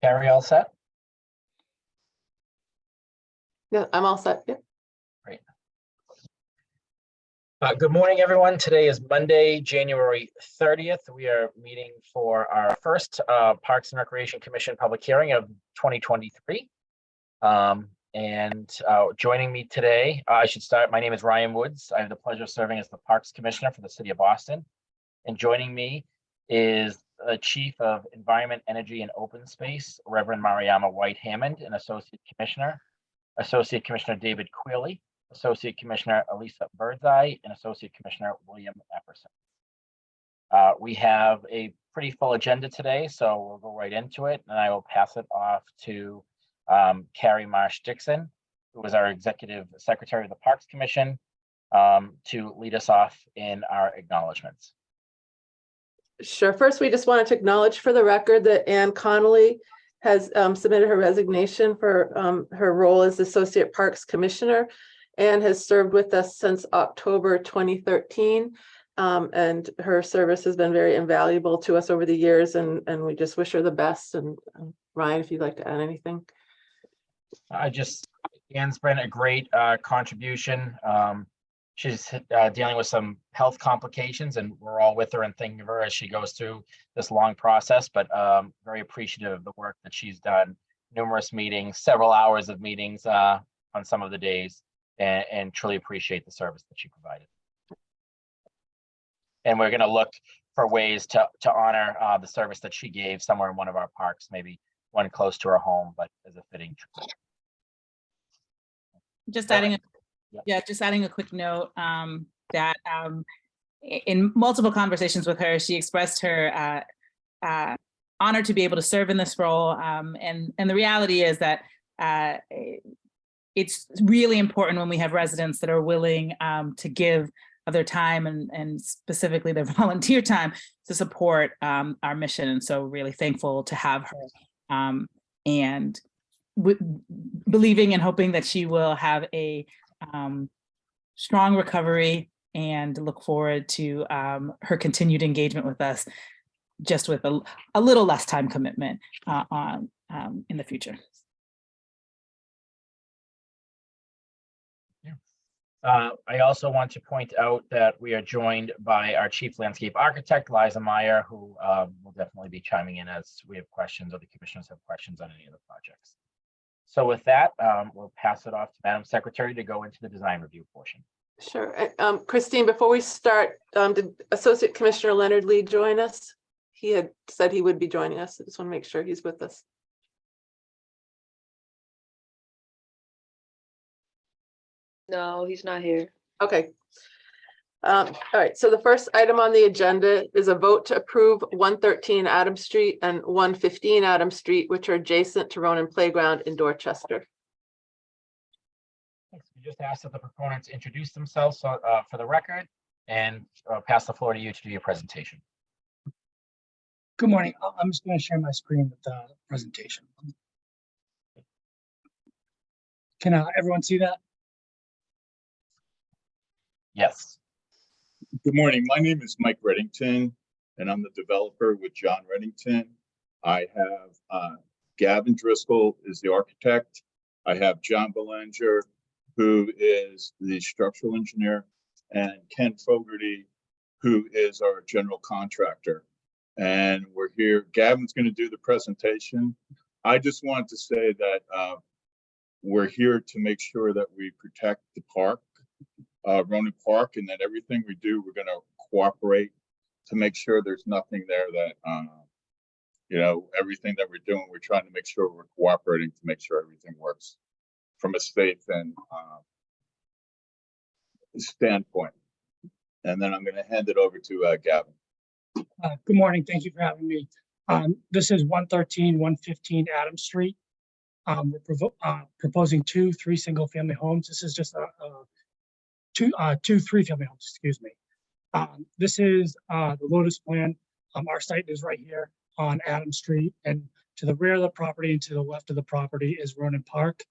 Carrie, all set? Yeah, I'm all set. Yeah. Great. Good morning, everyone. Today is Monday, January 30th. We are meeting for our first Parks and Recreation Commission public hearing of 2023. Joining me today, I should start. My name is Ryan Woods. I have the pleasure of serving as the Parks Commissioner for the City of Boston. And joining me is the Chief of Environment, Energy, and Open Space, Reverend Mariama White Hammond, and Associate Commissioner David Quealy, Associate Commissioner Elisa Birdseye, and Associate Commissioner William Epperson. We have a pretty full agenda today, so we'll go right into it, and I will pass it off to Carrie Marsh Dixon, who is our Executive Secretary of the Parks Commission, to lead us off in our acknowledgements. Sure. First, we just wanted to acknowledge for the record that Ann Connolly has submitted her resignation for her role as Associate Parks Commissioner and has served with us since October 2013. And her service has been very invaluable to us over the years, and we just wish her the best. And Ryan, if you'd like to add anything. Ann's been a great contribution. She's dealing with some health complications, and we're all with her and thinking of her as she goes through this long process, but very appreciative of the work that she's done. Numerous meetings, several hours of meetings on some of the days, and truly appreciate the service that she provided. And we're going to look for ways to honor the service that she gave somewhere in one of our parks, maybe one close to her home, but as a fitting tribute. Just adding a quick note that in multiple conversations with her, she expressed her honor to be able to serve in this role. And the reality is that it's really important when we have residents that are willing to give of their time and specifically their volunteer time to support our mission. And so really thankful to have her and believing and hoping that she will have a strong recovery, and look forward to her continued engagement with us, just with a little less time commitment in the future. I also want to point out that we are joined by our Chief Landscape Architect, Liza Meyer, who will definitely be chiming in as we have questions or the commissioners have questions on any of the projects. So with that, we'll pass it off to Madam Secretary to go into the design review portion. Sure. Christine, before we start, did Associate Commissioner Leonard Lee join us? He had said he would be joining us. I just want to make sure he's with us. No, he's not here. Okay. All right. So the first item on the agenda is a vote to approve 113 Adams Street and 115 Adams Street, which are adjacent to Ronan Playground in Dorchester. We just asked that the proponents introduce themselves for the record, and pass the floor to you to do your presentation. Good morning. I'm just going to share my screen with the presentation. Can everyone see that? Yes. Good morning. My name is Mike Reddington, and I'm the developer with John Reddington. I have Gavin Driscoll is the architect. I have John Belanger, who is the structural engineer, and Ken Fogarty, who is our general contractor. And we're here. Gavin's going to do the presentation. I just wanted to say that we're here to make sure that we protect the park, Ronan Park, and that everything we do, we're going to cooperate to make sure there's nothing there that, everything that we're doing, we're trying to make sure we're cooperating to make sure everything works from a safe and standpoint. And then I'm going to hand it over to Gavin. Good morning. Thank you for having me. This is 113, 115 Adams Street. We're proposing 3 single-family homes. This is just two 3-family homes, excuse me. This is the Lotus plan. Our site is right here on Adams Street, and to the rear of the property and to the left of the property is Ronan Park.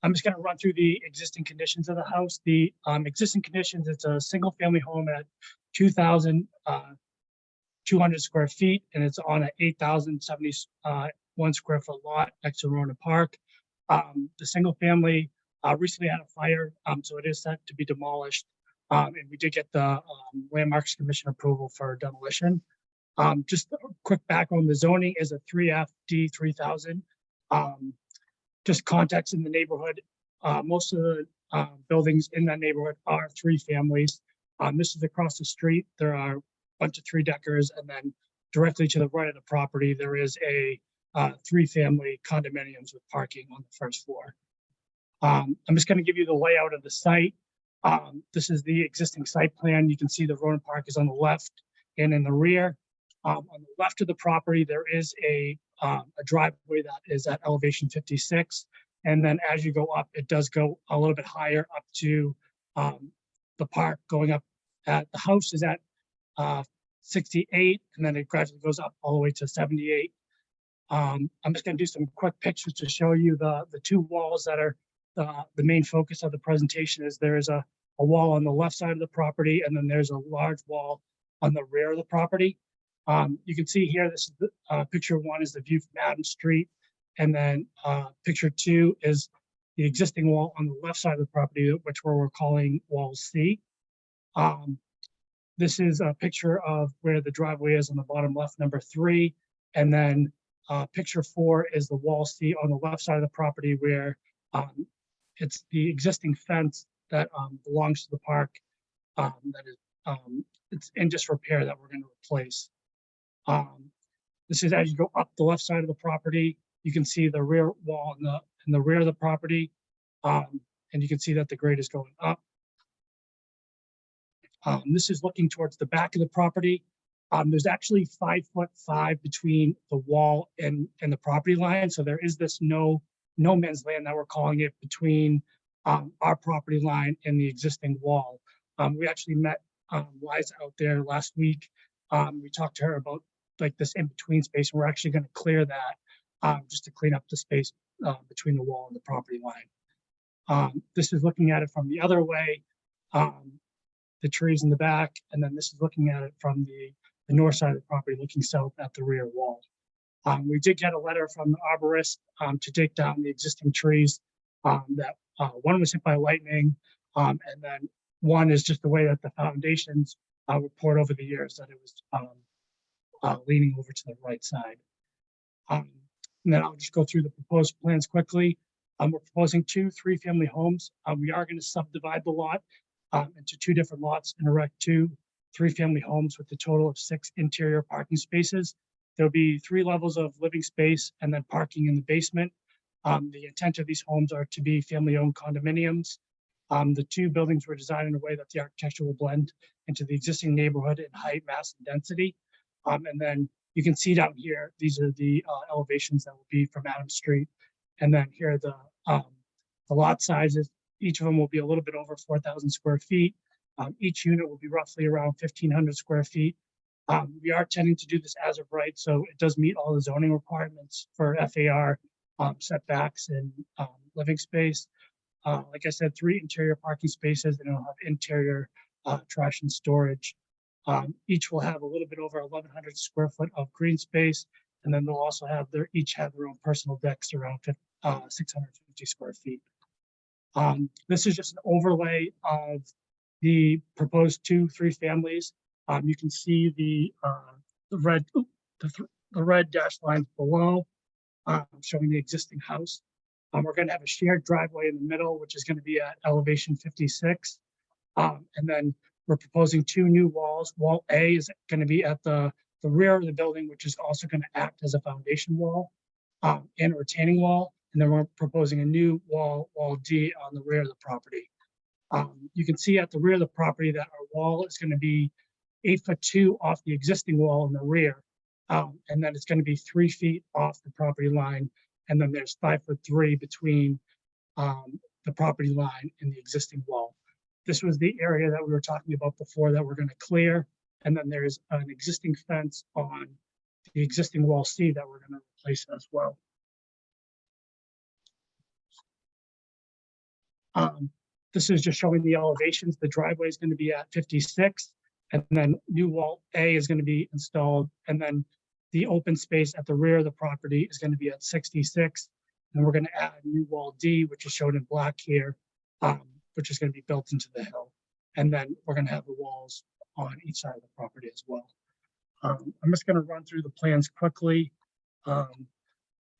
I'm just gonna run through the existing conditions of the house. The existing conditions, it's a single family home at 2,200 square feet, and it's on an 8,071 square foot lot next to Rona Park. The single family recently had a fire, so it is set to be demolished. And we did get the Landmarks Commission approval for demolition. Just a quick background, the zoning is a 3FD 3000. Just context in the neighborhood, most of the buildings in that neighborhood are 3 families. This is across the street. There are a bunch of 3-deckers, and then directly to the right of the property, there is a 3-family condominiums with parking on the first floor. I'm just going to give you the layout of the site. This is the existing site plan. You can see the Rona Park is on the left and in the rear. On the left of the property, there is a driveway that is at elevation 56. And then as you go up, it does go a little bit higher up to the park. Going up at the house is at 68, and then it gradually goes up all the way to 78. I'm just going to do some quick pictures to show you the 2 walls that are the main focus of the presentation. Is there is a wall on the left side of the property, and then there's a large wall on the rear of the property. You can see here, this is the, picture 1 is the view from Adams Street. And then picture 2 is the existing wall on the left side of the property, which we're calling wall C. This is a picture of where the driveway is on the bottom left, number 3. And then picture 4 is the wall C on the left side of the property, where it's the existing fence that belongs to the park that is it's in disrepair that we're going to replace. This is as you go up the left side of the property, you can see the rear wall in the rear of the property, and you can see that the grade is going up. This is looking towards the back of the property. There's actually 5'5" between the wall and the property line, so there is this no man's land that we're calling it between our property line and the existing wall. We actually met Liza out there last week. We talked to her about like this in-between space, and we're actually going to clear that just to clean up the space between the wall and the property line. This is looking at it from the other way, the trees in the back, and then this is looking at it from the north side of the property, looking south at the rear wall. We did get a letter from the arborist to take down the existing trees. That one was hit by lightning, and then one is just the way that the foundations were poured over the years, that it was leaning over to the right side. And then I'll just go through the proposed plans quickly. We're proposing 2 3-family homes. We are going to subdivide the lot into 2 different lots and erect 2 3-family homes with a total of 6 interior parking spaces. There'll be 3 levels of living space and then parking in the basement. The intent of these homes are to be family-owned condominiums. The 2 buildings were designed in a way that the architecture will blend into the existing neighborhood in height, mass, and density. And then you can see down here, these are the elevations that will be from Adams Street. And then here are the lot sizes. Each of them will be a little bit over 4,000 square feet. Each unit will be roughly around 1,500 square feet. We are tending to do this as of right, so it does meet all the zoning requirements for FAR setbacks and living space. Like I said, 3 interior parking spaces, and it'll have interior trash and storage. Each will have a little bit over 1,100 square foot of green space, and then they'll also have each have their own personal decks around 650 square feet. This is just an overlay of the proposed 2 3-families. You can see the red dashed lines below, showing the existing house. We're going to have a shared driveway in the middle, which is going to be at elevation 56. And then we're proposing 2 new walls. Wall A is going to be at the rear of the building, which is also going to act as a foundation wall and a retaining wall. And then we're proposing a new wall D, on the rear of the property. You can see at the rear of the property that our wall is going to be 8'2" off the existing wall in the rear. And then it's going to be 3 feet off the property line. And then there's 5'3" between the property line and the existing wall. This was the area that we were talking about before that we're going to clear. And then there's an existing fence on the existing wall C that we're going to replace as well. This is just showing the elevations. The driveway is going to be at 56, and then new wall A is going to be installed, and then the open space at the rear of the property is going to be at 66. And we're going to add new wall D, which is shown in black here, which is going to be built into the hill. And then we're going to have the walls on each side of the property as well. I'm just going to run through the plans quickly. The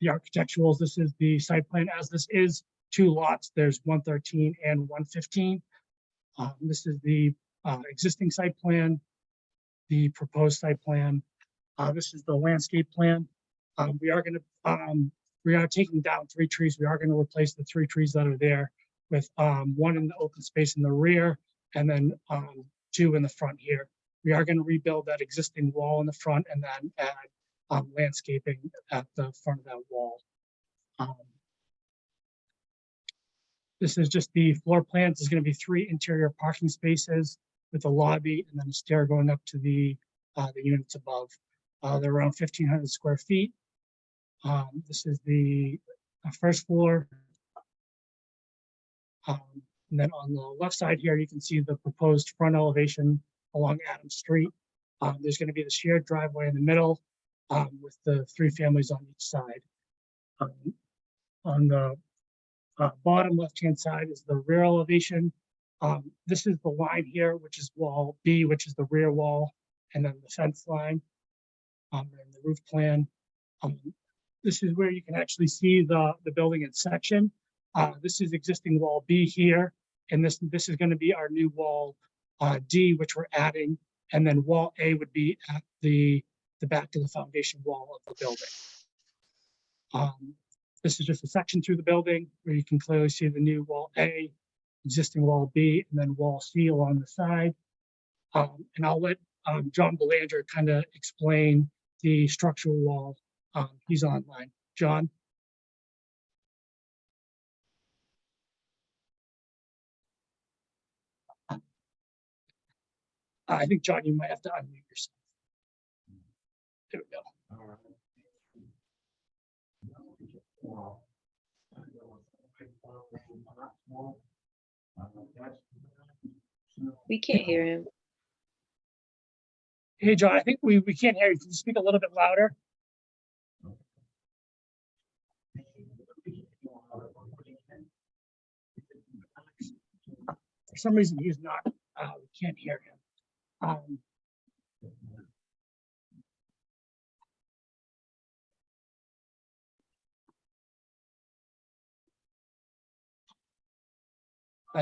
architecturals, this is the site plan as this is 2 lots. There's 113 and 115. This is the existing site plan, the proposed site plan. This is the landscape plan. We are taking down 3 trees. We are going to replace the 3 trees that are there with 1 in the open space in the rear and then 2 in the front here. We are going to rebuild that existing wall in the front and then add landscaping at the front of that wall. This is just the floor plan. There's going to be 3 interior parking spaces with a lobby and then a stair going up to the units above. They're around 1,500 square feet. This is the first floor. And then on the left side here, you can see the proposed front elevation along Adams Street. There's going to be the shared driveway in the middle with the 3 families on each side. On the bottom left-hand side is the rear elevation. This is the line here, which is wall B, which is the rear wall, and then the fence line and the roof plan. This is where you can actually see the building in section. This is existing wall B here, and this is going to be our new wall D, which we're adding, and then wall A would be at the back of the foundation wall of the building. This is just a section through the building where you can clearly see the new wall A, existing wall B, and then wall C along the side. And I'll let John Belanger kind of explain the structural wall. He's online. John? I think, John, you might have to unmute yourself. There we go. We can't hear him. Hey, John, I think we can't hear you. Can you speak a little bit louder? For some reason, he's not. We can't hear him.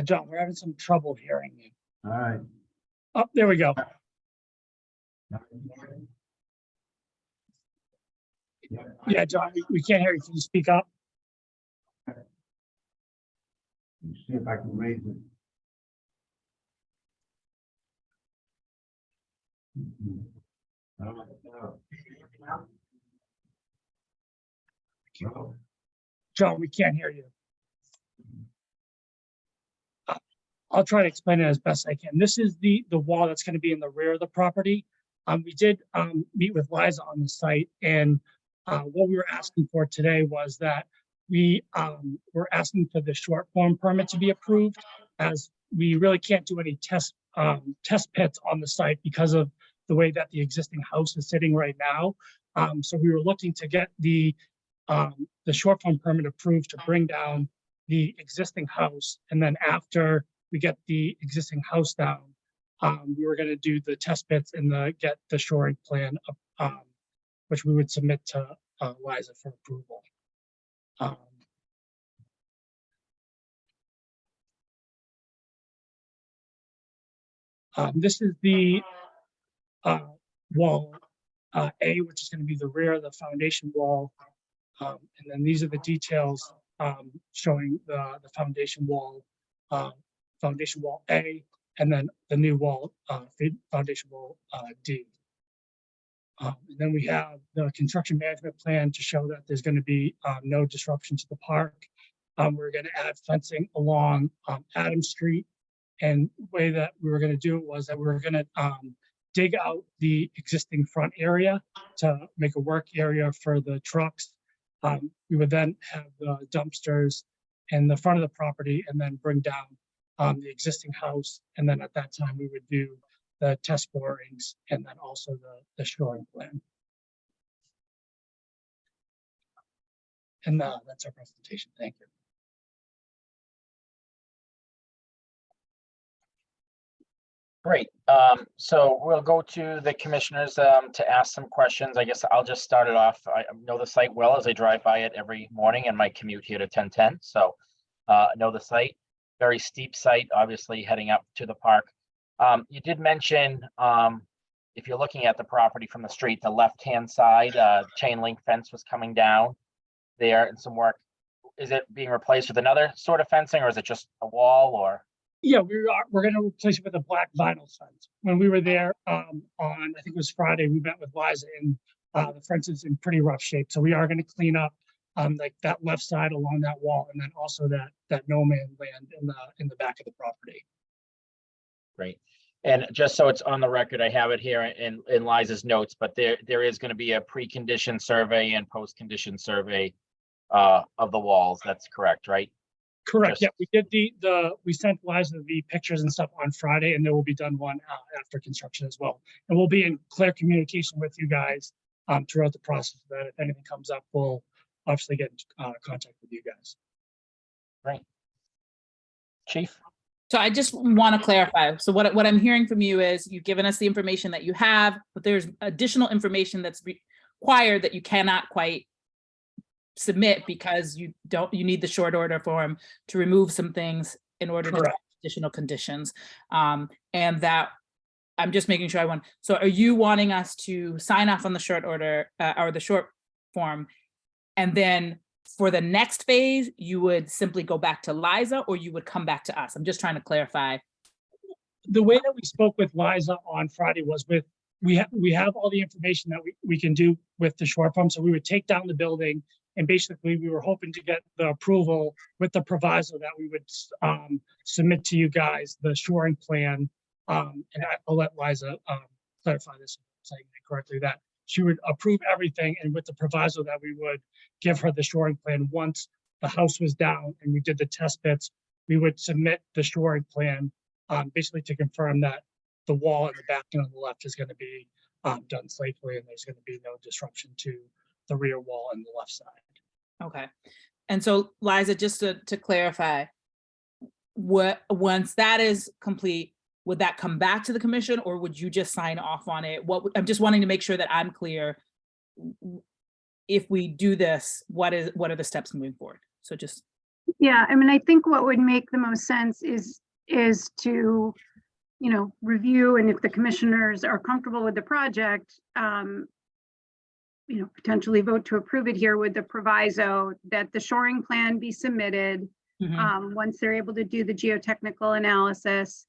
John, we're having some trouble hearing you. All right. Oh, there we go. Yeah, John, we can't hear you. Can you speak up? Let me see if I can raise it. John, we can't hear you. I'll try to explain it as best I can. This is the wall that's going to be in the rear of the property. We did meet with Liza on the site, and what we were asking for today was that we were asking for the short form permit to be approved, as we really can't do any test pits on the site because of the way that the existing house is sitting right now. So we were looking to get the short form permit approved to bring down the existing house, and then after we get the existing house down, we were going to do the test pits and get the shoring plan, which we would submit to Liza for approval. This is the wall A, which is going to be the rear of the foundation wall. And then these are the details showing the foundation wall A, and then the new wall, foundation wall D. And then we have the construction management plan to show that there's going to be no disruption to the park. We're going to add fencing along Adams Street. And the way that we were going to do it was that we were going to dig out the existing front area to make a work area for the trucks. We would then have the dumpsters in the front of the property and then bring down the existing house. And then at that time, we would do the test borings and then also the shoring plan. And that's our presentation. Thank you. Great. So we'll go to the commissioners to ask some questions. I guess I'll just start it off. I know the site well as I drive by it every morning in my commute here to 1010. So I know the site, very steep site, obviously heading up to the park. You did mention if you're looking at the property from the street, the left-hand side, chain link fence was coming down there and some work. Is it being replaced with another sort of fencing, or is it just a wall, or? Yeah, we're going to replace it with a black vinyl fence. When we were there on, I think it was Friday, we met with Liza, and the fence is in pretty rough shape. So we are going to clean up like that left side along that wall, and then also that no man land in the back of the property. Great. And just so it's on the record, I have it here in Liza's notes, but there is going to be a pre-condition survey and post-condition survey of the walls. That's correct, right? Correct. Just- Yeah, we did we sent Liza the pictures and stuff on Friday, and there will be done one after construction as well. And we'll be in clear communication with you guys throughout the process of that. If anything comes up, we'll obviously get in contact with you guys. Great. Chief? So I just want to clarify. So what I'm hearing from you is you've given us the information that you have, but there's additional information that's required that you cannot quite submit because you need the short order form to remove some things in order to Correct. take additional conditions. And that I'm just making sure so are you wanting us to sign off on the short order or the short form? And then for the next phase, you would simply go back to Liza, or you would come back to us? I'm just trying to clarify. The way that we spoke with Liza on Friday was we have all the information that we can do with the short form. So we would take down the building, and basically we were hoping to get the approval with the proviso that we would submit to you guys the shoring plan. And I'll let Liza clarify this, if I'm saying it correctly, that she would approve everything, and with the proviso that we would give her the shoring plan once the house was down and we did the test bits. We would submit the shoring plan basically to confirm that the wall in the back and on the left is going to be done safely, and there's going to be no disruption to the rear wall on the left side. Okay. And so Liza, just to clarify, once that is complete, would that come back to the commission, or would you just sign off on it? I'm just wanting to make sure that I'm clear. If we do this, what are the steps moving forward? So just. Yeah, I mean, I think what would make the most sense is to, review, and if the commissioners are comfortable with the project, potentially vote to approve it here with the proviso that the shoring plan be submitted. Once they're able to do the geotechnical analysis,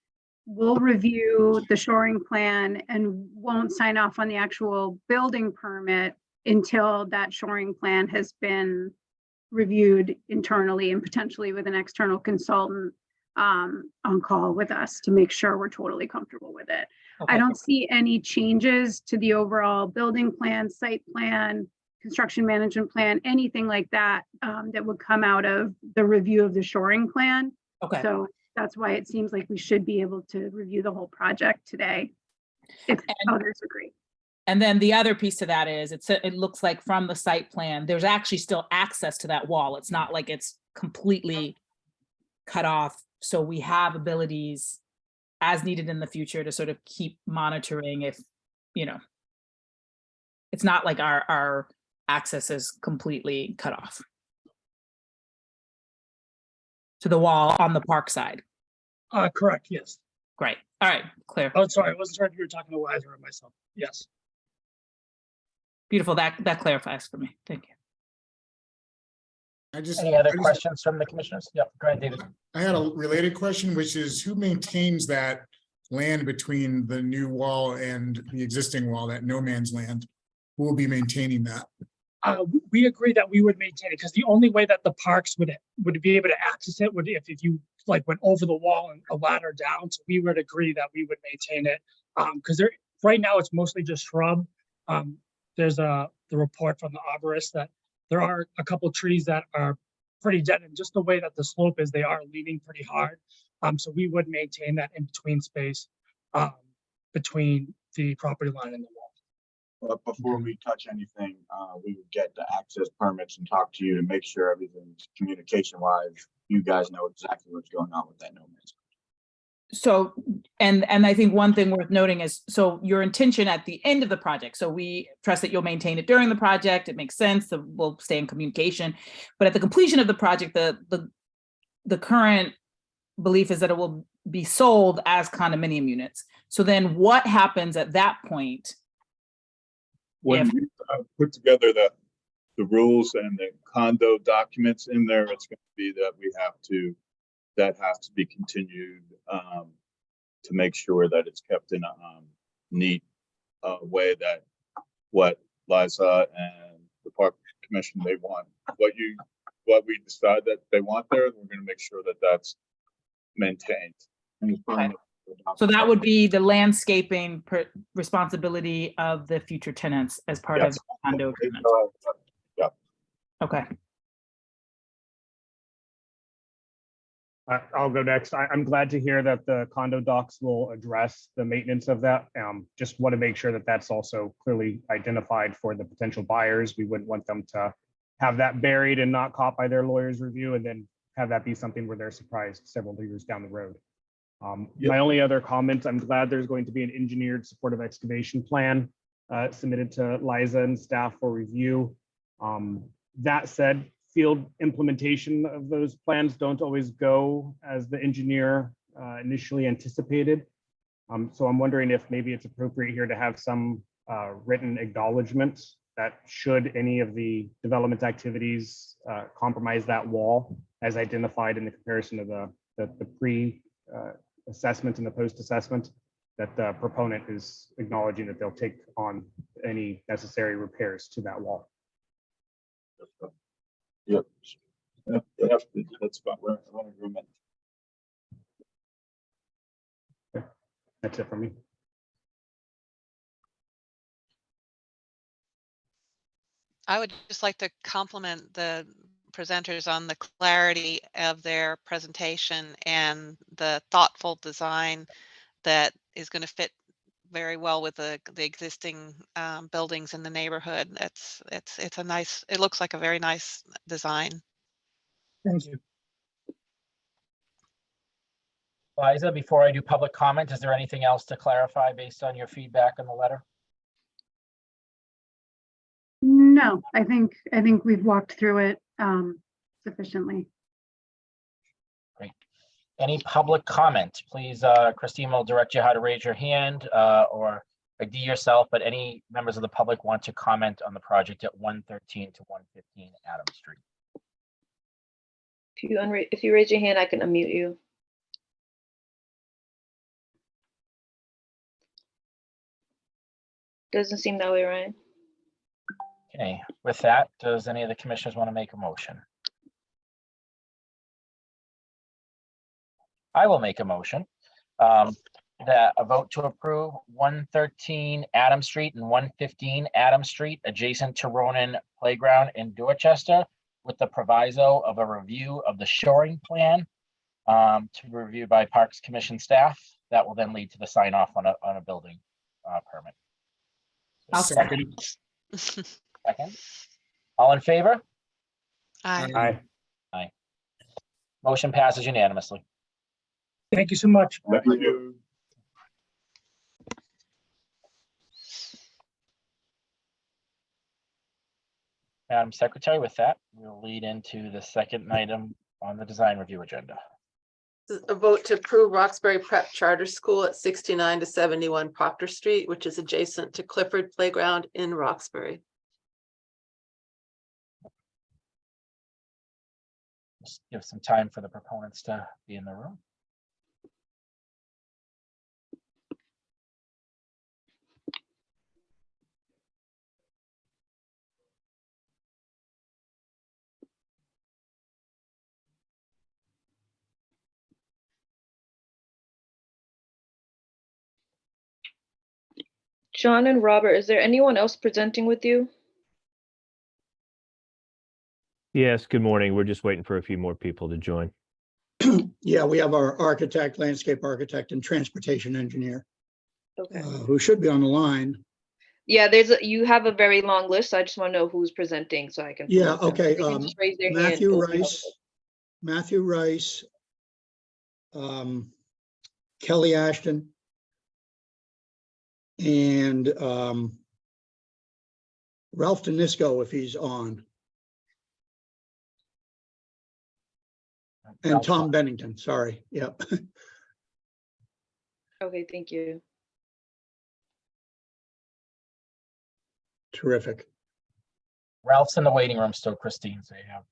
we'll review the shoring plan and won't sign off on the actual building permit until that shoring plan has been reviewed internally and potentially with an external consultant on call with us to make sure we're totally comfortable with it. Okay. I don't see any changes to the overall building plan, site plan, construction management plan, anything like that that would come out of the review of the shoring plan. Okay. So that's why it seems like we should be able to review the whole project today, if others agree. And then the other piece to that is it looks like from the site plan, there's actually still access to that wall. It's not like it's completely cut off. So we have abilities as needed in the future to sort of keep monitoring if, it's not like our access is completely cut off to the wall on the park side. Correct, yes. Great. All right, clear. Oh, sorry, I wasn't sure if you were talking to Liza or myself. Yes. Beautiful. That clarifies for me. Thank you. Any other questions from the commissioners? Yep, go ahead, David. I had a related question, which is who maintains that land between the new wall and the existing wall, that no man's land? Who will be maintaining that? We agree that we would maintain it, because the only way that the parks would be able to access it would if you like went over the wall and a ladder down. So we would agree that we would maintain it because right now it's mostly just shrub. There's the report from the arborist that there are a couple trees that are pretty dead end, just the way that the slope is, they are leaning pretty hard. So we would maintain that in-between space between the property line and the wall. But before we touch anything, we would get the access permits and talk to you to make sure everything's communication wise. You guys know exactly what's going on with that no man's. So, and I think one thing worth noting is, so your intention at the end of the project, so we trust that you'll maintain it during the project, it makes sense, that we'll stay in communication. But at the completion of the project, the current belief is that it will be sold as condominium units. So then what happens at that point? When If- we put together the rules and the condo documents in there, it's going to be that that has to be continued to make sure that it's kept in a neat way, that what Liza and the Park Commission, they want, what we decide that they want there, we're going to make sure that that's maintained. Okay. So that would be the landscaping responsibility of the future tenants as part of Yes. the condo agreement. Yeah. Okay. I'll go next. I'm glad to hear that the condo docs will address the maintenance of that. Just want to make sure that that's also clearly identified for the potential buyers. We wouldn't want them to have that buried and not caught by their lawyer's review and then have that be something where they're surprised several years down the road. My only other comment, I'm glad there's going to be an engineered supportive excavation plan submitted to Liza and staff for review. That said, field implementation of those plans don't always go as the engineer initially anticipated. So I'm wondering if maybe it's appropriate here to have some written acknowledgement that should any of the development activities compromise that wall as identified in the comparison of the pre-assessment and the post-assessment, that the proponent is acknowledging that they'll take on any necessary repairs to that wall. Yep. That's fine. We're in agreement. That's it for me. I would just like to compliment the presenters on the clarity of their presentation and the thoughtful design that is going to fit very well with the existing buildings in the neighborhood. It's a nice, it looks like a very nice design. Thank you. Liza, before I do public comment, is there anything else to clarify based on your feedback on the letter? No, I think we've walked through it sufficiently. Any public comment? Please, Christine will direct you how to raise your hand or ID yourself, but any members of the public want to comment on the project at 113 to 115 Adams Street. If you raise your hand, I can unmute you. Doesn't seem that way, Ryan. Okay, with that, does any of the commissioners want to make a motion? I will make a motion that a vote to approve 113 Adams Street and 115 Adams Street adjacent to Ronan Playground in Dorchester with the proviso of a review of the shoring plan to be reviewed by Parks Commission staff. That will then lead to the sign off on a building permit. I'll Second. Second. All in favor? Aye. Aye. Motion passes unanimously. Thank you so much. Thank you. Madam Secretary, with that, we'll lead into the second item on the design review agenda. This is a vote to approve Roxbury Prep Charter School at 69 to 71 Proctor Street, which is adjacent to Clifford Playground in Roxbury. Just give some time for the proponents to be in the room. John and Robert, is there anyone else presenting with you? Yes, good morning. We're just waiting for a few more people to join. Yeah, we have our architect, landscape architect, and transportation engineer, Okay. who should be on the line. Yeah, you have a very long list, so I just want to know who's presenting so I can. Yeah, promote them. okay, If you can just raise their hand, Matthew it'll be Rice, helpful. Kelly Ashton, and Ralph Danisco, if he's on, and Tom Bennington, sorry, yep. Okay, thank you. Terrific. Ralph's in the waiting room still, Christine, so you have.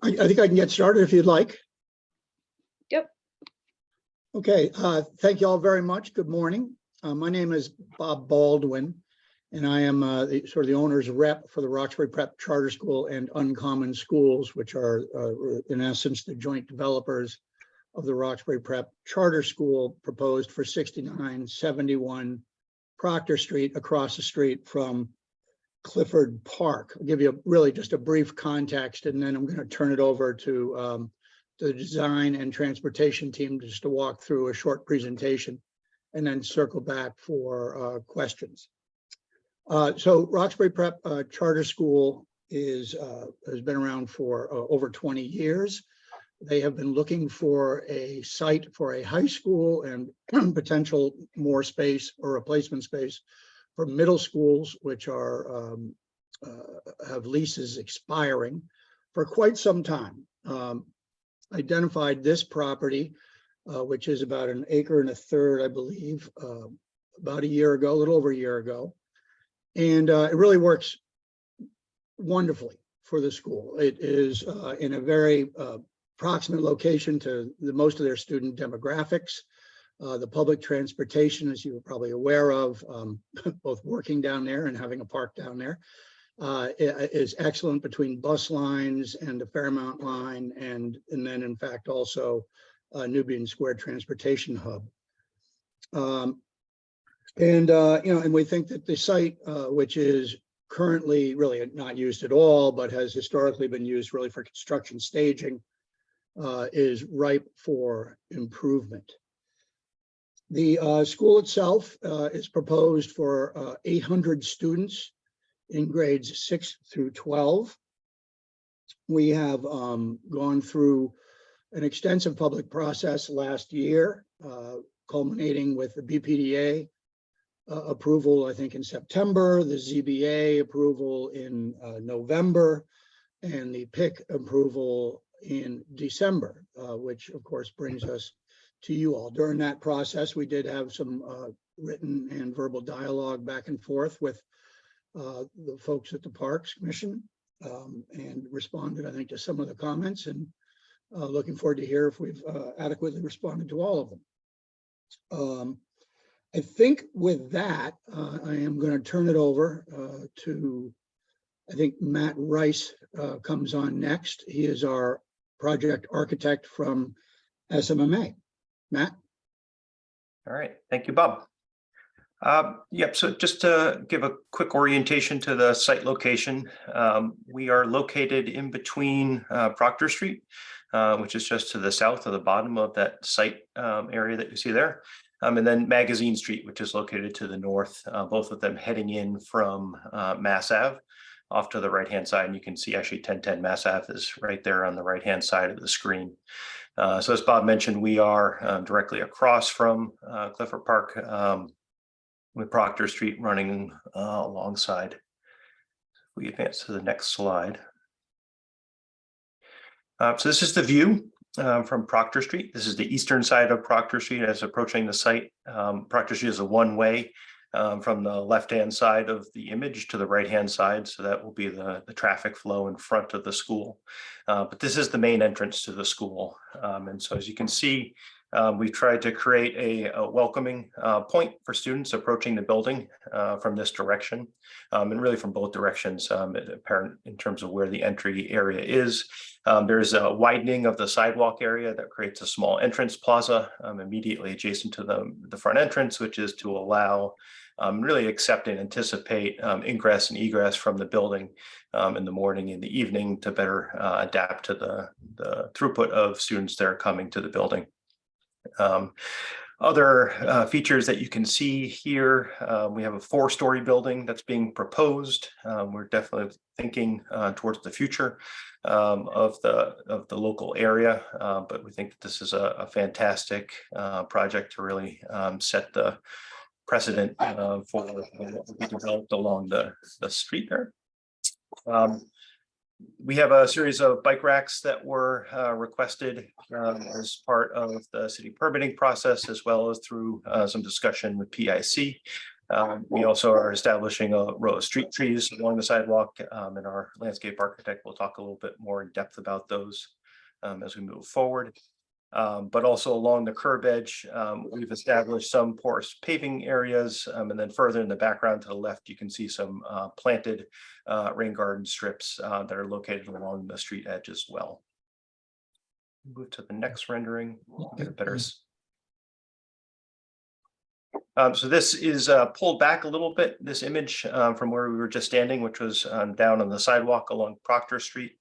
I think I can get started if you'd like. Yep. Okay, thank you all very much. Good morning. My name is Bob Baldwin, and I am sort of the owner's rep for the Roxbury Prep Charter School and Uncommon Schools, which are in essence the joint developers of the Roxbury Prep Charter School proposed for 6971 Proctor Street, across the street from Clifford Park. I'll give you really just a brief context, and then I'm going to turn it over to the design and transportation team just to walk through a short presentation and then circle back for questions. So Roxbury Prep Charter School has been around for over 20 years. They have been looking for a site for a high school and potential more space or replacement space for middle schools, which are have leases expiring for quite some time. Identified this property, which is about 1.33 acres, I believe, about a year ago, a little over a year ago. And it really works wonderfully for the school. It is in a very proximate location to most of their student demographics. The public transportation, as you were probably aware of, both working down there and having a park down there, is excellent between bus lines and the Fairmount line, and then in fact also Nubian Square Transportation Hub. And we think that the site, which is currently really not used at all, but has historically been used really for construction staging, is ripe for improvement. The school itself is proposed for 800 students in grades 6 through 12. We have gone through an extensive public process last year, culminating with the BPDA approval, I think in September, the ZBA approval in November, and the PIC approval in December, which of course brings us to you all. During that process, we did have some written and verbal dialogue back and forth with the folks at the Parks Commission, and responded, I think, to some of the comments, and looking forward to hear if we've adequately responded to all of them. I think with that, I am going to turn it over to, I think Matt Rice comes on next. He is our project architect from SMMA. Matt? All right, thank you, Bob. Yep, so just to give a quick orientation to the site location, we are located in between Proctor Street, which is just to the south of the bottom of that site area that you see there, and then Magazine Street, which is located to the north, both of them heading in from Mass Ave off to the right-hand side. And you can see actually 1010 Mass Ave is right there on the right-hand side of the screen. So as Bob mentioned, we are directly across from Clifford Park, with Proctor Street running alongside. If we advance to the next slide. So this is the view from Proctor Street. This is the eastern side of Proctor Street as approaching the site. Proctor Street is a one-way from the left-hand side of the image to the right-hand side. So that will be the traffic flow in front of the school. But this is the main entrance to the school. And so as you can see, We've tried to create a welcoming point for students approaching the building from this direction, and really from both directions, apparent in terms of where the entry area is. There's a widening of the sidewalk area that creates a small entrance plaza immediately adjacent to the front entrance, which is to allow really accept and anticipate ingress and egress from the building in the morning and the evening to better adapt to the throughput of students that are coming to the building. Other features that you can see here, we have a 4-story building that's being proposed. We're definitely thinking towards the future of the local area, but we think that this is a fantastic project to really set the precedent for what will be developed along the street there. We have a series of bike racks that were requested as part of the city permitting process, as well as through some discussion with PIC. We also are establishing a row of street trees along the sidewalk, and our landscape architect will talk a little bit more in depth about those as we move forward. But also along the curb edge, we've established some porous paving areas, and then further in the background to the left, you can see some planted rain garden strips that are located along the street edge as well. Move to the next rendering. Get a better. So this is pulled back a little bit, this image from where we were just standing, which was down on the sidewalk along Proctor Street.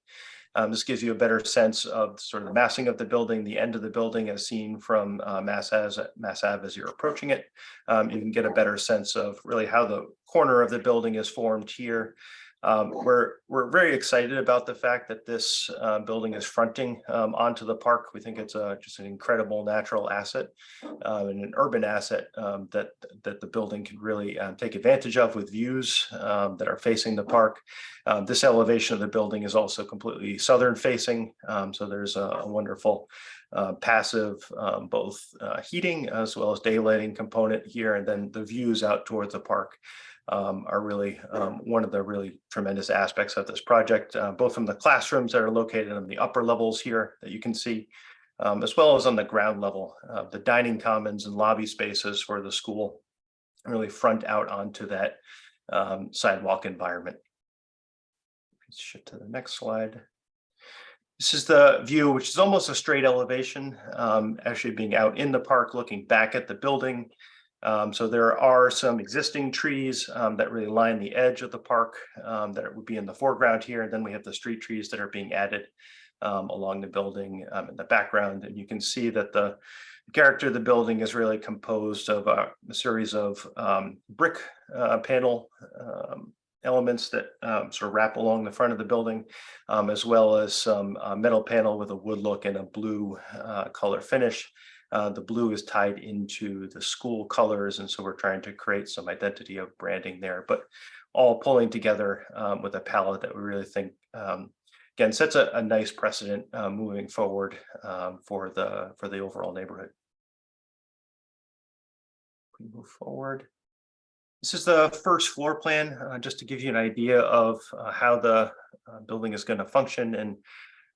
This gives you a better sense of sort of the massing of the building, the end of the building as seen from Mass Ave as you're approaching it. You can get a better sense of really how the corner of the building is formed here. We're very excited about the fact that this building is fronting onto the park. We think it's just an incredible natural asset and an urban asset that the building can really take advantage of with views that are facing the park. This elevation of the building is also completely southern facing, so there's a wonderful passive both heating as well as daylighting component here, and then the views out towards the park are really one of the really tremendous aspects of this project, both from the classrooms that are located on the upper levels here that you can see, as well as on the ground level. The dining commons and lobby spaces for the school really front out onto that sidewalk environment. Let's shift to the next slide. This is the view, which is almost a straight elevation, actually being out in the park, looking back at the building. So there are some existing trees that really line the edge of the park that would be in the foreground here. And then we have the street trees that are being added along the building in the background. And you can see that the character of the building is really composed of a series of brick panel elements that sort of wrap along the front of the building, as well as some metal panel with a wood look and a blue color finish. The blue is tied into the school colors, and so we're trying to create some identity of branding there, but all pulling together with a palette that we really think, again, sets a nice precedent moving forward for the overall neighborhood. We move forward. This is the first floor plan, just to give you an idea of how the building is going to function. And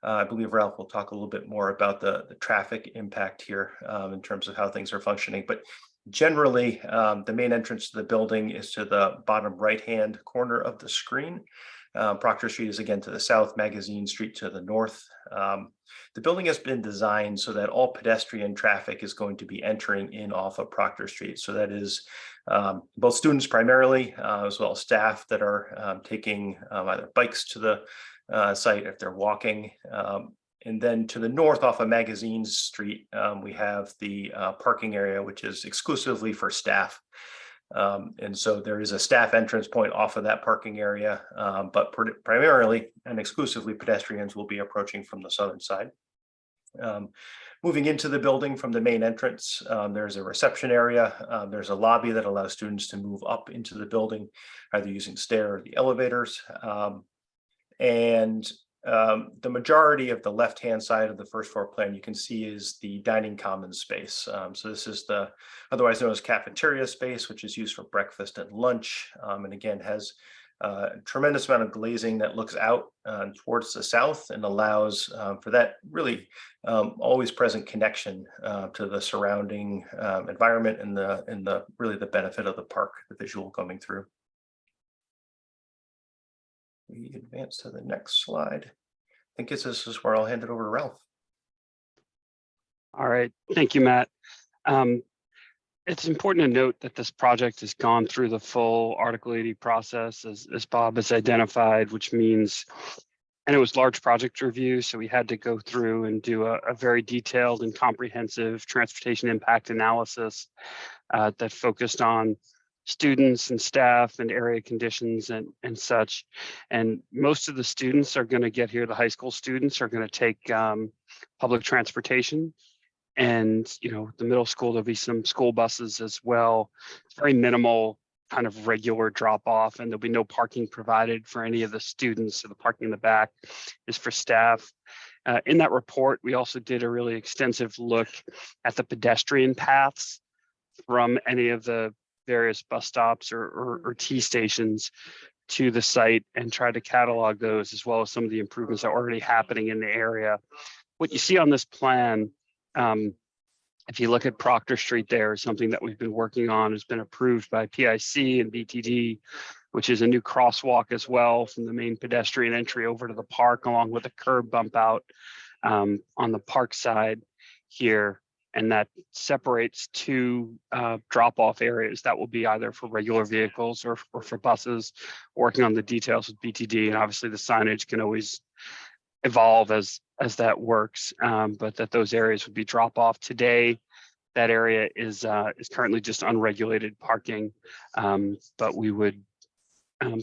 I believe Ralph will talk a little bit more about the traffic impact here in terms of how things are functioning. But generally, the main entrance to the building is to the bottom right-hand corner of the screen. Proctor Street is again to the south, Magazine Street to the north. The building has been designed so that all pedestrian traffic is going to be entering in off of Proctor Street. So that is both students primarily, as well as staff that are taking either bikes to the site if they're walking. And then to the north off of Magazine Street, we have the parking area, which is exclusively for staff. And so there is a staff entrance point off of that parking area, but primarily and exclusively pedestrians will be approaching from the southern side. Moving into the building from the main entrance, there's a reception area. There's a lobby that allows students to move up into the building, either using stair or the elevators. And the majority of the left-hand side of the first floor plan you can see is the dining commons space. So this is the otherwise known as cafeteria space, which is used for breakfast and lunch, and again has tremendous amount of glazing that looks out towards the south and allows for that really always present connection to the surrounding environment and the really the benefit of the park, the visual coming through. We advance to the next slide. I think this is where I'll hand it over to Ralph. All right, thank you, Matt. It's important to note that this project has gone through the full Article 80 process as Bob has identified, which means, and it was large project review, so we had to go through and do a very detailed and comprehensive transportation impact analysis that focused on students and staff and area conditions and such. And most of the students are going to get here, the high school students are going to take public transportation. And, the middle school, there'll be some school buses as well. It's very minimal kind of regular drop off, and there'll be no parking provided for any of the students. So the parking in the back is for staff. In that report, we also did a really extensive look at the pedestrian paths from any of the various bus stops or T stations to the site and tried to catalog those, as well as some of the improvements that are already happening in the area. What you see on this plan, if you look at Proctor Street, there is something that we've been working on, has been approved by PIC and BTD, which is a new crosswalk as well from the main pedestrian entry over to the park, along with a curb bump out on the park side here. And that separates two drop-off areas that will be either for regular vehicles or for buses, working on the details with BTD. And obviously the signage can always evolve as that works, but that those areas would be drop off. Today, that area is currently just unregulated parking, but we would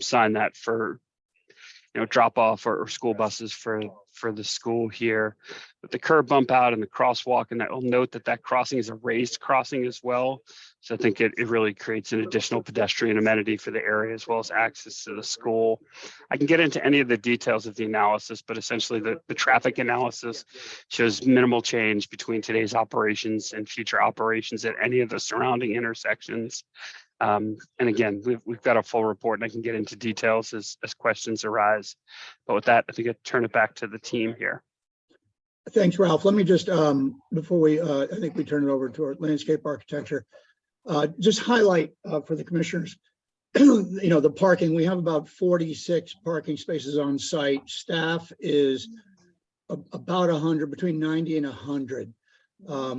sign that for drop off or school buses for the school here. But the curb bump out and the crosswalk, and that will note that crossing is a raised crossing as well. So I think it really creates an additional pedestrian amenity for the area, as well as access to the school. I can get into any of the details of the analysis, but essentially the traffic analysis shows minimal change between today's operations and future operations at any of the surrounding intersections. And again, we've got a full report, and I can get into details as questions arise. But with that, I think I turn it back to the team here. Thanks, Ralph. Let me just, before I think we turn it over to our landscape architecture, just highlight for the commissioners, the parking. We have about 46 parking spaces on site. Staff is about 100, between 90 and 100.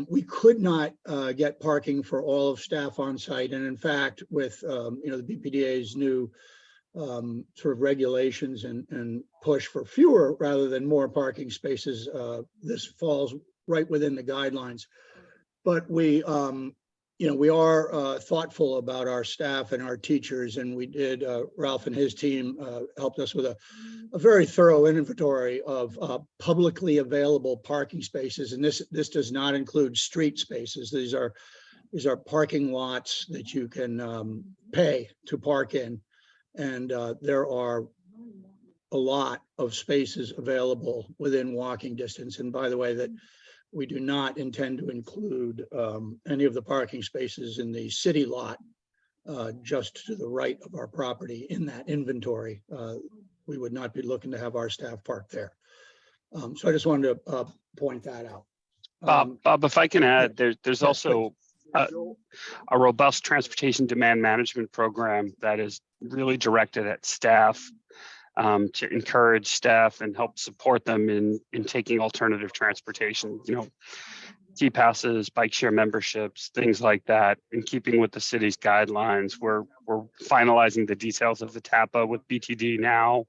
We could not get parking for all of staff on site. And in fact, with, the BPDA's new sort of regulations and push for fewer rather than more parking spaces, this falls right within the guidelines. But we are thoughtful about our staff and our teachers, and we did, Ralph and his team helped us with a very thorough inventory of publicly available parking spaces. And this does not include street spaces. These are parking lots that you can pay to park in. And there are a lot of spaces available within walking distance. And by the way, that we do not intend to include any of the parking spaces in the city lot just to the right of our property in that inventory. We would not be looking to have our staff park there. So I just wanted to point that out. Bob, if I can add, there's also a robust transportation demand management program that is really directed at staff to encourage staff and help support them in taking alternative transportation, T-passes, bike share memberships, things like that, in keeping with the city's guidelines. We're finalizing the details of the TAPA with BTD now,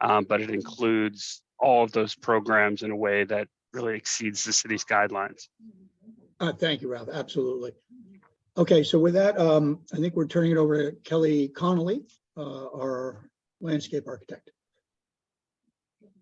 but it includes all of those programs in a way that really exceeds the city's guidelines. Thank you, Ralph. Absolutely. Okay, so with that, I think we're turning it over to Kelly Connolly, our landscape architect.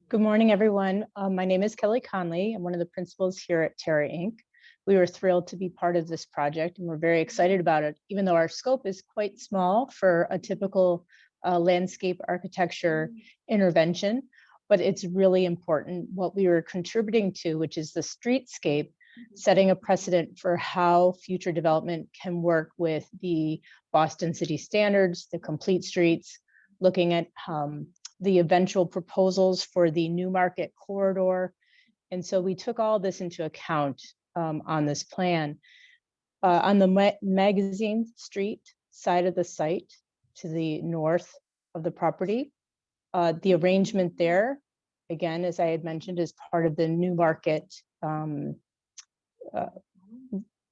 Good morning, everyone. My name is Kelly Conley. I'm one of the principals here at Terra Inc. We were thrilled to be part of this project, and we're very excited about it, even though our scope is quite small for a typical landscape architecture intervention. But it's really important what we were contributing to, which is the streetscape, setting a precedent for how future development can work with the Boston City standards, the complete streets, looking at the eventual proposals for the New Market corridor. And so we took all this into account on this plan. On the Magazine Street side of the site to the north of the property, the arrangement there, again, as I had mentioned, is part of the New Market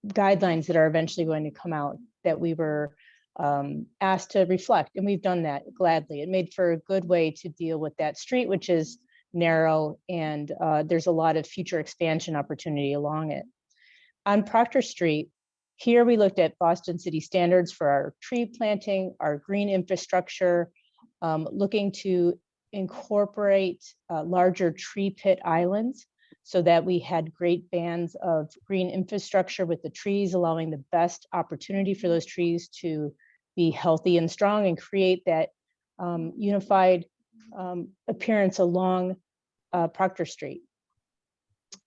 guidelines that are eventually going to come out that we were asked to reflect, and we've done that gladly. It made for a good way to deal with that street, which is narrow, and there's a lot of future expansion opportunity along it. On Proctor Street, here we looked at Boston City standards for our tree planting, our green infrastructure, looking to incorporate larger tree pit islands so that we had great bands of green infrastructure with the trees, allowing the best opportunity for those trees to be healthy and strong and create that unified appearance along Proctor Street.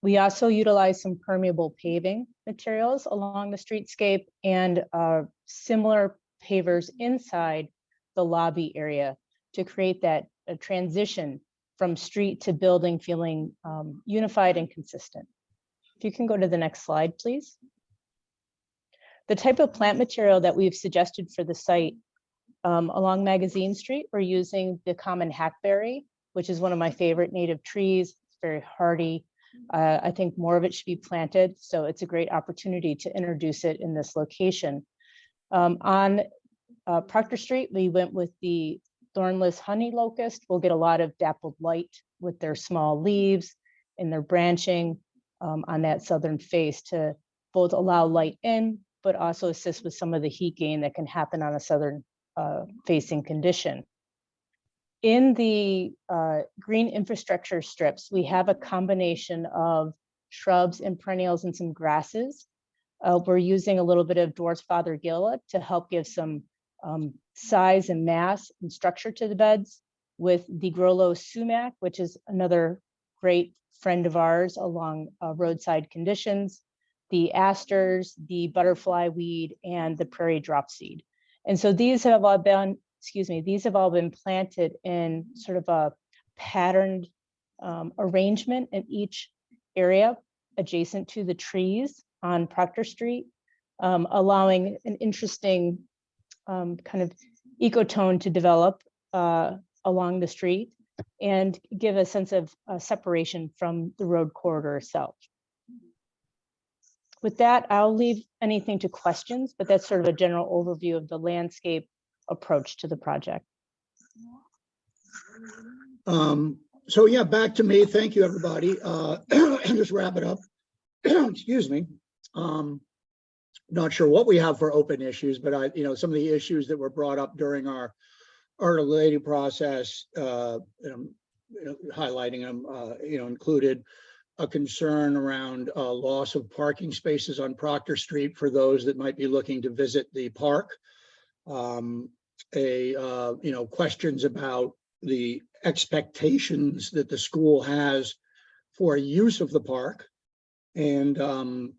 We also utilize some permeable paving materials along the streetscape and similar pavers inside the lobby area to create that transition from street to building feeling unified and consistent. If you can go to the next slide, please. The type of plant material that we've suggested for the site along Magazine Street, we're using the common hackberry, which is one of my favorite native trees. It's very hardy. I think more of it should be planted, so it's a great opportunity to introduce it in this location. On Proctor Street, we went with the thornless honey locust. We'll get a lot of dappled light with their small leaves and their branching on that southern face to both allow light in, but also assist with some of the heat gain that can happen on a southern facing condition. In the green infrastructure strips, we have a combination of shrubs and perennials and some grasses. We're using a little bit of dwarf fothergilla to help give some size and mass and structure to the beds, with the Grollo sumac, which is another great friend of ours along roadside conditions, the asters, the butterfly weed, and the prairie dropseed. And so these have all been, these have all been planted in sort of a patterned arrangement in each area adjacent to the trees on Proctor Street, allowing an interesting kind of ecotone to develop along the street and give a sense of separation from the road corridor itself. With that, I'll leave anything to questions, but that's sort of a general overview of the landscape approach to the project. So yeah, back to me. Thank you, everybody. Just wrap it up. Excuse me. Not sure what we have for open issues, but some of the issues that were brought up during our articulating process, highlighting them, included a concern around loss of parking spaces on Proctor Street for those that might be looking to visit the park. Questions about the expectations that the school has for use of the park, and then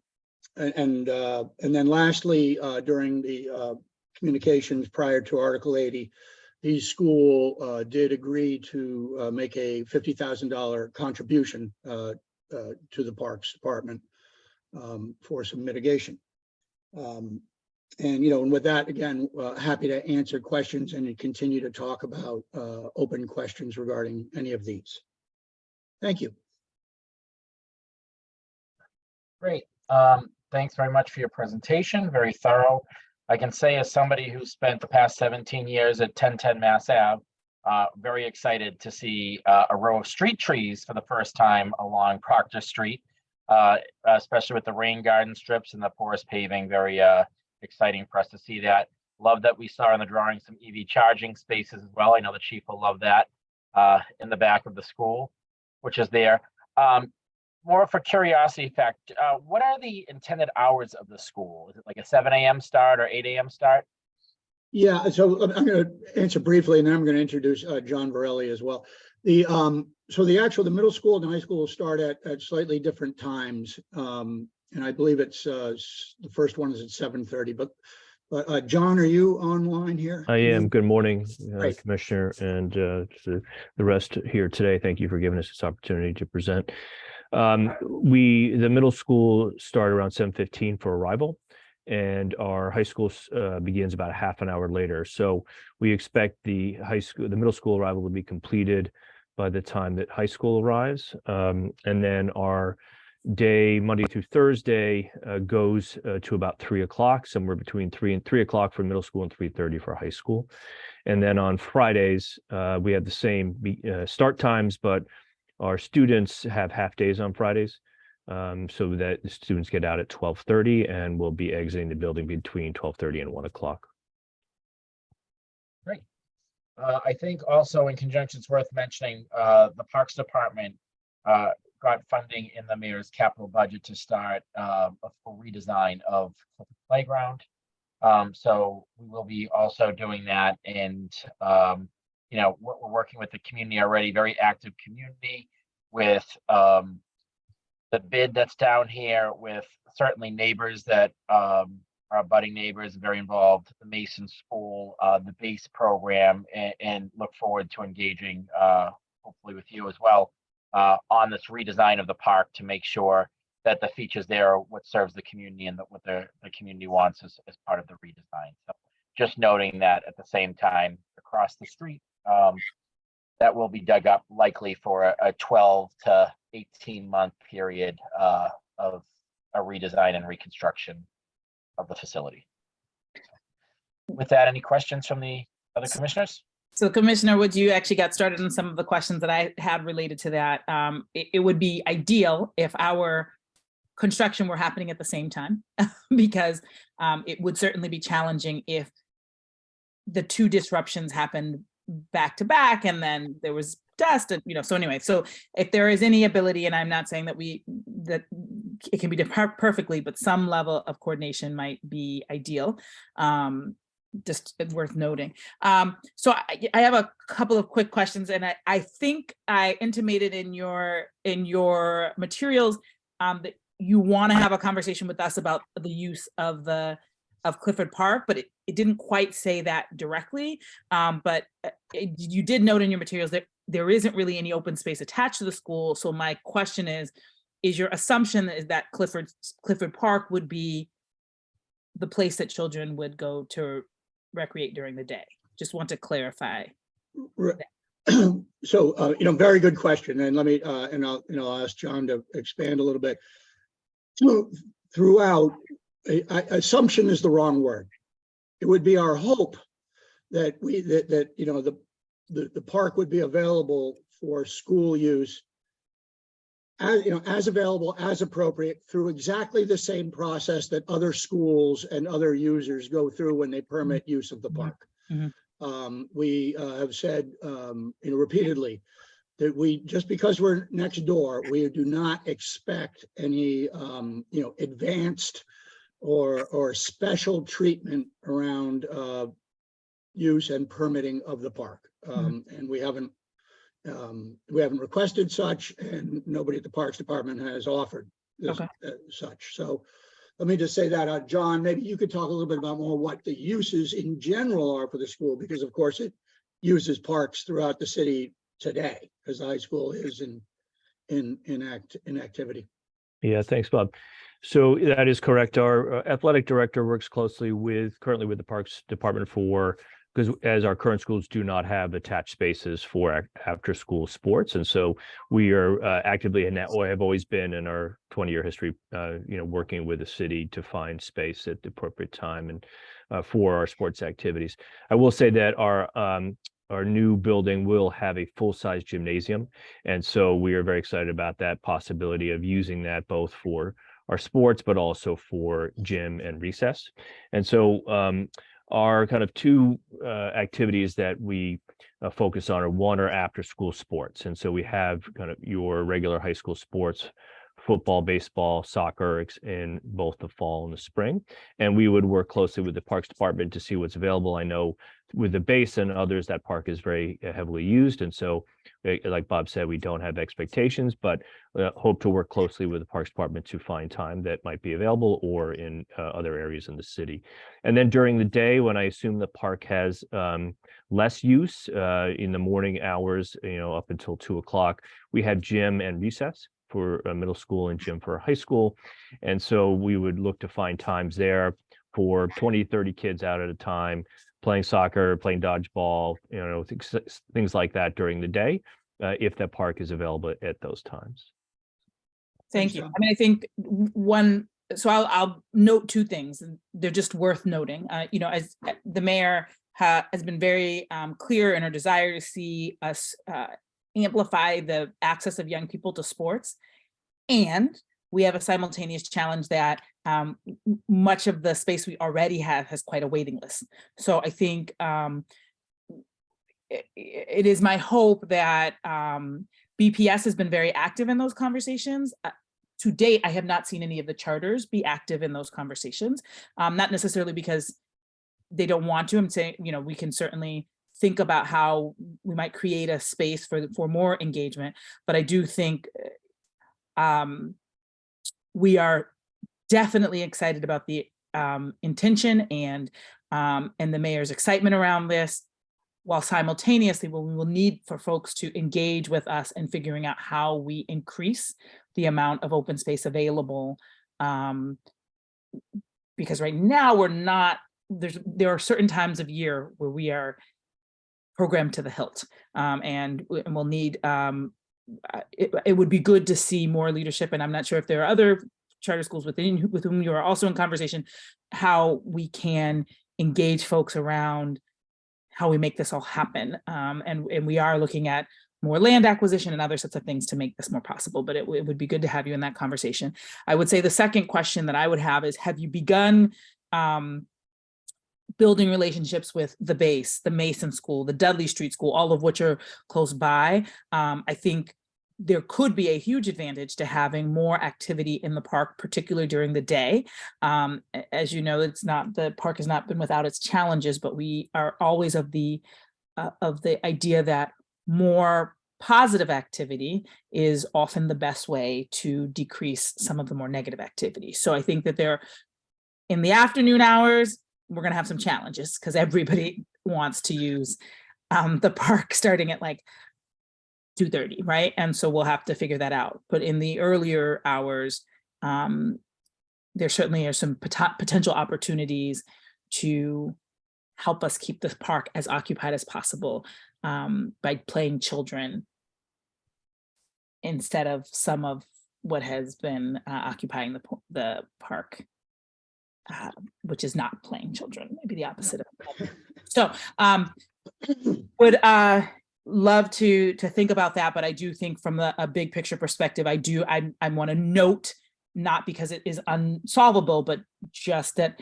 lastly, during the communications prior to Article 80, the school did agree to make a $50,000 contribution to the Parks Department for some mitigation. And with that, again, happy to answer questions and continue to talk about open questions regarding any of these. Thank you. Great. Thanks very much for your presentation. Very thorough. I can say, as somebody who spent the past 17 years at 1010 Mass Ave, very excited to see a row of street trees for the first time along Proctor Street, especially with the rain garden strips and the porous paving. Very exciting for us to see that. Love that we saw in the drawing some EV charging spaces as well. I know the chief will love that in the back of the school, which is there. More for curiosity fact, what are the intended hours of the school? Is it like a 7 a.m. start or 8 a.m. start? Yeah, so I'm going to answer briefly, and then I'm going to introduce John Borelli as well. The the middle school and the high school will start at slightly different times, and I believe it's the first one is at 7:30. But But John, are you online here? I am. Good morning, Great. Commissioner, and to the rest here today. Thank you for giving us this opportunity to present. The middle school started around 7:15 for arrival, and our high school begins about a half an hour later. So we expect the middle school arrival to be completed by the time that high school arrives. And then our day, Monday through Thursday, goes to about 3 o'clock, somewhere between 3 and 3 o'clock for middle school and 3:30 for high school. And then on Fridays, we have the same start times, but our students have half days on Fridays, so that the students get out at 12:30 and will be exiting the building between 12:30 and 1 o'clock. Great. I think also in conjunction, it's worth mentioning, the Parks Department got funding in the mayor's capital budget to start a full redesign of the playground. So we will be also doing that, and you know, we're working with the community already, very active community with the bid that's down here, with certainly neighbors that are budding neighbors, very involved, the Mason School, the BASE program, and look forward to engaging hopefully with you as well on this redesign of the park to make sure that the features there are what serves the community and what the community wants as part of the redesign. So just noting that at the same time, across the street, that will be dug up likely for a 12 to 18-month period of a redesign and reconstruction of the facility. With that, any questions from the other commissioners? So Commissioner Woods, you actually got started on some of the questions that I had related to that. It would be ideal if our construction were happening at the same time, because it would certainly be challenging if the two disruptions happened back to back and then there was dust and, you know, so anyway, so if there is any ability, and I'm not saying that that it can be done perfectly, but some level of coordination might be ideal. Just worth noting. So I have a couple of quick questions, and I think I intimated in your materials that you want to have a conversation with us about the use of Clifford Park, but it didn't quite say that directly. But you did note in your materials that there isn't really any open space attached to the school. So my question is your assumption is that Clifford Park would be the place that children would go to recreate during the day? Just want to clarify. So, very good question. And let me, I'll ask John to expand a little bit. So throughout, assumption is the wrong word. It would be our hope that the park would be available for school use as available, as appropriate, through exactly the same process that other schools and other users go through when they permit use of the park. Mm-hmm. We have said repeatedly that just because we're next door, we do not expect any advanced or special treatment around use and permitting of the park. And we haven't requested such, and nobody at the Parks Department has offered this, such. So let me just say that, John, maybe you could talk a little bit about more what the uses in general are for the school, because of course it uses parks throughout the city today, because the high school is in activity. Yeah, thanks, Bob. So that is correct. Our athletic director works closely currently with the Parks Department because as our current schools do not have attached spaces for after school sports. And so we are actively in that, or have always been in our 20-year history, working with the city to find space at the appropriate time and for our sports activities. I will say that our new building will have a full-size gymnasium. And so we are very excited about that possibility of using that both for our sports, but also for gym and recess. And so our kind of two activities that we focus on are one are after school sports. And so we have kind of your regular high school sports football, baseball, soccer in both the fall and the spring. And we would work closely with the Parks Department to see what's available. I know with the base and others, that park is very heavily used. And so, like Bob said, we don't have expectations, but hope to work closely with the Parks Department to find time that might be available or in other areas in the city. And then during the day, when I assume the park has less use in the morning hours, up until 2 o'clock, we have gym and recess for middle school and gym for high school. And so we would look to find times there for 20, 30 kids out at a time, playing soccer, playing dodgeball, things like that during the day, if that park is available at those times. Thank you. I mean, I think so I'll note two things, and they're just worth noting. As the mayor has been very clear in her desire to see us amplify the access of young people to sports. And we have a simultaneous challenge that much of the space we already have has quite a waiting list. So I think it is my hope that BPS has been very active in those conversations. To date, I have not seen any of the charters be active in those conversations, not necessarily because they don't want to. I'm saying, we can certainly think about how we might create a space for more engagement, but I do think we are definitely excited about the intention and the mayor's excitement around this, while simultaneously we will need for folks to engage with us in figuring out how we increase the amount of open space available. Because right now there are certain times of year where we are programmed to the hilt, and we'll need, it would be good to see more leadership. And I'm not sure if there are other charter schools with whom you are also in conversation, how we can engage folks around how we make this all happen. And we are looking at more land acquisition and other sorts of things to make this more possible, but it would be good to have you in that conversation. I would say the second question that I would have is, have you begun building relationships with the base, the Mason School, the Dudley Street School, all of which are close by? I think there could be a huge advantage to having more activity in the park, particularly during the day. As you know, the park has not been without its challenges, but we are always of the idea that more positive activity is often the best way to decrease some of the more negative activity. So I think that in the afternoon hours, we're going to have some challenges because everybody wants to use the park starting at like 2:30, right? And so we'll have to figure that out. But in the earlier hours, there certainly are some potential opportunities to help us keep the park as occupied as possible by playing children instead of some of what has been occupying the park, which is not playing children, maybe the opposite of that. So would love to think about that, but I do think from a big picture perspective, I want to note, not because it is unsolvable, but just that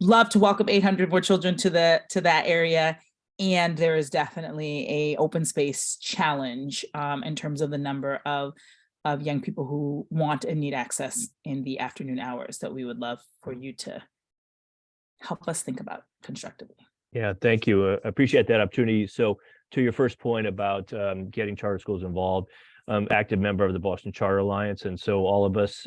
love to welcome 800 more children to that area. And there is definitely a open space challenge in terms of the number of young people who want and need access in the afternoon hours that we would love for you to help us think about constructively. Yeah, thank you. I appreciate that opportunity. So to your first point about getting charter schools involved, active member of the Boston Charter Alliance. And so all of us,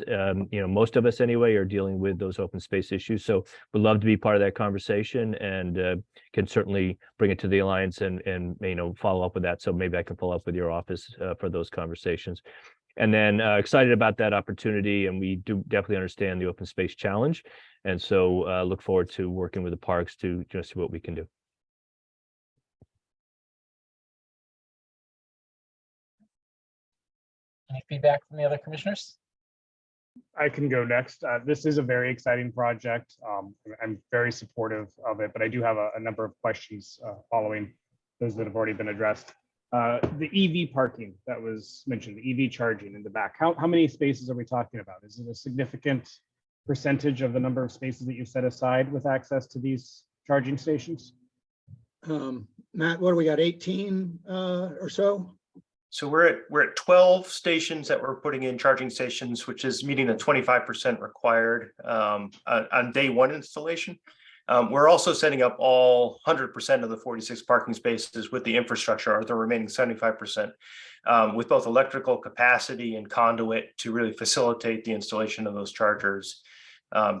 most of us anyway, are dealing with those open space issues. So we'd love to be part of that conversation and can certainly bring it to the Alliance and follow up with that. So maybe I can follow up with your office for those conversations. And then excited about that opportunity. And we do definitely understand the open space challenge. And so look forward to working with the parks to just see what we can do. Any feedback from the other commissioners? I can go next. This is a very exciting project. I'm very supportive of it, but I do have a number of questions following those that have already been addressed. The EV parking that was mentioned, the EV charging in the back, how many spaces are we talking about? Is it a significant percentage of the number of spaces that you set aside with access to these charging stations? Matt, what do we got, 18 or so? So we're at 12 stations that we're putting in, charging stations, which is meeting the 25% required on day one installation. We're also setting up all 100% of the 46 parking spaces with the infrastructure, or the remaining 75%, with both electrical capacity and conduit to really facilitate the installation of those chargers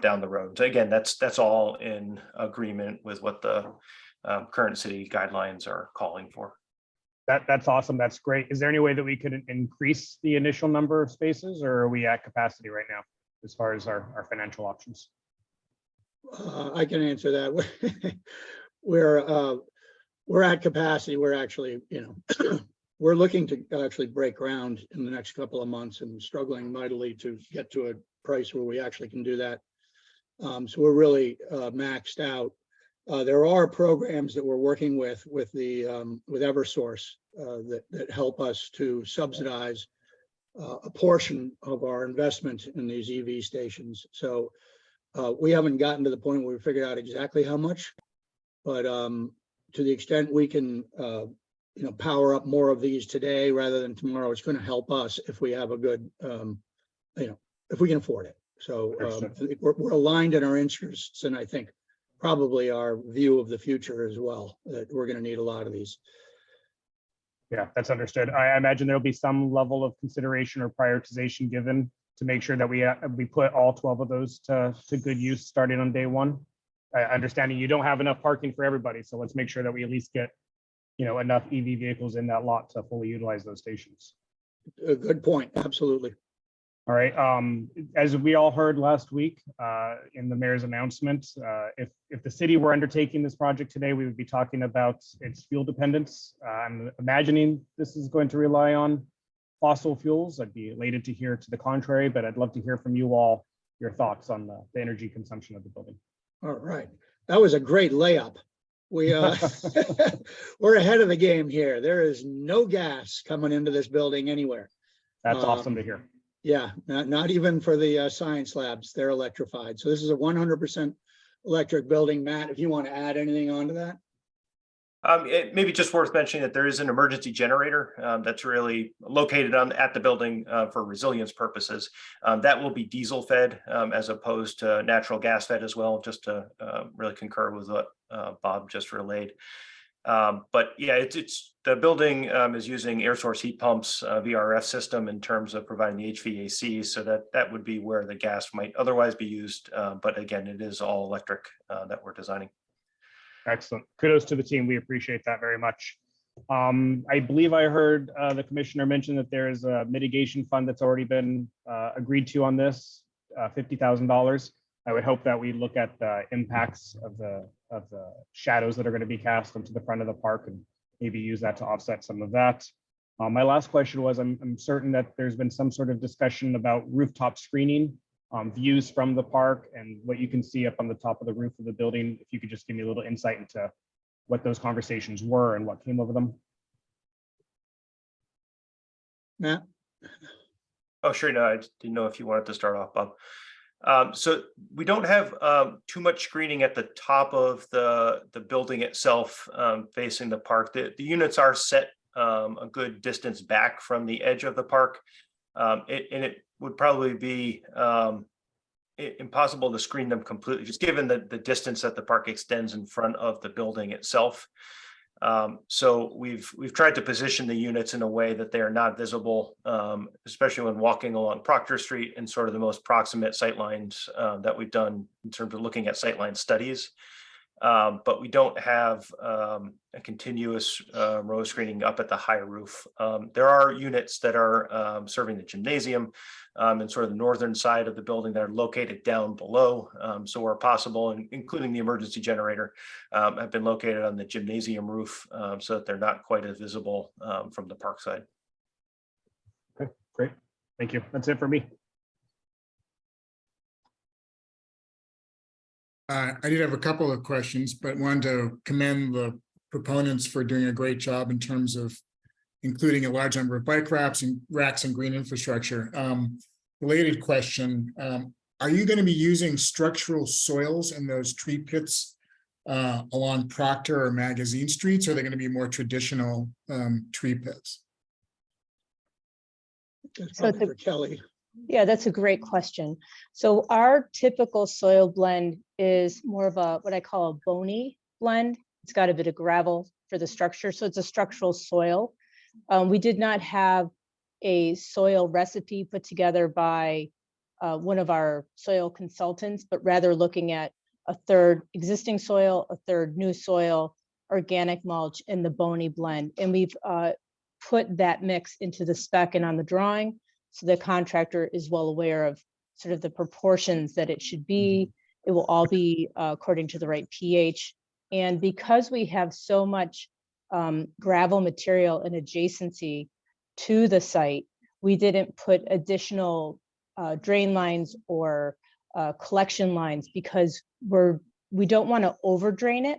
down the road. So again, that's all in agreement with what the current city guidelines are calling for. That's awesome. That's great. Is there any way that we could increase the initial number of spaces, or are we at capacity right now as far as our financial options? I can answer that. We're at capacity. We're actually, we're looking to actually break ground in the next couple of months and struggling mightily to get to a price where we actually can do that. So we're really maxed out. There are programs that we're working with Eversource that help us to subsidize a portion of our investment in these EV stations. So we haven't gotten to the point where we figured out exactly how much, but to the extent we can, power up more of these today rather than tomorrow, it's going to help us if we have a good, if we can afford it. So we're aligned in our interests, and I think probably our view of the future as well, that we're going to need a lot of these. Yeah, that's understood. I imagine there'll be some level of consideration or prioritization given to make sure that we put all 12 of those to good use starting on day one. Understanding you don't have enough parking for everybody, so let's make sure that we at least get enough EV vehicles in that lot to fully utilize those stations. A good point. Absolutely. All right. As we all heard last week in the mayor's announcement, if the city were undertaking this project today, we would be talking about its fuel dependence. I'm imagining this is going to rely on fossil fuels. I'd be elated to hear to the contrary, but I'd love to hear from you all your thoughts on the energy consumption of the building. All right. That was a great layup. We're ahead of the game here. There is no gas coming into this building anywhere. That's awesome to hear. Yeah, not even for the science labs. They're electrified. So this is a 100% electric building. Matt, if you want to add anything onto that. It may be just worth mentioning that there is an emergency generator that's really located at the building for resilience purposes. That will be diesel fed as opposed to natural gas fed as well, just to really concur with what Bob just relayed. But yeah, it's the building is using air source heat pumps, VRF system in terms of providing the HVAC, so that would be where the gas might otherwise be used. But again, it is all electric that we're designing. Excellent. Kudos to the team. We appreciate that very much. I believe I heard the commissioner mention that there is a mitigation fund that's already been agreed to on this, $50,000. I would hope that we look at the impacts of the shadows that are going to be cast onto the front of the park and maybe use that to offset some of that. My last question was, I'm certain that there's been some sort of discussion about rooftop screening, views from the park and what you can see up on the top of the roof of the building. If you could just give me a little insight into what those conversations were and what came of them. Matt? Oh, sure. No, I didn't know if you wanted to start off, Bob. So we don't have too much screening at the top of the building itself facing the park. The units are set a good distance back from the edge of the park. It would probably be impossible to screen them completely, just given the distance that the park extends in front of the building itself. So we've tried to position the units in a way that they are not visible, especially when walking along Proctor Street and sort of the most proximate sightlines that we've done in terms of looking at sightline studies. But we don't have a continuous row screening up at the high roof. There are units that are serving the gymnasium and sort of the northern side of the building that are located down below. So where possible, including the emergency generator, have been located on the gymnasium roof so that they're not quite as visible from the park side. Okay, great. Thank you. That's it for me. I did have a couple of questions, but wanted to commend the proponents for doing a great job in terms of including a large number of bike racks and green infrastructure. Related question, are you going to be using structural soils in those tree pits along Proctor or Magazine Streets, or are they going to be more traditional tree pits? That's So probably for Kelly. Yeah, that's a great question. So our typical soil blend is more of a, what I call a bony blend. It's got a bit of gravel for the structure, so it's a structural soil. We did not have a soil recipe put together by one of our soil consultants, but rather looking at a third existing soil, a third new soil, organic mulch, and the bony blend. And we've put that mix into the spec and on the drawing, so the contractor is well aware of sort of the proportions that it should be. It will all be according to the right pH. And because we have so much gravel material and adjacency to the site, we didn't put additional drain lines or collection lines because we don't want to over drain it,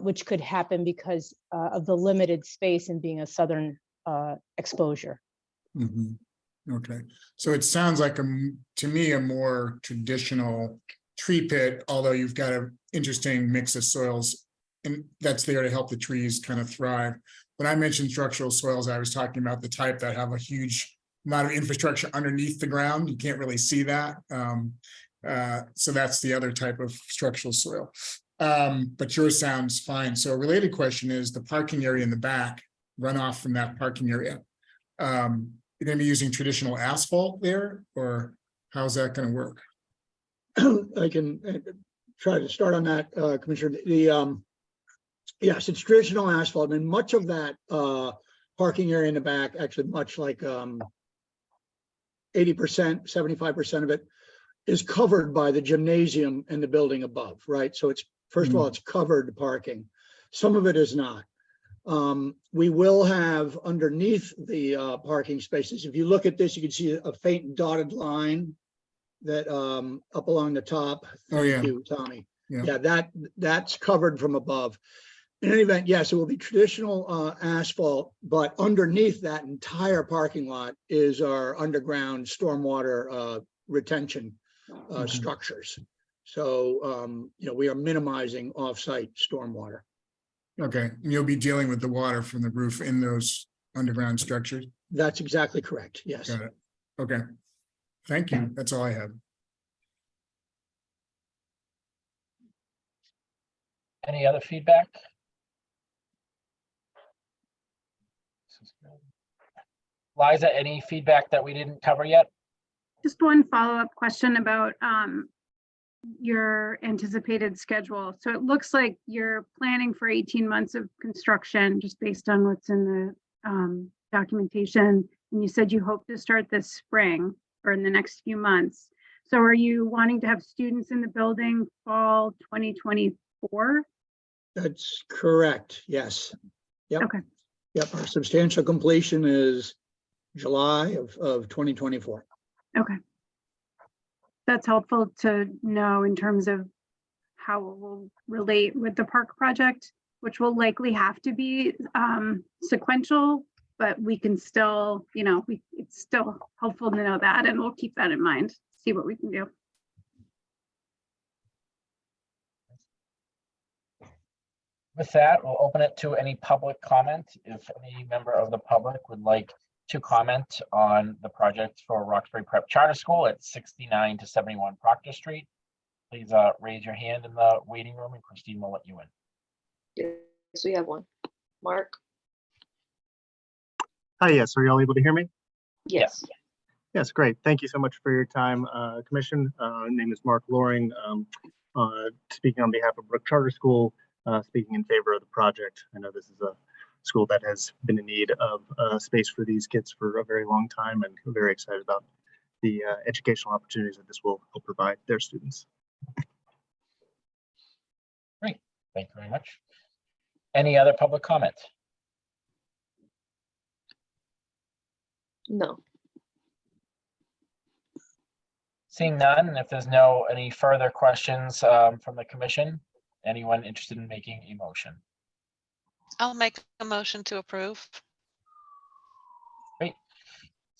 which could happen because of the limited space and being a southern exposure. Mhm. Okay, so it sounds like to me, a more traditional tree pit, although you've got an interesting mix of soils and that's there to help the trees kind of thrive. When I mentioned structural soils, I was talking about the type that have a huge amount of infrastructure underneath the ground. You can't really see that. So that's the other type of structural soil. But yours sounds fine. So a related question is the parking area in the back, runoff from that parking area. You're going to be using traditional asphalt there, or how's that going to work? I can try to start on that, Commissioner. Yes, it's traditional asphalt, and much of that parking area in the back, actually much like 80%, 75% of it is covered by the gymnasium and the building above, right? So it's, first of all, it's covered parking. Some of it is not. We will have underneath the parking spaces. If you look at this, you can see a faint dotted line that up along the top. Oh, yeah. Thank you, Tommy. Yeah. Yeah, that's covered from above. In any event, yes, it will be traditional asphalt, but underneath that entire parking lot is our underground stormwater retention structures. So, we are minimizing offsite stormwater. Okay, and you'll be dealing with the water from the roof in those underground structures? That's exactly correct. Yes. Got it. Okay. Thank you. That's all I have. Any other feedback? Liza, any feedback that we didn't cover yet? Just one follow-up question about your anticipated schedule. So it looks like you're planning for 18 months of construction just based on what's in the documentation. And you said you hope to start this spring or in the next few months. So are you wanting to have students in the building fall 2024? That's correct. Yes. Yep. Okay. Yep. Our substantial completion is July of 2024. Okay. That's helpful to know in terms of how it will relate with the park project, which will likely have to be sequential, but we can still, it's still helpful to know that, and we'll keep that in mind, see what we can do. With that, we'll open it to any public comment. If any member of the public would like to comment on the project for Roxbury Prep Charter School at 69 to 71 Proctor Street, please raise your hand in the waiting room and Christine will let you in. Yes, we have one. Mark? Hi, yes. Are you all able to hear me? Yes. Yes, great. Thank you so much for your time, Commission. My name is Mark Loring, speaking on behalf of Brook Charter School, speaking in favor of the project. I know this is a school that has been in need of space for these kids for a very long time, and we're very excited about the educational opportunities that this will help provide their students. Great, thank you very much. Any other public comment? No. Seeing none, and if there's any further questions from the commission, anyone interested in making a motion? I'll make a motion to approve. Great.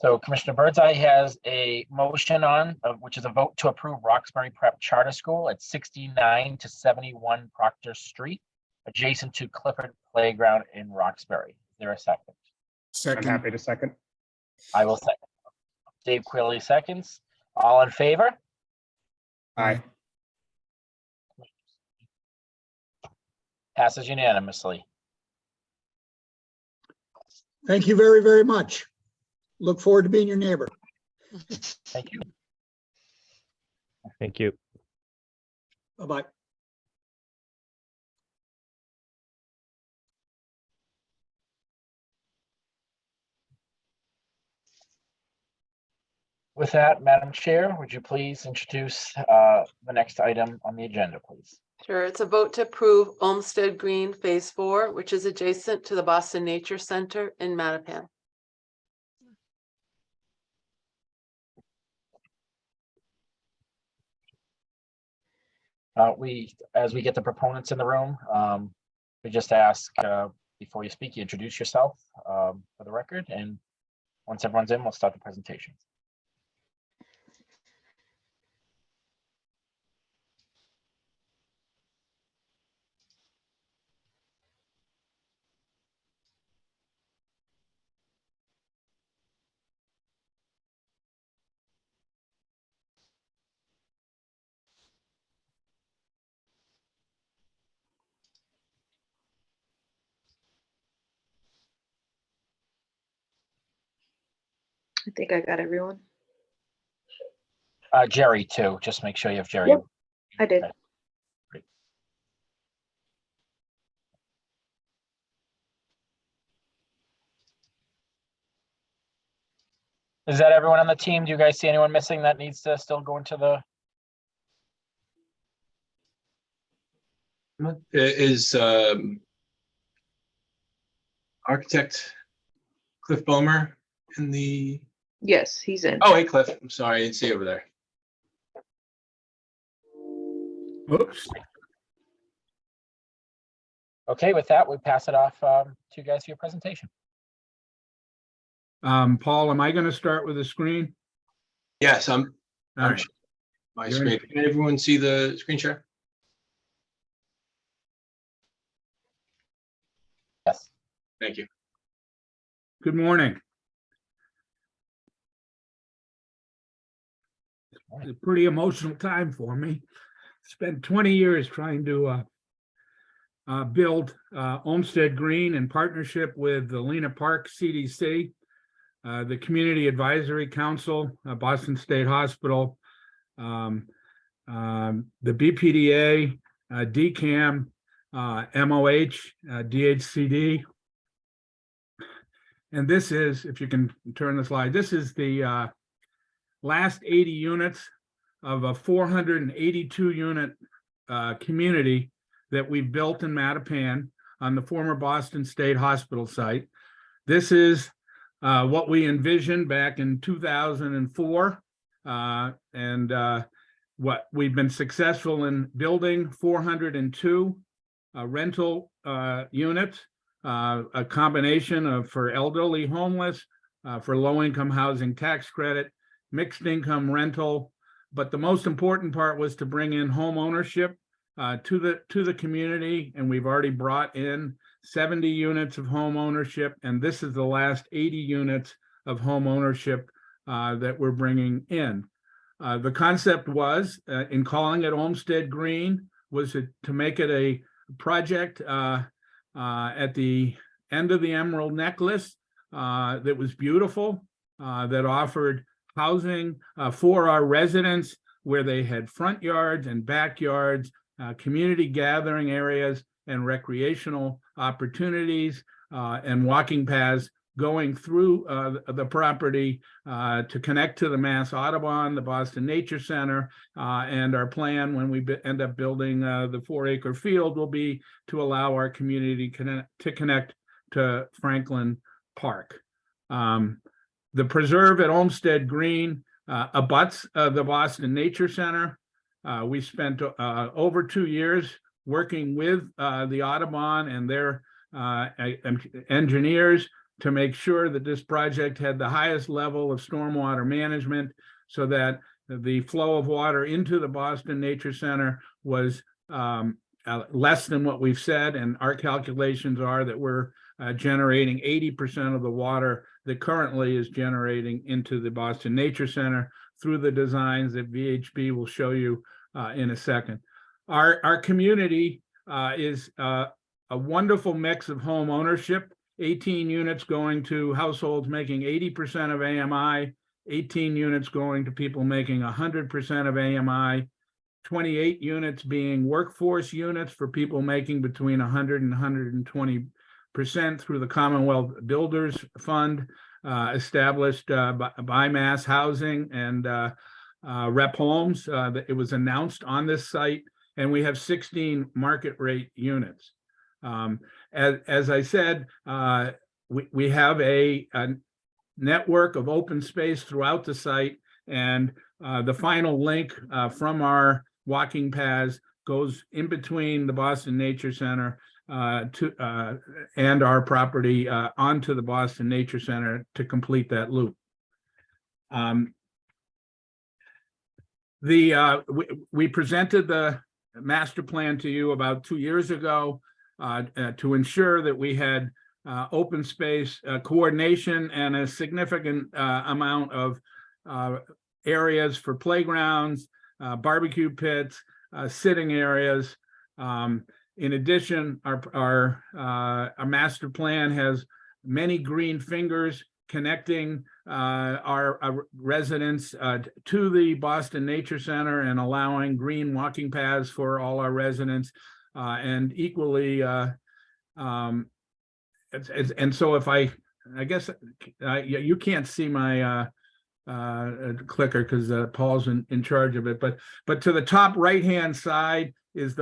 So Commissioner Birdseye has a motion on, which is a vote to approve Roxbury Prep Charter School at 69 to 71 Proctor Street, adjacent to Clifford Playground in Roxbury. Is there a second? I'm happy to second. I will second. Dave Quilly seconds. All in favor? Aye. Passes unanimously. Thank you very, very much. Look forward to being your neighbor. Thank you. Thank you. Bye-bye. With that, Madam Chair, would you please introduce the next item on the agenda, please? Sure, it's a vote to approve Olmsted Green Phase 4, which is adjacent to the Boston Nature Center in Mattapan. As we get the proponents in the room, we just ask before you speak, you introduce yourself for the record, and once everyone's in, we'll start the presentation. I think I got everyone. Jerry too, just make sure you have Jerry. Yep, I did. Okay. Great. Is that everyone on the team? Do you guys see anyone missing that needs to still go into the? Is architect Cliff Bomer in the? Yes, he's in. Oh, hey, Cliff. I'm sorry, I didn't see you over there. Oops. Okay, with that, we pass it off to you guys for your presentation. Paul, am I going to start with the screen? Yes, I'm All right. my You're in. screen. Can everyone see the screen share? Yes. Thank you. Good morning. It's a pretty emotional time for me. Spent 20 years trying to build Olmsted Green in partnership with the Lena Park CDC, the Community Advisory Council, Boston State Hospital, the BPDA, DCAM, MOH, DHCD. And this is, if you can turn the slide, this is the last 80 units of a 482 unit community that we built in Mattapan on the former Boston State Hospital site. This is what we envisioned back in 2004, and what we've been successful in building 402 rental units, a combination of for elderly homeless, for low-income housing tax credit, mixed income rental, but the most important part was to bring in home ownership to the community, and we've already brought in 70 units of home ownership, and this is the last 80 units of home ownership that we're bringing in. The concept was, in calling it Olmsted Green, was to make it a project at the end of the Emerald Necklace that was beautiful, that offered housing for our residents, where they had front yards and backyards, community gathering areas and recreational opportunities, and walking paths going through the property to connect to the Mass Audubon, the Boston Nature Center, and our plan when we end up building the 4-acre field will be to allow our community to connect to Franklin Park. The preserve at Olmsted Green abuts the Boston Nature Center. We spent over 2 years working with the Audubon and their engineers to make sure that this project had the highest level of stormwater management, so that the flow of water into the Boston Nature Center was less than what we've said, and our calculations are that we're generating 80% of the water that currently is generating into the Boston Nature Center through the designs that VHB will show you in a second. Our community is a wonderful mix of home ownership, 18 units going to households making 80% of AMI, 18 units going to people making 100% of AMI, 28 units being workforce units for people making between 100 and 120% through the Commonwealth Builders Fund, established by Mass Housing and Rep Homes. It was announced on this site, and we have 16 market rate units. As I said, we have a network of open space throughout the site, and the final link from our walking paths goes in between the Boston Nature Center and our property onto the Boston Nature Center to complete that loop. We presented the master plan to you about 2 years ago to ensure that we had open space coordination and a significant amount of areas for playgrounds, barbecue pits, sitting areas. In addition, our master plan has many green fingers connecting our residents to the Boston Nature Center and allowing green walking paths for all our residents, and equally and so if I guess you can't see my clicker because Paul's in charge of it, but to the top right hand side is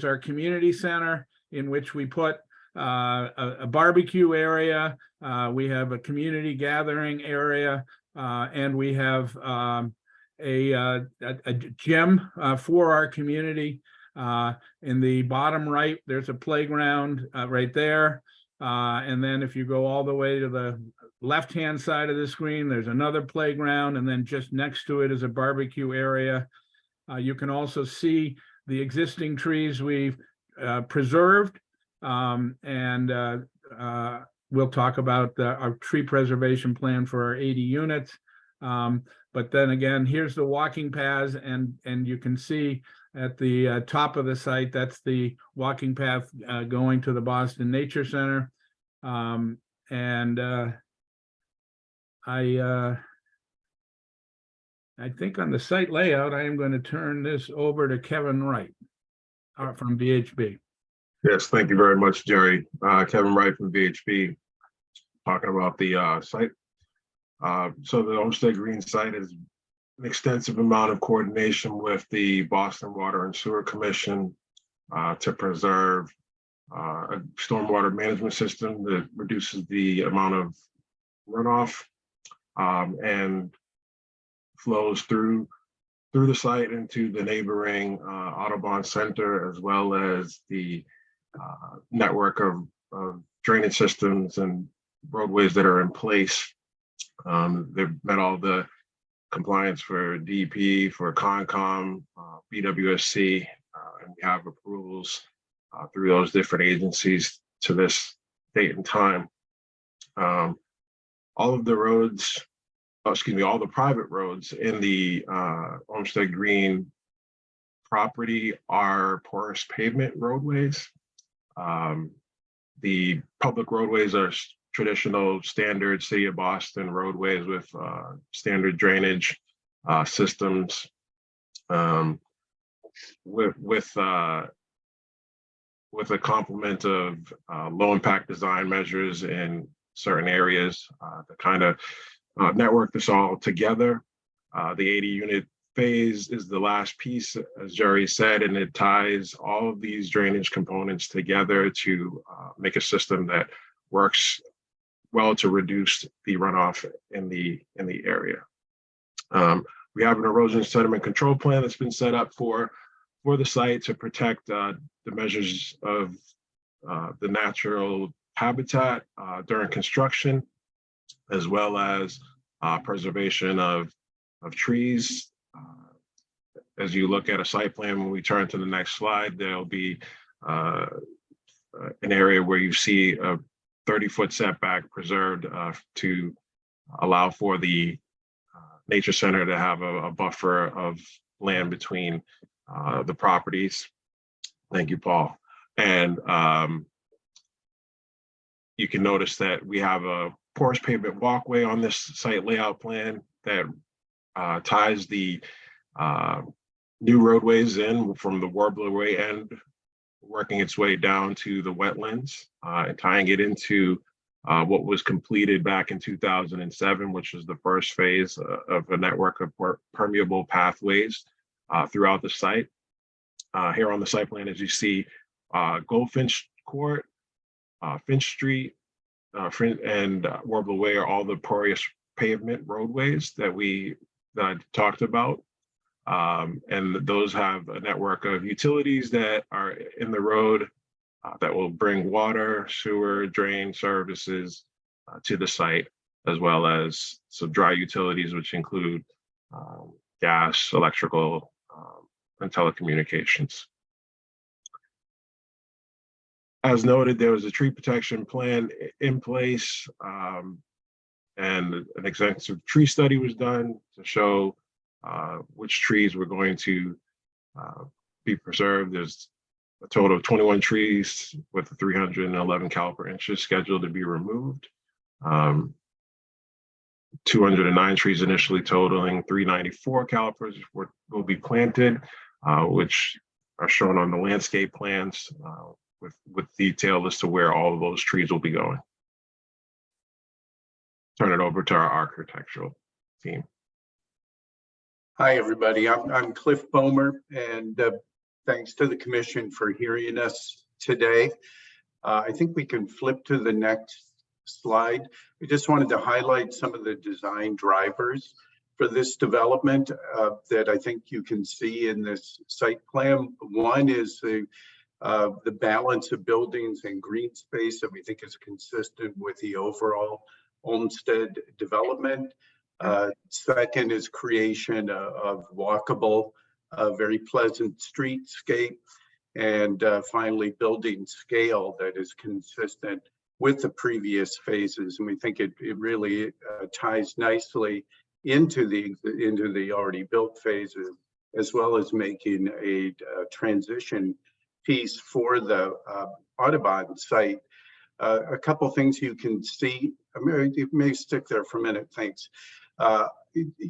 our community center, in which we put a barbecue area, we have a community gathering area, and we have a gym for our community. In the bottom right, there's a playground right there. And then if you go all the way to the left-hand side of the screen, there's another playground, and then just next to it is a barbecue area. You can also see the existing trees we've preserved, and we'll talk about our tree preservation plan for our 80 units. But then again, here's the walking paths, and you can see at the top of the site, that's the walking path going to the Boston Nature Center. I think on the site layout, I am going to turn this over to Kevin Wright from VHB. Yes, thank you very much, Jerry. Kevin Wright from VHB, talking about the site. So the Olmsted Green site is an extensive amount of coordination with the Boston Water and Sewer Commission to preserve a stormwater management system that reduces the amount of runoff and flows through the site into the neighboring Audubon Center, as well as the network of drainage systems and roadways that are in place. They've met all the compliance for DEP, for Concom, BWSC, and we have approvals through those different agencies to this date and time. All of the roads, all the private roads in the Olmsted Green property are porous pavement roadways. The public roadways are traditional standard City of Boston roadways with standard drainage systems, with a complement of low impact design measures in certain areas to kind of network this all together. The 80 unit phase is the last piece, as Jerry said, and it ties all of these drainage components together to make a system that works well to reduce the runoff in the area. We have an erosion sediment control plan that's been set up for the site to protect the measures of the natural habitat during construction, as well as preservation of trees. As you look at a site plan, when we turn to the next slide, there'll be an area where you see a 30-foot setback preserved to allow for the nature center to have a buffer of land between the properties. Thank you, Paul. And you can notice that we have a porous pavement walkway on this site layout plan that ties the new roadways in from the Warbler Way end, working its way down to the wetlands, and tying it into what was completed back in 2007, which was the first phase of a network of permeable pathways throughout the site. Here on the site plan, as you see, Goldfinch Court, Finch Street, and Warbler Way are all the porous pavement roadways that I talked about. And those have a network of utilities that are in the road that will bring water, sewer, drain services to the site, as well as some dry utilities, which include gas, electrical, and telecommunications. As noted, there was a tree protection plan in place, and an extensive tree study was done to show which trees were going to be preserved. There's a total of 21 trees with 311 caliper inches scheduled to be removed. 209 trees initially totaling 394 calipers will be planted, which are shown on the landscape plans with detail as to where all of those trees will be going. Turn it over to our architectural team. Hi, everybody. I'm Cliff Bomer, and thanks to the commission for hearing us today. I think we can flip to the next slide. We just wanted to highlight some of the design drivers for this development that I think you can see in this site plan. One is the balance of buildings and green space that we think is consistent with the overall Olmsted development. Second is creation of walkable, very pleasant streetscape. And finally, building scale that is consistent with the previous phases. And we think it really ties nicely into the already built phases, as well as making a transition piece for the Audubon site. A couple things you can see. You may stick there for a minute, thanks.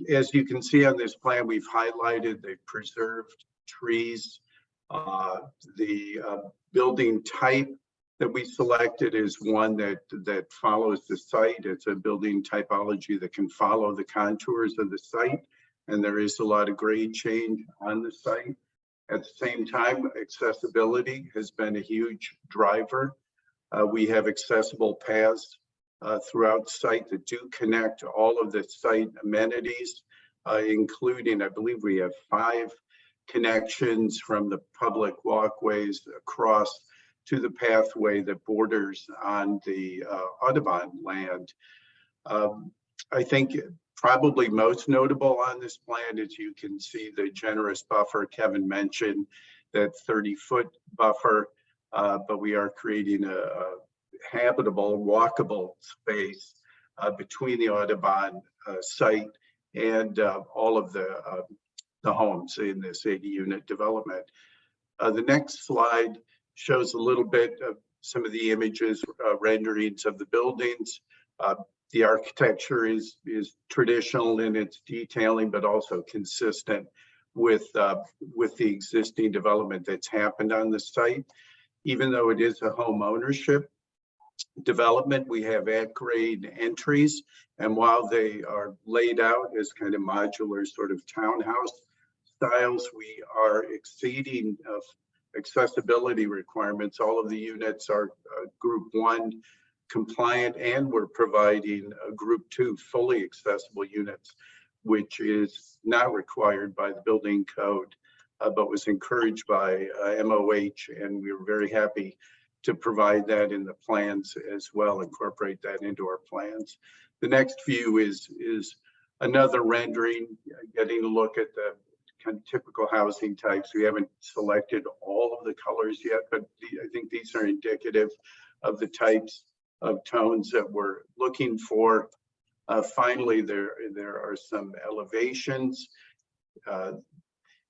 As you can see on this plan, we've highlighted the preserved trees. The building type that we selected is one that follows the site. It's a building typology that can follow the contours of the site, and there is a lot of grade change on the site. At the same time, accessibility has been a huge driver. We have accessible paths throughout the site that do connect all of the site amenities, including, I believe we have 5 connections from the public walkways across to the pathway that borders on the Audubon land. I think probably most notable on this plan is you can see the generous buffer. Kevin mentioned that 30-foot buffer, but we are creating a habitable, walkable space between the Audubon site and all of the homes in this 80-unit development. The next slide shows a little bit of some of the images, renderings of the buildings. The architecture is traditional in its detailing, but also consistent with the existing development that's happened on the site. Even though it is a home ownership development, we have at-grade entries, and while they are laid out as kind of modular sort of townhouse styles, we are exceeding accessibility requirements. All of the units are Group 1 compliant, and we're providing a Group 2 fully accessible units, which is not required by the building code, but was encouraged by MOH, and we were very happy to provide that in the plans as well, incorporate that into our plans. The next view is another rendering, getting a look at the kind of typical housing types. We haven't selected all of the colors yet, but I think these are indicative of the types of tones that we're looking for. Finally, there are some elevations.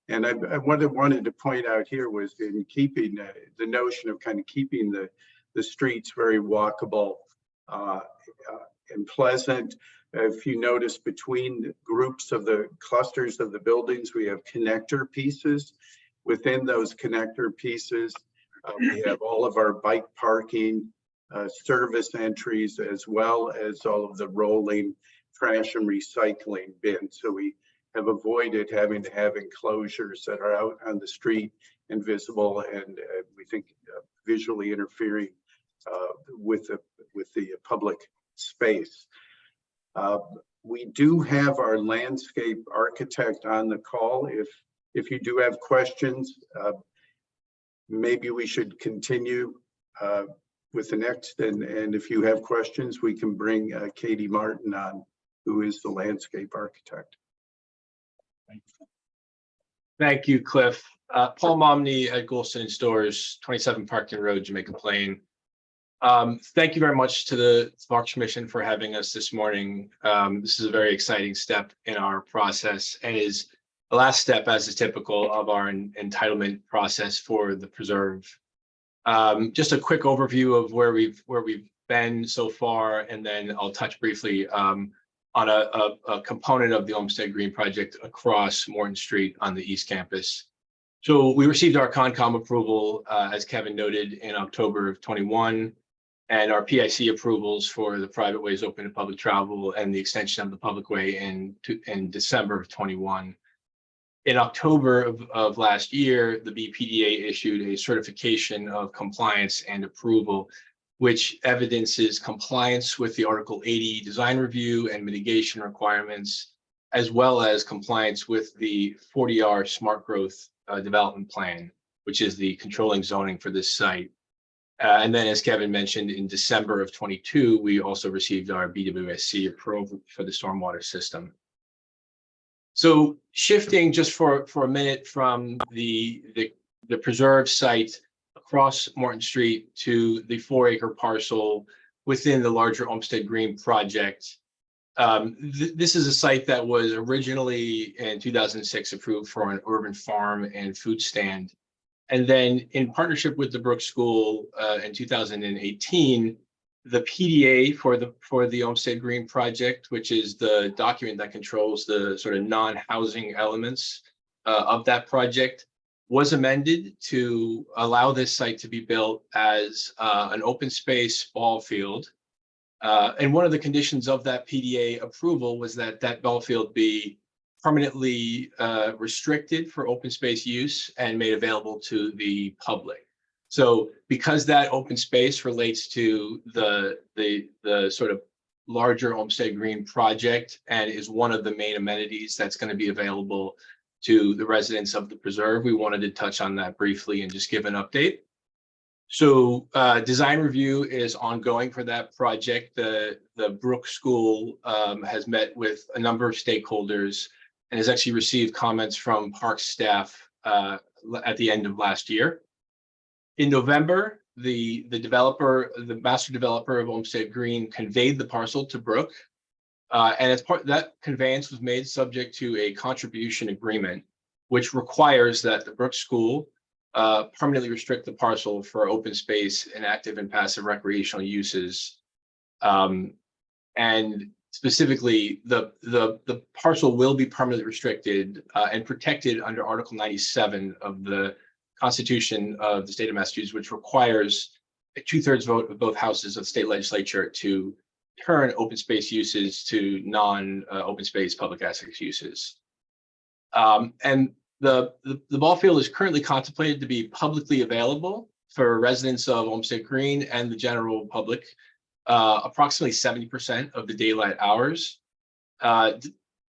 And what I wanted to point out here was in keeping the notion of kind of keeping the streets very walkable and pleasant. If you notice, between the groups of the clusters of the buildings, we have connector pieces. Within those connector pieces, we have all of our bike parking, service entries, as well as all of the rolling trash and recycling bins. So we have avoided having to have enclosures that are out on the street and visible, and we think visually interfering with the public space. We do have our landscape architect on the call. If you do have questions, maybe we should continue with the next, and if you have questions, we can bring Katie Martin on, who is the landscape architect. Thank you, Cliff. Paul Momney at Goulston Stores, 27 Parkton Road, Jamaica Plain. Thank you very much to the Parks Commission for having us this morning. This is a very exciting step in our process and is the last step, as is typical, of our entitlement process for the preserve. Just a quick overview of where we've been so far, and then I'll touch briefly on a component of the Olmsted Green project across Morton Street on the East Campus. So we received our Concom approval, as Kevin noted, in October of 21, and our PIC approvals for the private ways open to public travel and the extension of the public way in December of 21. In October of last year, the BPDA issued a certification of compliance and approval, which evidences compliance with the Article 80 design review and mitigation requirements, as well as compliance with the 40R smart growth development plan, which is the controlling zoning for this site. And then, as Kevin mentioned, in December of 22, we also received our BWSC approval for the stormwater system. So shifting just for a minute from the preserve site across Morton Street to the 4-acre parcel within the larger Olmsted Green project. This is a site that was originally in 2006 approved for an urban farm and food stand. And then in partnership with the Brooks School in 2018, the PDA for the Olmsted Green project, which is the document that controls the sort of non-housing elements of that project, was amended to allow this site to be built as an open space ball field. And one of the conditions of that PDA approval was that ball field be permanently restricted for open space use and made available to the public. So because that open space relates to the sort of larger Olmsted Green project and is one of the main amenities that's going to be available to the residents of the preserve, we wanted to touch on that briefly and just give an update. So design review is ongoing for that project. The Brooks School has met with a number of stakeholders and has actually received comments from Parks staff at the end of last year. In November, the master developer of Olmsted Green conveyed the parcel to Brook. And as part that conveyance was made subject to a contribution agreement, which requires that the Brooks School permanently restrict the parcel for open space and active and passive recreational uses. And specifically, the parcel will be permanently restricted and protected under Article 97 of the Constitution of the state of Massachusetts, which requires a 2/3 vote of both houses of the state legislature to turn open space uses to non-open space public access uses. And the ball field is currently contemplated to be publicly available for residents of Olmsted Green and the general public, approximately 70% of the daylight hours.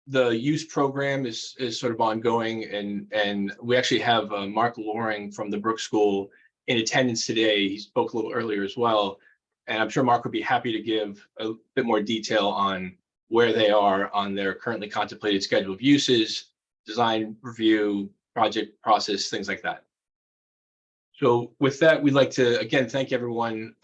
The use program is sort of ongoing, and we actually have Mark Loring from the Brooks School in attendance today. He spoke a little earlier as well, and I'm sure Mark would be happy to give a bit more detail on where they are on their currently contemplated schedule of uses, design review, project process, things like that. So with that, we'd like to, again, thank everyone.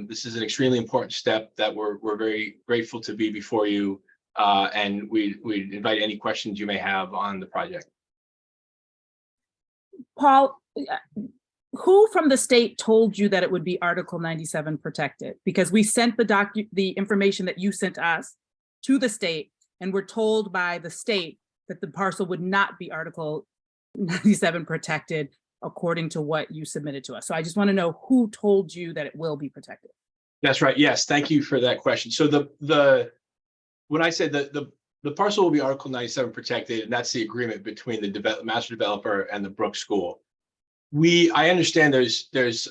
This is an extremely important step that we're very grateful to be before you And we invite any questions you may have on the project. Paul, who from the state told you that it would be Article 97 protected? Because we sent the information that you sent us to the state, and we're told by the state that the parcel would not be Article 97 protected according to what you submitted to us. So I just want to know who told you that it will be protected. That's right. Yes, thank you for that question. So when I said that the parcel will be Article 97 protected, and that's the agreement between the master developer and the Brook School. I understand there's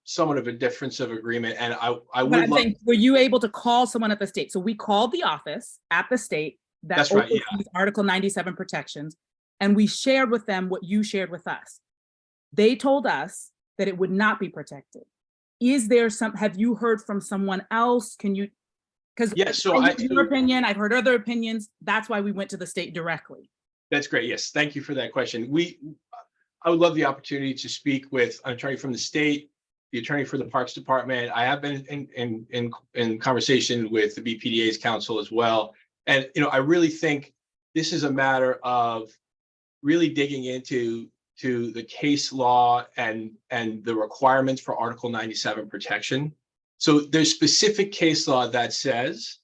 somewhat of a difference of agreement, and I would love. Were you able to call someone at the state? So we called the office at the state that That's right, yeah. oversees Article 97 protections, and we shared with them what you shared with us. They told us that it would not be protected. Is there have you heard from someone else? Can you, because yes, so your opinion, I've heard other opinions. That's why we went to the state directly. That's great. Yes, thank you for that question. I would love the opportunity to speak with an attorney from the state, the attorney for the Parks Department. I have been in conversation with the BPDA's counsel as well. And, I really think this is a matter of really digging into the case law and the requirements for Article 97 protection. So there's specific case law that says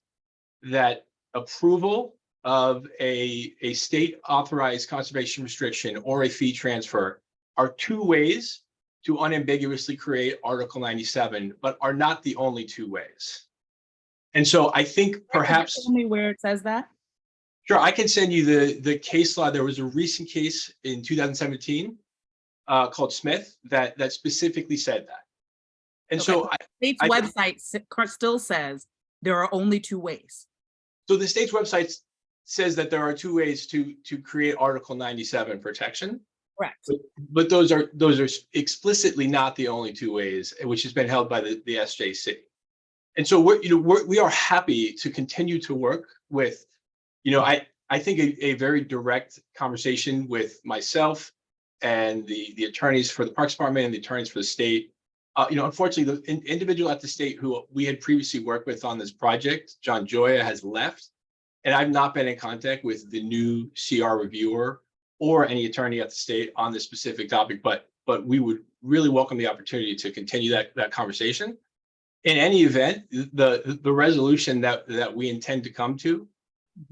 that approval of a state authorized conservation restriction or a fee transfer are two ways to unambiguously create Article 97, but are not the only two ways. And so I think perhaps— Tell me where it says that. Sure, I can send you the case law. There was a recent case in 2017 called Smith that specifically said that. And Okay. so The state's website still says there are only two ways. So the state's website says that there are two ways to create Article 97 protection. Correct. But those are explicitly not the only two ways, which has been held by the SJC. And so we are happy to continue to work with, I think a very direct conversation with myself and the attorneys for the Parks Department and the attorneys for the state. Unfortunately, the individual at the state who we had previously worked with on this project, John Joya, has left, and I've not been in contact with the new CR reviewer or any attorney at the state on this specific topic, but we would really welcome the opportunity to continue that conversation. In any event, the resolution that we intend to come to,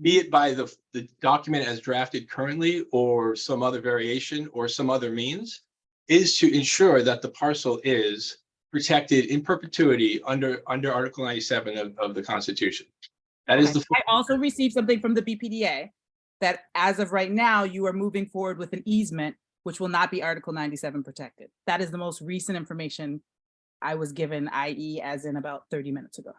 be it by the document as drafted currently or some other variation or some other means, is to ensure that the parcel is protected in perpetuity under Article 97 of the Constitution. That is I also received something from the BPDA that as of right now, you are moving forward with an easement, which will not be Article 97 protected. That is the most recent information I was given, i.e. as in about 30 minutes ago.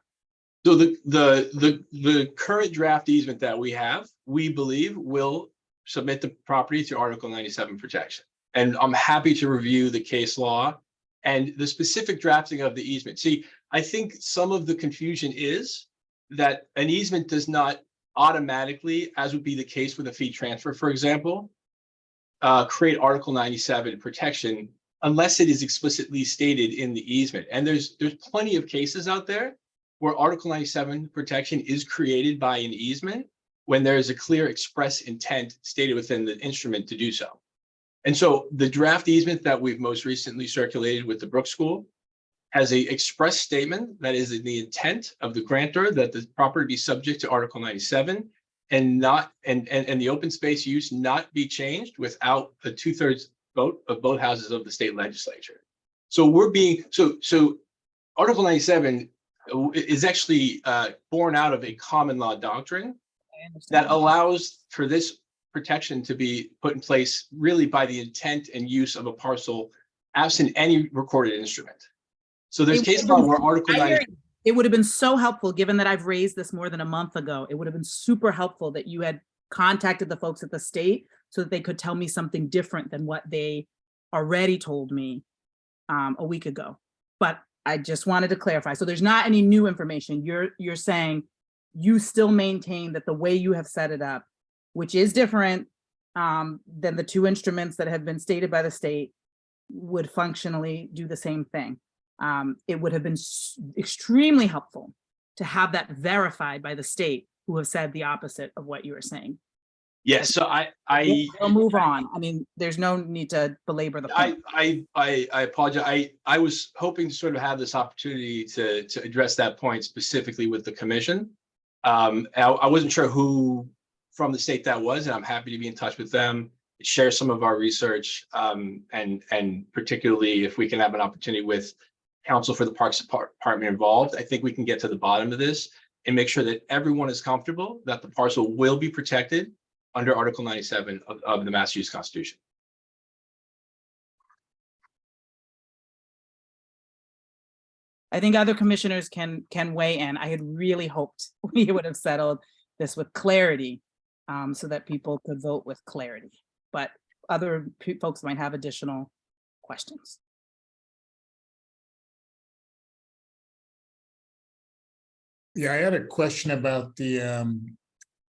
So the current draft easement that we have, we believe will submit the property to Article 97 protection. And I'm happy to review the case law and the specific drafting of the easement. See, I think some of the confusion is that an easement does not automatically, as would be the case with a fee transfer, for example, create Article 97 protection unless it is explicitly stated in the easement. And there's plenty of cases out there where Article 97 protection is created by an easement when there is a clear express intent stated within the instrument to do so. And so the draft easement that we've most recently circulated with the Brook School has a express statement that is in the intent of the grantor that the property be subject to Article 97 and the open space use not be changed without a 2/3 vote of both houses of the state legislature. So so Article 97 is actually born out of a common law doctrine that allows for this protection to be put in place really by the intent and use of a parcel absent any recorded instrument. So there's case law where Article 97. It would have been so helpful, given that I've raised this more than a month ago. It would have been super helpful that you had contacted the folks at the state so that they could tell me something different than what they already told me a week ago. But I just wanted to clarify. So there's not any new information. You're saying you still maintain that the way you have set it up, which is different than the two instruments that have been stated by the state, would functionally do the same thing. It would have been extremely helpful to have that verified by the state who have said the opposite of what you were saying. Yeah, so We'll move on. I mean, there's no need to belabor the point. I apologize. I was hoping to sort of have this opportunity to address that point specifically with the commission. I wasn't sure who from the state that was, and I'm happy to be in touch with them, share some of our research, and particularly if we can have an opportunity with counsel for the Parks Department involved, I think we can get to the bottom of this and make sure that everyone is comfortable that the parcel will be protected under Article 97 of the Massachusetts Constitution. I think other commissioners can weigh in. I had really hoped we would have settled this with clarity, so that people could vote with clarity, but other folks might have additional questions. Yeah, I had a question about the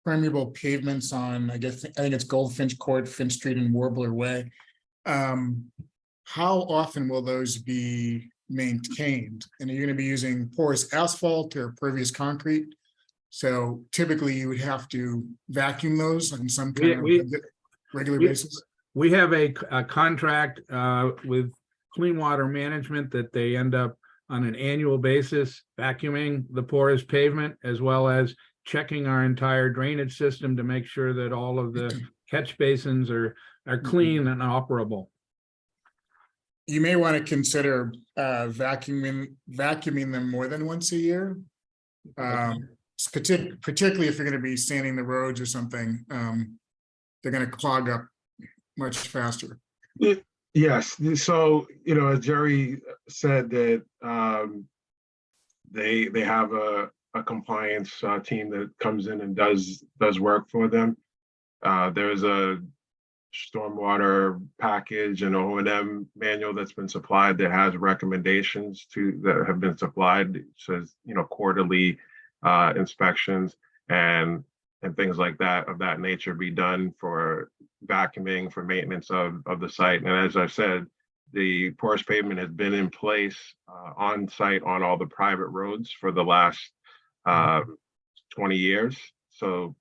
permeable pavements on, I think it's Goldfinch Court, Finch Street and Warbler Way. How often will those be maintained? And are you going to be using porous asphalt or pervious concrete? So typically you would have to vacuum those on some kind of regular basis. We have a contract with Clean Water Management that they end up on an annual basis vacuuming the porous pavement, as well as checking our entire drainage system to make sure that all of the catch basins are clean and operable. You may want to consider vacuuming them more than once a year. Particularly if you're going to be sanding the roads or something, they're going to clog up much faster. Yes, so, as Jerry said that they have a compliance team that comes in and does work for them. There's a stormwater package and O&M manual that's been supplied that has recommendations that have been supplied. It says, quarterly inspections and things like that of that nature be done for vacuuming, for maintenance of the site. And as I said, the porous pavement has been in place on site on all the private roads for the last 20 years. So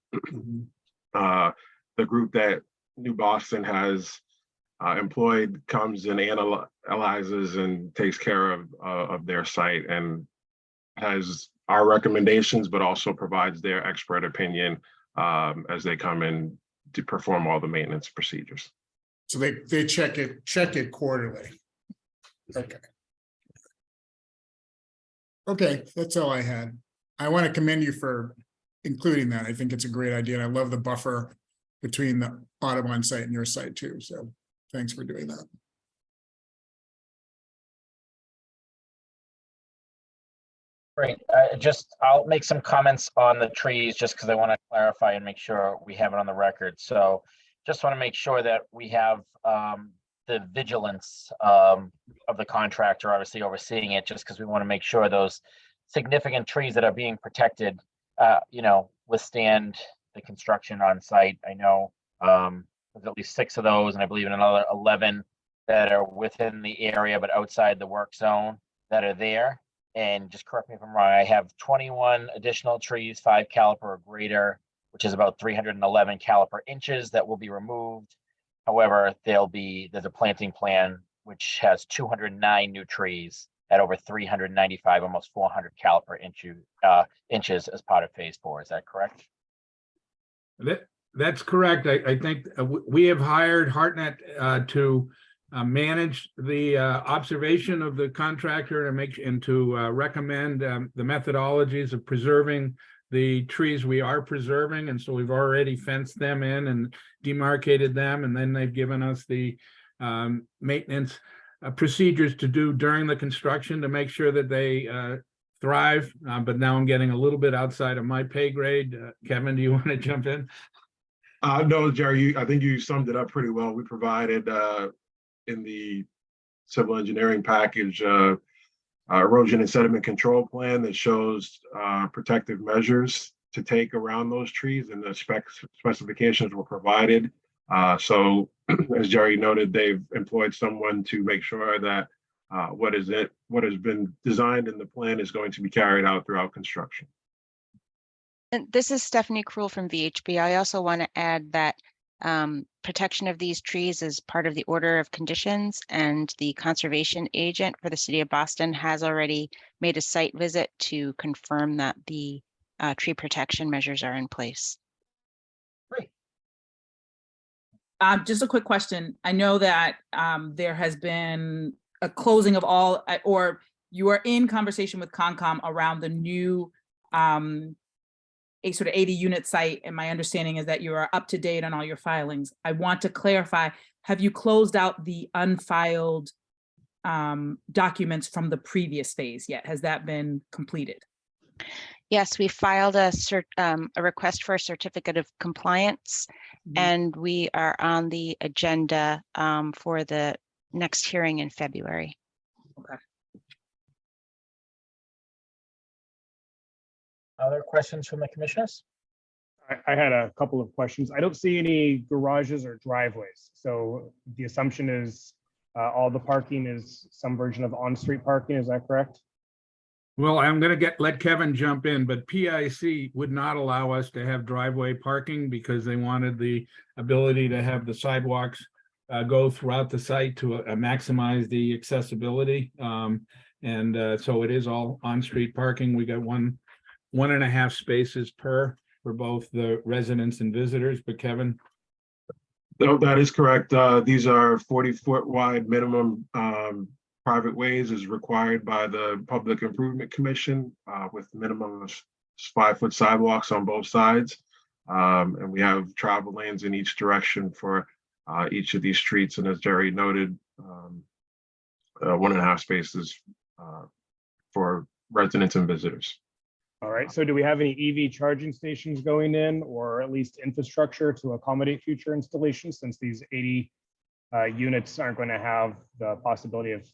the group that New Boston has employed comes and analyzes and takes care of their site and has our recommendations, but also provides their expert opinion as they come in to perform all the maintenance procedures. So they check it quarterly. Okay. Okay, that's all I had. I want to commend you for including that. I think it's a great idea. And I love the buffer between the Audubon site and your site too. So thanks for doing that. Great. I'll make some comments on the trees just because I want to clarify and make sure we have it on the record. So just want to make sure that we have the vigilance of the contractor obviously overseeing it, just because we want to make sure those significant trees that are being protected, withstand the construction on site. I know there's at least 6 of those, and I believe in another 11 that are within the area but outside the work zone that are there. And just correct me if I'm wrong, I have 21 additional trees, 5 caliper or greater, which is about 311 caliper inches that will be removed. However, there's a planting plan which has 209 new trees at over 395, almost 400 caliper inches as part of phase 4. Is that correct? That's correct. I think we have hired Hartnett to manage the observation of the contractor to recommend the methodologies of preserving the trees we are preserving. And so we've already fenced them in and demarcated them. And then they've given us the maintenance procedures to do during the construction to make sure that they thrive. But now I'm getting a little bit outside of my pay grade. Kevin, do you want to jump in? No, Jerry, I think you summed it up pretty well. We provided in the civil engineering package erosion and sediment control plan that shows protective measures to take around those trees, and the specifications were provided. So as Jerry noted, they've employed someone to make sure that what has been designed in the plan is going to be carried out throughout construction. And this is Stephanie Krull from VHB. I also want to add that protection of these trees is part of the order of conditions, and the conservation agent for the city of Boston has already made a site visit to confirm that the tree protection measures are in place. Just a quick question. I know that there has been a closing of all, or you are in conversation with Concom around the new a sort of 80 unit site. And my understanding is that you are up to date on all your filings. I want to clarify, have you closed out the unfiled documents from the previous phase yet? Has that been completed? Yes, we filed a request for a certificate of compliance, and we are on the agenda for the next hearing in February. Okay. Other questions from the commissioners? I had a couple of questions. I don't see any garages or driveways. So the assumption is all the parking is some version of on-street parking. Is that correct? Well, I'm gonna let Kevin jump in, but PIC would not allow us to have driveway parking because they wanted the ability to have the sidewalks go throughout the site to maximize the accessibility. So it is all on-street parking. We got 1.5 spaces for both the residents and visitors, but Kevin? No, that is correct. These are 40-foot wide minimum private ways as required by the Public Improvement Commission with minimum of 5-foot sidewalks on both sides. And we have travel lanes in each direction for each of these streets. And as Jerry noted, 1.5 spaces for residents and visitors. All right. So do we have any EV charging stations going in, or at least infrastructure to accommodate future installations, since these 80 units aren't going to have the possibility of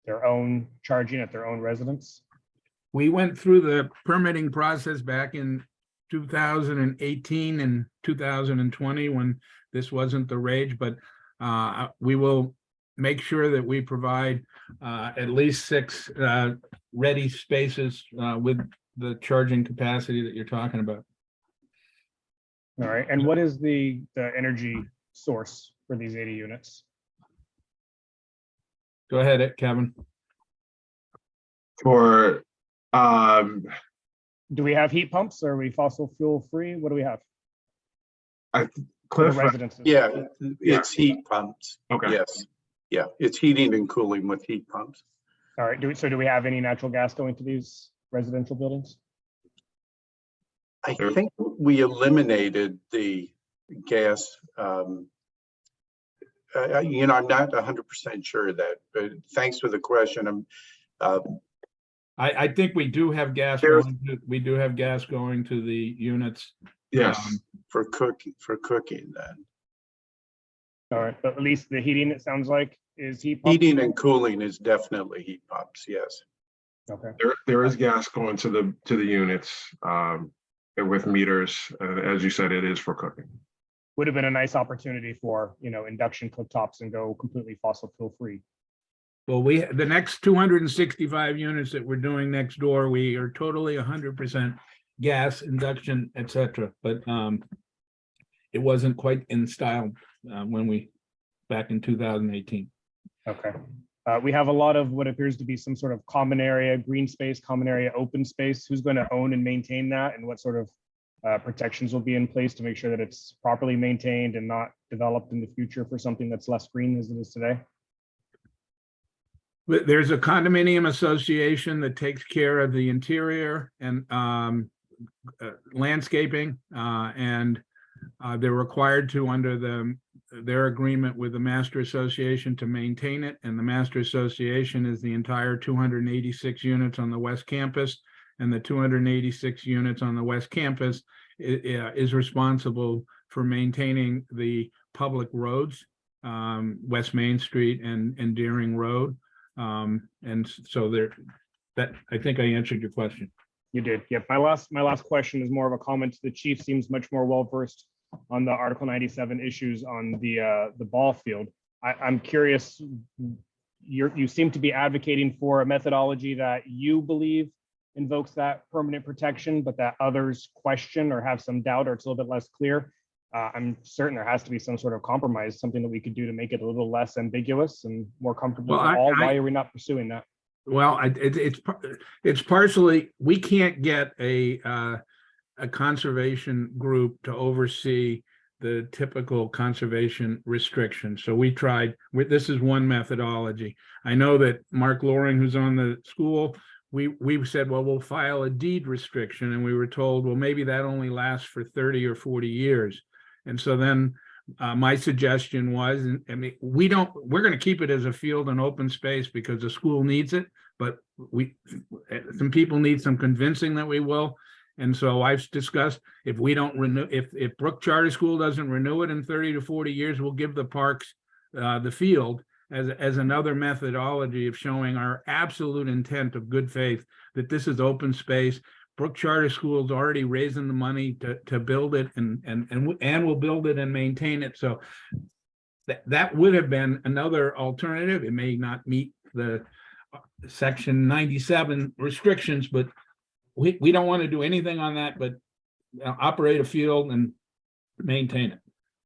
their own charging at their own residence? We went through the permitting process back in 2018 and 2020 when this wasn't the rage, but we will make sure that we provide at least 6 ready spaces with the charging capacity that you're talking about. All right. And what is the energy source for these 80 units? Go ahead, Kevin. For do we have heat pumps? Or are we fossil fuel free? What do we have? Cliff, residences. Yeah, it's heat pumps. Okay. Yes. Yeah, it's heating and cooling with heat pumps. All right. Do we have any natural gas going to these residential buildings? I think we eliminated the gas. I'm not 100% sure of that, but thanks for the question. I think we do have gas. We do have gas going to the units. Yes, for cooking then. All right, but at least the heating, it sounds like, is heat pumps? Heating and cooling is definitely heat pumps. Yes. Okay. There is gas going to the units with meters, and as you said, it is for cooking. Would have been a nice opportunity for induction cooktops and go completely fossil fuel free. Well, the next 265 units that we're doing next door, we are totally 100% gas, induction, etc. But it wasn't quite in style back in 2018. Okay. We have a lot of what appears to be some sort of common area, green space, common area, open space. Who's going to own and maintain that, and what sort of protections will be in place to make sure that it's properly maintained and not developed in the future for something that's less green as it is today? There's a condominium association that takes care of the interior and landscaping, and they're required to, under their agreement with the master association, to maintain it. And the master association is the entire 286 units on the West Campus, and the 286 units on the West Campus is responsible for maintaining the public roads, West Main Street and Deering Road. And so that I think I answered your question. You did. Yep. My last question is more of a comment. The chief seems much more well versed on the Article 97 issues on the ball field. I'm curious. You seem to be advocating for a methodology that you believe invokes that permanent protection, but that others question or have some doubt or it's a little bit less clear. I'm certain there has to be some sort of compromise, something that we could do to make it a little less ambiguous and more comfortable Well, for all. Why are we not pursuing that? Well, it's partially, we can't get a conservation group to oversee the typical conservation restrictions. So we tried, this is one methodology. I know that Mark Loring, who's on the school, we said, well, we'll file a deed restriction. And we were told, well, maybe that only lasts for 30 or 40 years. And so then my suggestion was, I mean, we're going to keep it as a field and open space because the school needs it, but some people need some convincing that we will. And so I've discussed, if we don't renew, if Brook Charter School doesn't renew it in 30 to 40 years, we'll give the parks the field as another methodology of showing our absolute intent of good faith that this is open space. Brook Charter School is already raising the money to build it and will build it and maintain it. So that would have been another alternative. It may not meet the Section 97 restrictions, but we don't want to do anything on that, but operate a field and maintain it.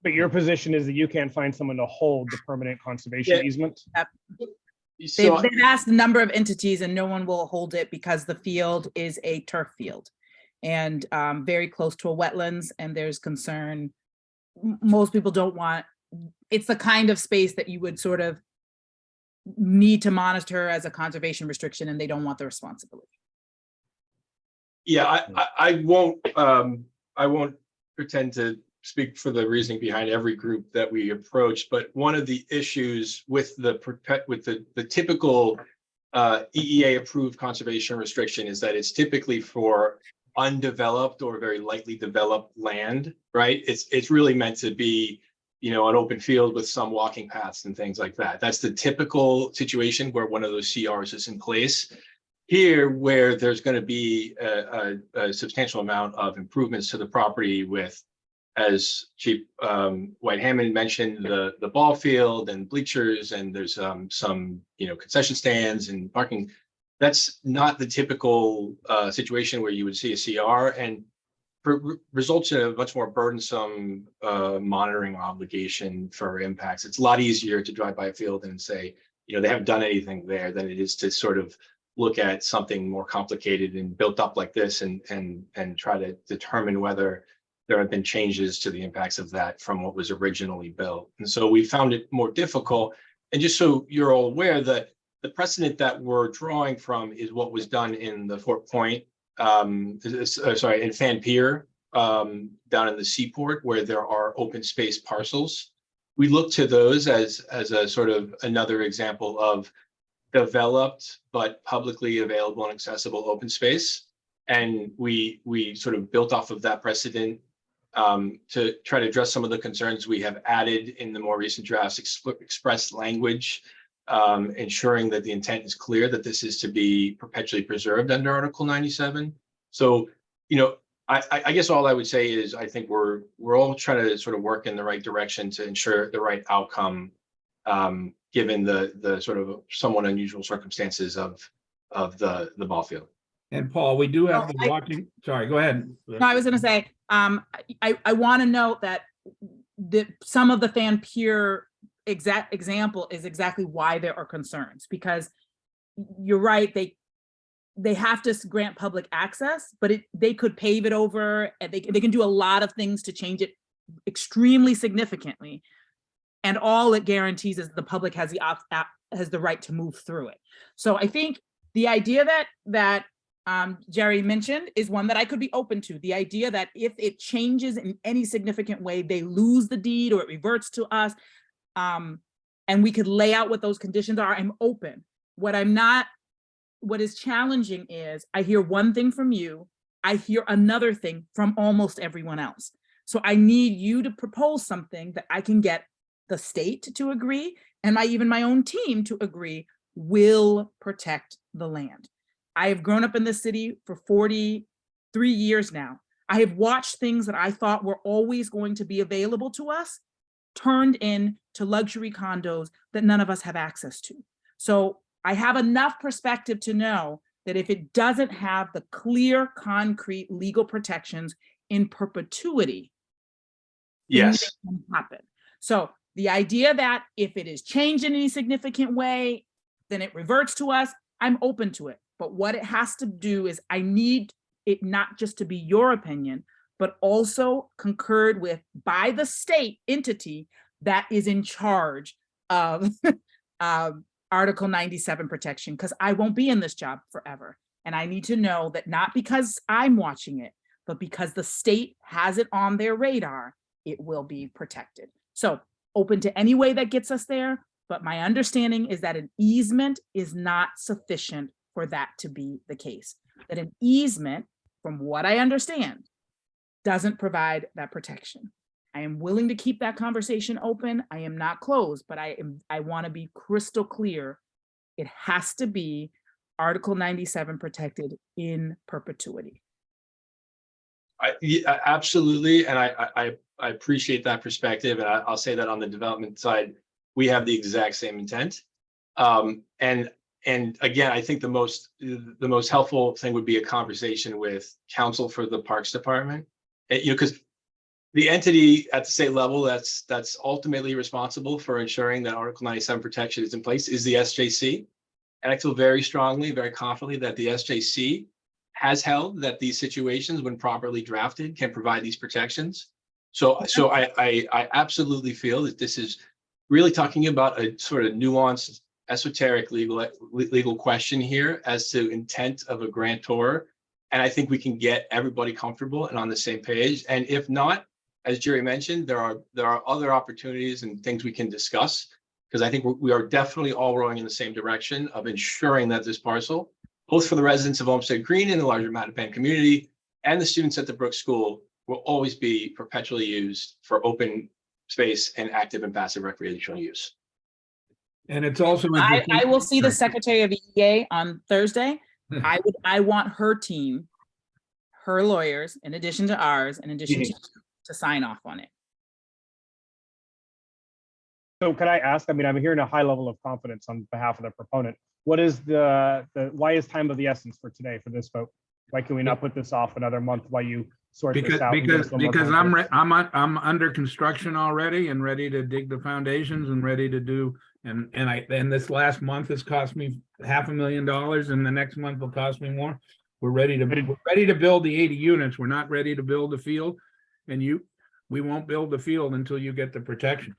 But your position is that you can't find someone to hold the permanent conservation easement? They've asked a number of entities and no one will hold it because the field is a turf field and very close to a wetlands, and there's concern. Most people don't want, it's the kind of space that you would sort of need to monitor as a conservation restriction, and they don't want the responsibility. Yeah, I won't pretend to speak for the reasoning behind every group that we approach, but one of the issues with the typical EEA approved conservation restriction is that it's typically for undeveloped or very lightly developed land, right? It's really meant to be, you know, an open field with some walking paths and things like that. That's the typical situation where one of those CRs is in place. Here, where there's going to be a substantial amount of improvements to the property with, as Chief White-Hammond mentioned, the ball field and bleachers, and there's some, you know, concession stands and parking. That's not the typical situation where you would see a CR, and results in a much more burdensome monitoring obligation for impacts. It's a lot easier to drive by a field and say, you know, they haven't done anything there than it is to sort of look at something more complicated and built up like this and try to determine whether there have been changes to the impacts of that from what was originally built. And so we found it more difficult. And just so you're all aware that the precedent that we're drawing from is what was done in the Fort Point, in Fan Pier, down in the seaport, where there are open space parcels. We look to those as a sort of another example of developed but publicly available and accessible open space. And we sort of built off of that precedent to try to address some of the concerns we have added in the more recent drafts, express language, ensuring that the intent is clear that this is to be perpetually preserved under Article 97. So, you know, I guess all I would say is I think we're all trying to sort of work in the right direction to ensure the right outcome, given the sort of somewhat unusual circumstances of the ball field. And Paul, we do have the walking, sorry, go ahead. No, I was going to say, I want to note that some of the Fan Pier example is exactly why there are concerns, because you're right, they have to grant public access, but they could pave it over, and they can do a lot of things to change it extremely significantly. And all it guarantees is the public has the right to move through it. So I think the idea that Jerry mentioned is one that I could be open to. The idea that if it changes in any significant way, they lose the deed or it reverts to us, and we could lay out what those conditions are, I'm open. What is challenging is I hear one thing from you, I hear another thing from almost everyone else. So I need you to propose something that I can get the state to agree, and even my own team to agree will protect the land. I have grown up in this city for 43 years now. I have watched things that I thought were always going to be available to us turned into luxury condos that none of us have access to. So I have enough perspective to know that if it doesn't have the clear, concrete legal protections in perpetuity, things Yes. can happen. So the idea that if it is changed in any significant way, then it reverts to us, I'm open to it. But what it has to do is I need it not just to be your opinion, but also concurred with by the state entity that is in charge of Article 97 protection, because I won't be in this job forever. And I need to know that not because I'm watching it, but because the state has it on their radar, it will be protected. So open to any way that gets us there, but my understanding is that an easement is not sufficient for that to be the case. That an easement, from what I understand, doesn't provide that protection. I am willing to keep that conversation open. I am not closed, but I want to be crystal clear. It has to be Article 97 protected in perpetuity. Yeah, absolutely, and I appreciate that perspective, and I'll say that on the development side, we have the exact same intent. And again, I think the most helpful thing would be a conversation with counsel for the Parks Department, because the entity at the state level that's ultimately responsible for ensuring that Article 97 protection is in place is the SJC. And I feel very strongly, very confidently that the SJC has held that these situations, when properly drafted, can provide these protections. So I absolutely feel that this is really talking about a sort of nuanced, esoteric legal question here as to intent of a grantor. And I think we can get everybody comfortable and on the same page. And if not, as Jerry mentioned, there are other opportunities and things we can discuss, because I think we are definitely all rowing in the same direction of ensuring that this parcel, both for the residents of Olmsted Green and the larger Mattapan community and the students at the Brooks School, will always be perpetually used for open space and active and passive recreational use. And it's also. I will see the Secretary of EA on Thursday. I want her team, her lawyers, in addition to ours, in addition to sign off on it. So can I ask, I mean, I'm hearing a high level of confidence on behalf of the proponent. What is why is time of the essence for today for this vote? Why can we not put this off another month while you sort this out? Because I'm under construction already and ready to dig the foundations and ready to do, and this last month has cost me $500,000 and the next month will cost me more. We're ready to build the 80 units. We're not ready to build the field, and we won't build the field until you get the protection.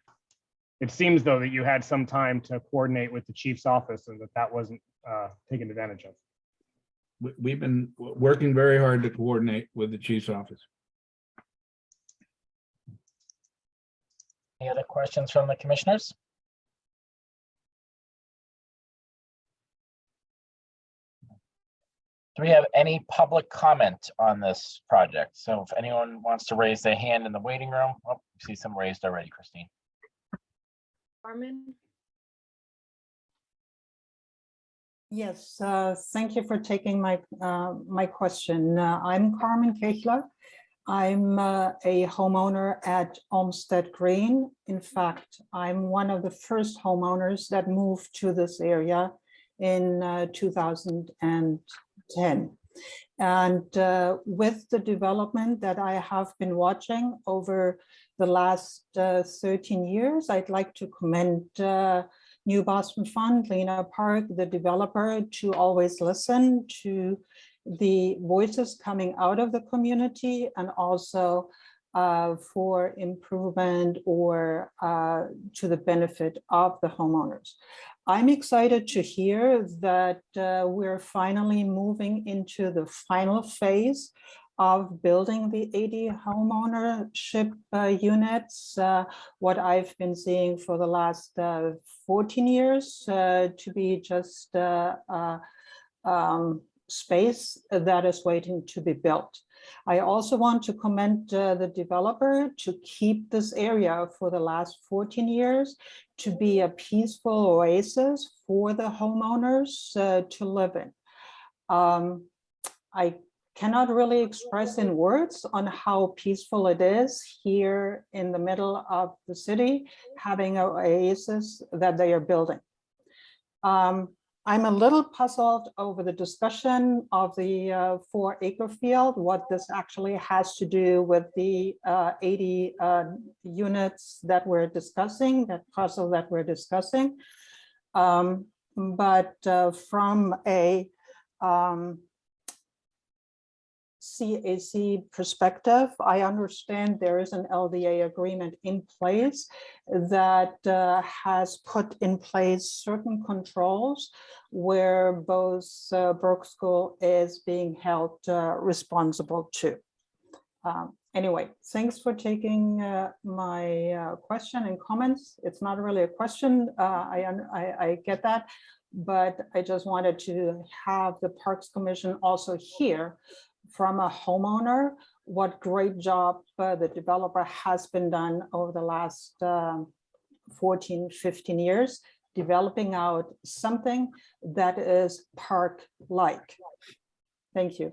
It seems though that you had some time to coordinate with the chief's office and that wasn't taken advantage of. We've been working very hard to coordinate with the chief's office. Any other questions from the commissioners? Do we have any public comment on this project? So if anyone wants to raise their hand in the waiting room, oh, I see some raised already, Christine. Carmen? Yes, thank you for taking my question. I'm Carmen Kechler. I'm a homeowner at Olmsted Green. In fact, I'm one of the first homeowners that moved to this area in 2010. And with the development that I have been watching over the last 13 years, I'd like to commend New Boston Fund, Lena Park, the developer, to always listen to the voices coming out of the community and also for improvement or to the benefit of the homeowners. I'm excited to hear that we're finally moving into the final phase of building the 80 homeownership units, what I've been seeing for the last 14 years to be just space that is waiting to be built. I also want to commend the developer to keep this area for the last 14 years to be a peaceful oasis for the homeowners to live in. I cannot really express in words on how peaceful it is here in the middle of the city, having an oasis that they are building. I'm a little puzzled over the discussion of the 4-acre field, what this actually has to do with the 80 units that we're discussing, that parcel that we're discussing. But from a CAC perspective, I understand there is an LDA agreement in place that has put in place certain controls where both Brook School is being held responsible to. Anyway, thanks for taking my question and comments. It's not really a question, I get that, but I just wanted to have the Parks Commission also hear from a homeowner what great job the developer has been done over the last 14, 15 years, developing out something that is park-like. Thank you.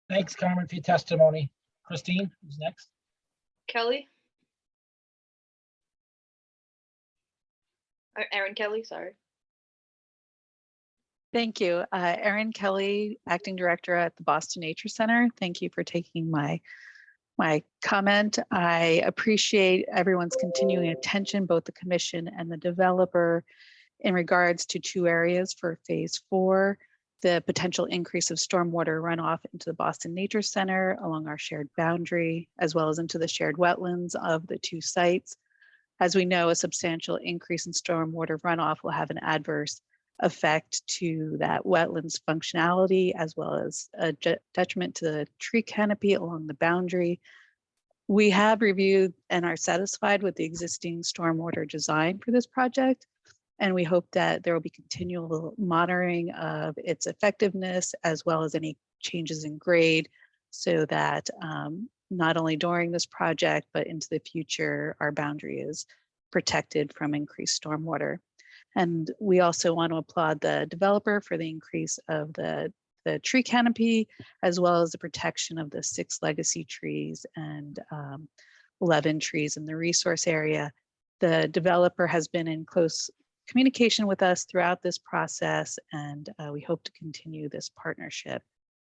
Thanks, Carmen, for your testimony. Christine, who's next? Kelly? Or Erin Kelly, sorry. Thank you. Erin Kelly, Acting Director at the Boston Nature Center. Thank you for taking my comment. I appreciate everyone's continuing attention, both the commission and the developer, in regards to 2 areas for phase 4, the potential increase of stormwater runoff into the Boston Nature Center along our shared boundary, as well as into the shared wetlands of the 2 sites. As we know, a substantial increase in stormwater runoff will have an adverse effect to that wetlands functionality, as well as a detriment to the tree canopy along the boundary. We have reviewed and are satisfied with the existing stormwater design for this project, and we hope that there will be continual monitoring of its effectiveness, as well as any changes in grade, so that not only during this project, but into the future, our boundary is protected from increased stormwater. And we also want to applaud the developer for the increase of the tree canopy, as well as the protection of the 6 legacy trees and 11 trees in the resource area. The developer has been in close communication with us throughout this process, and we hope to continue this partnership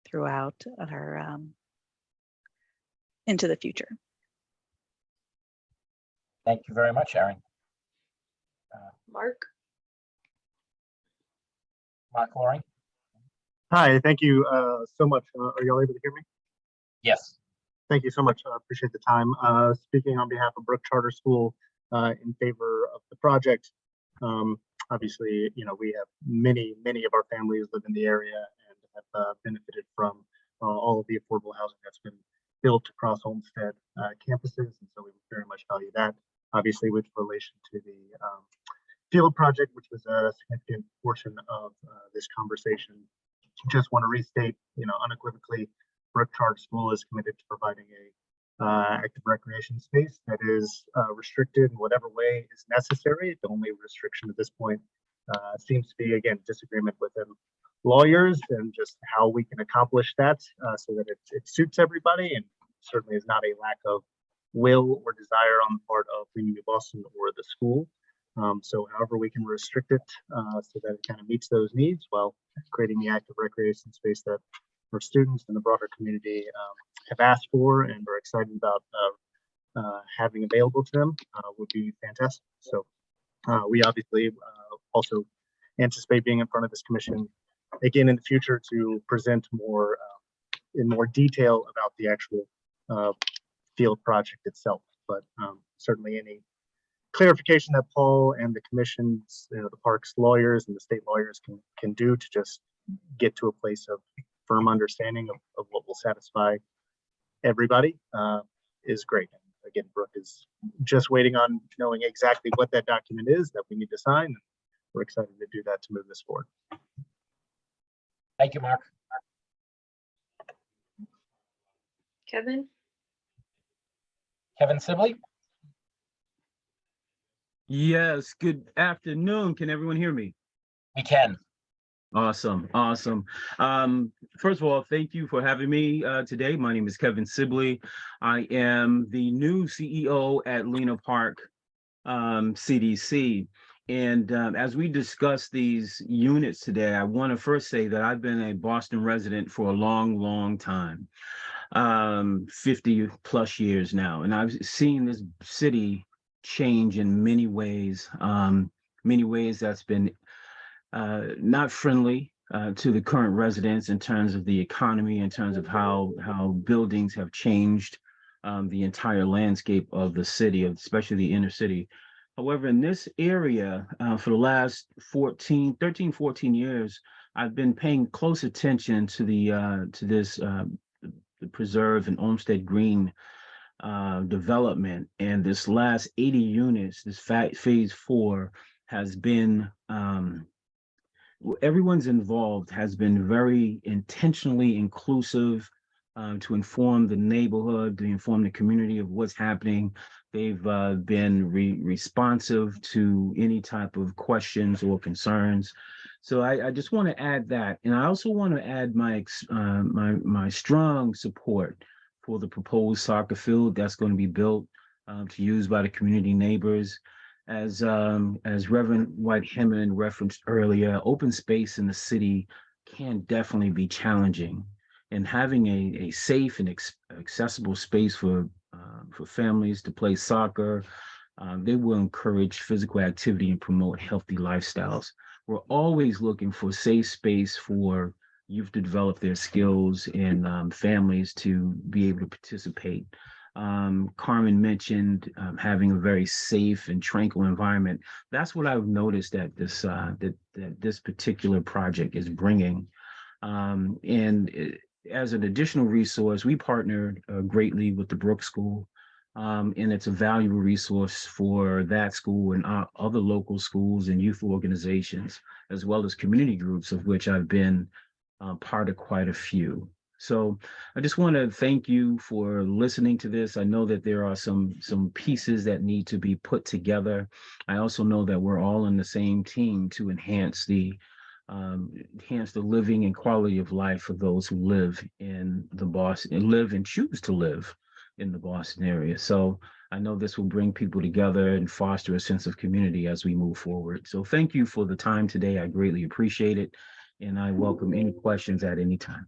throughout our into the future. Thank you very much, Erin. Mark? Mark Loring? Hi, thank you so much. Are y'all able to hear me? Yes. Thank you so much. I appreciate the time. Speaking on behalf of Brook Charter School in favor of the project. Obviously, you know, we have many of our families live in the area and have benefited from all of the affordable housing that's been built across Olmsted campuses. And so we very much value that. Obviously, with relation to the field project, which was a significant portion of this conversation, just want to restate, you know, unequivocally, Brook Charter School is committed to providing a active recreation space that is restricted in whatever way is necessary. The only restriction at this point seems to be, again, disagreement within lawyers and just how we can accomplish that so that it suits everybody, and certainly is not a lack of will or desire on the part of Green New Boston or the school. So however we can restrict it so that it kind of meets those needs while creating the active recreation space that our students and the broader community have asked for and are excited about having available to them would be fantastic. So we obviously also anticipate being in front of this commission again in the future to present more in more detail about the actual field project itself. But certainly any clarification that Paul and the commission's, you know, the parks lawyers and the state lawyers can do to just get to a place of firm understanding of what will satisfy everybody is great. And again, Brooke is just waiting on knowing exactly what that document is that we need to sign. And we're excited to do that to move this forward. Thank you, Mark. Kevin? Kevin Sibley? Yes, good afternoon. Can everyone hear me? We can. Awesome. First of all, thank you for having me today. My name is Kevin Sibley. I am the new CEO at Lena Park CDC. And as we discuss these units today, I want to first say that I've been a Boston resident for a long, long time, 50 plus years now. And I've seen this city change in many ways that's been not friendly to the current residents in terms of the economy, in terms of how buildings have changed the entire landscape of the city, especially the inner city. However, in this area, for the last 13, 14 years, I've been paying close attention to the Preserve and Olmsted Green development. And this last 80 units, this phase 4 has been, everyone's involved has been very intentionally inclusive to inform the neighborhood, to inform the community of what's happening. They've been responsive to any type of questions or concerns. So I just want to add that. And I also want to add my strong support for the proposed soccer field that's going to be built to use by the community neighbors. As Reverend White-Hemmond referenced earlier, open space in the city can definitely be challenging. And having a safe and accessible space for families to play soccer, they will encourage physical activity and promote healthy lifestyles. We're always looking for safe space for youth to develop their skills and families to be able to participate. Carmen mentioned having a very safe and tranquil environment. That's what I've noticed that this particular project is bringing. As an additional resource, we partnered greatly with the Brooks School, and it's a valuable resource for that school and other local schools and youth organizations, as well as community groups, of which I've been part of quite a few. So I just want to thank you for listening to this. I know that there are some pieces that need to be put together. I also know that we're all in the same team to enhance the living and quality of life for those who live in the Boston, live and choose to live in the Boston area. So I know this will bring people together and foster a sense of community as we move forward. So thank you for the time today. I greatly appreciate it. And I welcome any questions at any time.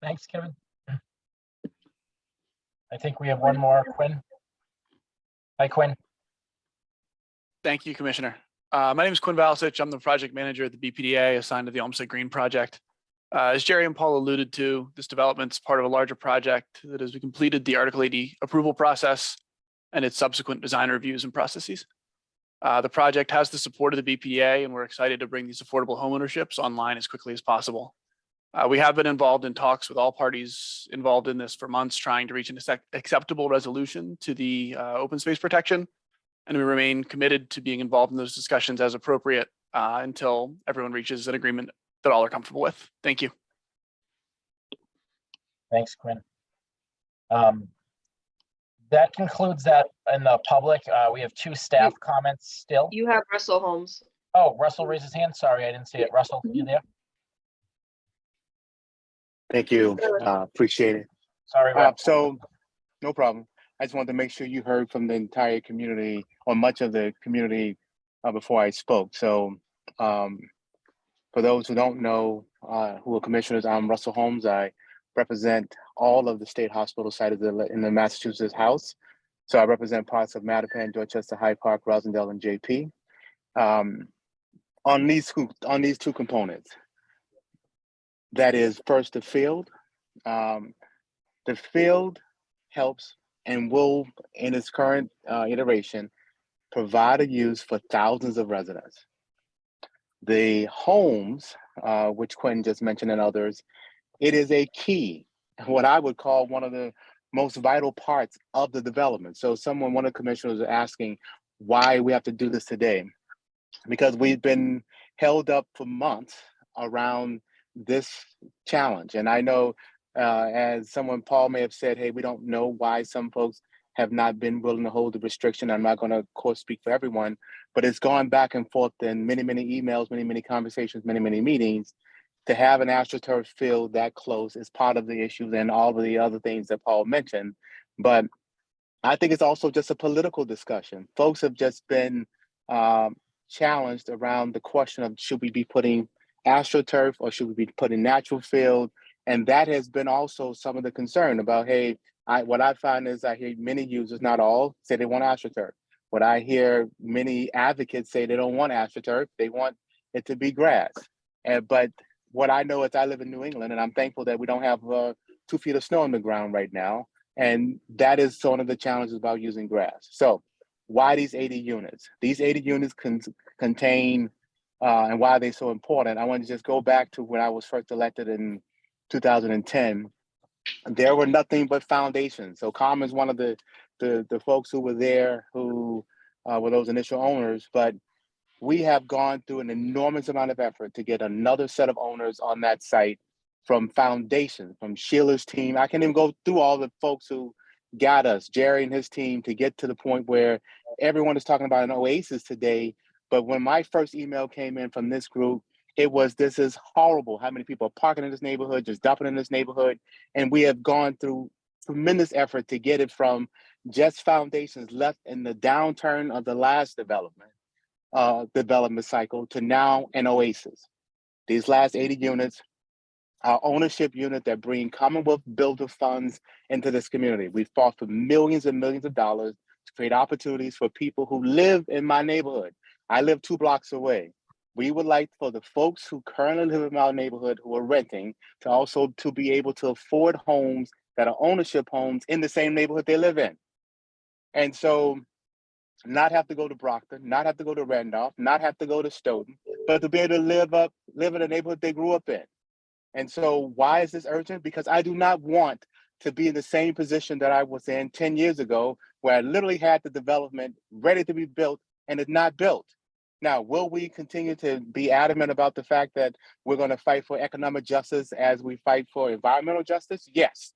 Thanks, Kevin. I think we have one more, Quinn. Hi, Quinn. Thank you, Commissioner. My name is Quinn Valsich. I'm the project manager at the BPDA assigned to the Olmsted Green project. As Jerry and Paul alluded to, this development is part of a larger project that has completed the Article 80 approval process and its subsequent design reviews and processes. The project has the support of the BPDA, and we're excited to bring these affordable homeownerships online as quickly as possible. We have been involved in talks with all parties involved in this for months, trying to reach an acceptable resolution to the open space protection. And we remain committed to being involved in those discussions as appropriate until everyone reaches an agreement that all are comfortable with. Thank you. Thanks, Quinn. That concludes that in the public. We have two staff comments still. You have Russell Holmes. Oh, Russell raised his hand. Sorry, I didn't see it. Russell, you there? Thank you. Appreciate it. Sorry, so no problem. I just wanted to make sure you heard from the entire community or much of the community before I spoke. So for those who don't know who are commissioners, I'm Russell Holmes. I represent all of the state hospital sites in the Massachusetts House. So I represent parts of Mattapan, Dorchester, Hyde Park, Rosendale, and JP. On these two components, that is first the field. The field helps and will, in its current iteration, provide a use for thousands of residents. The homes, which Quinn just mentioned and others, it is a key, what I would call one of the most vital parts of the development. So one of the commissioners was asking why we have to do this today, because we've been held up for months around this challenge. And I know, as Paul may have said, hey, we don't know why some folks have not been willing to hold the restriction. I'm not going to, of course, speak for everyone, but it's gone back and forth in many, many emails, many, many conversations, many, many meetings. To have an AstroTurf field that close is part of the issues and all of the other things that Paul mentioned. But I think it's also just a political discussion. Folks have just been challenged around the question of should we be putting AstroTurf or should we be putting natural field? And that has been also some of the concern about, hey, what I find is I hear many users, not all, say they want AstroTurf. What I hear many advocates say they don't want AstroTurf, they want it to be grass. But what I know is I live in New England, and I'm thankful that we don't have 2 feet of snow on the ground right now. And that is one of the challenges about using grass. So why these 80 units? These 80 units contain, and why are they so important? I want to just go back to when I was first elected in 2010. There were nothing but foundations. So Carmen's one of the folks who were there who were those initial owners, but we have gone through an enormous amount of effort to get another set of owners on that site, from foundation, from Sheila's team. I can't even go through all the folks who got us, Jerry and his team, to get to the point where everyone is talking about an oasis today. But when my first email came in from this group, it was, this is horrible. How many people are parking in this neighborhood, just dumping in this neighborhood? And we have gone through tremendous effort to get it from just foundations left in the downturn of the last development cycle to now an oasis. These last 80 units are ownership unit that bring Commonwealth Builder funds into this community. We've fought for millions and millions of dollars to create opportunities for people who live in my neighborhood. I live 2 blocks away. We would like for the folks who currently live in our neighborhood who are renting to also to be able to afford homes that are ownership homes in the same neighborhood they live in. And so not have to go to Brockton, not have to go to Randolph, not have to go to Stoughton, but to be able to live in a neighborhood they grew up in. And so why is this urgent? Because I do not want to be in the same position that I was in 10 years ago, where I literally had the development ready to be built and it's not built. Now, will we continue to be adamant about the fact that we're going to fight for economic justice as we fight for environmental justice? Yes.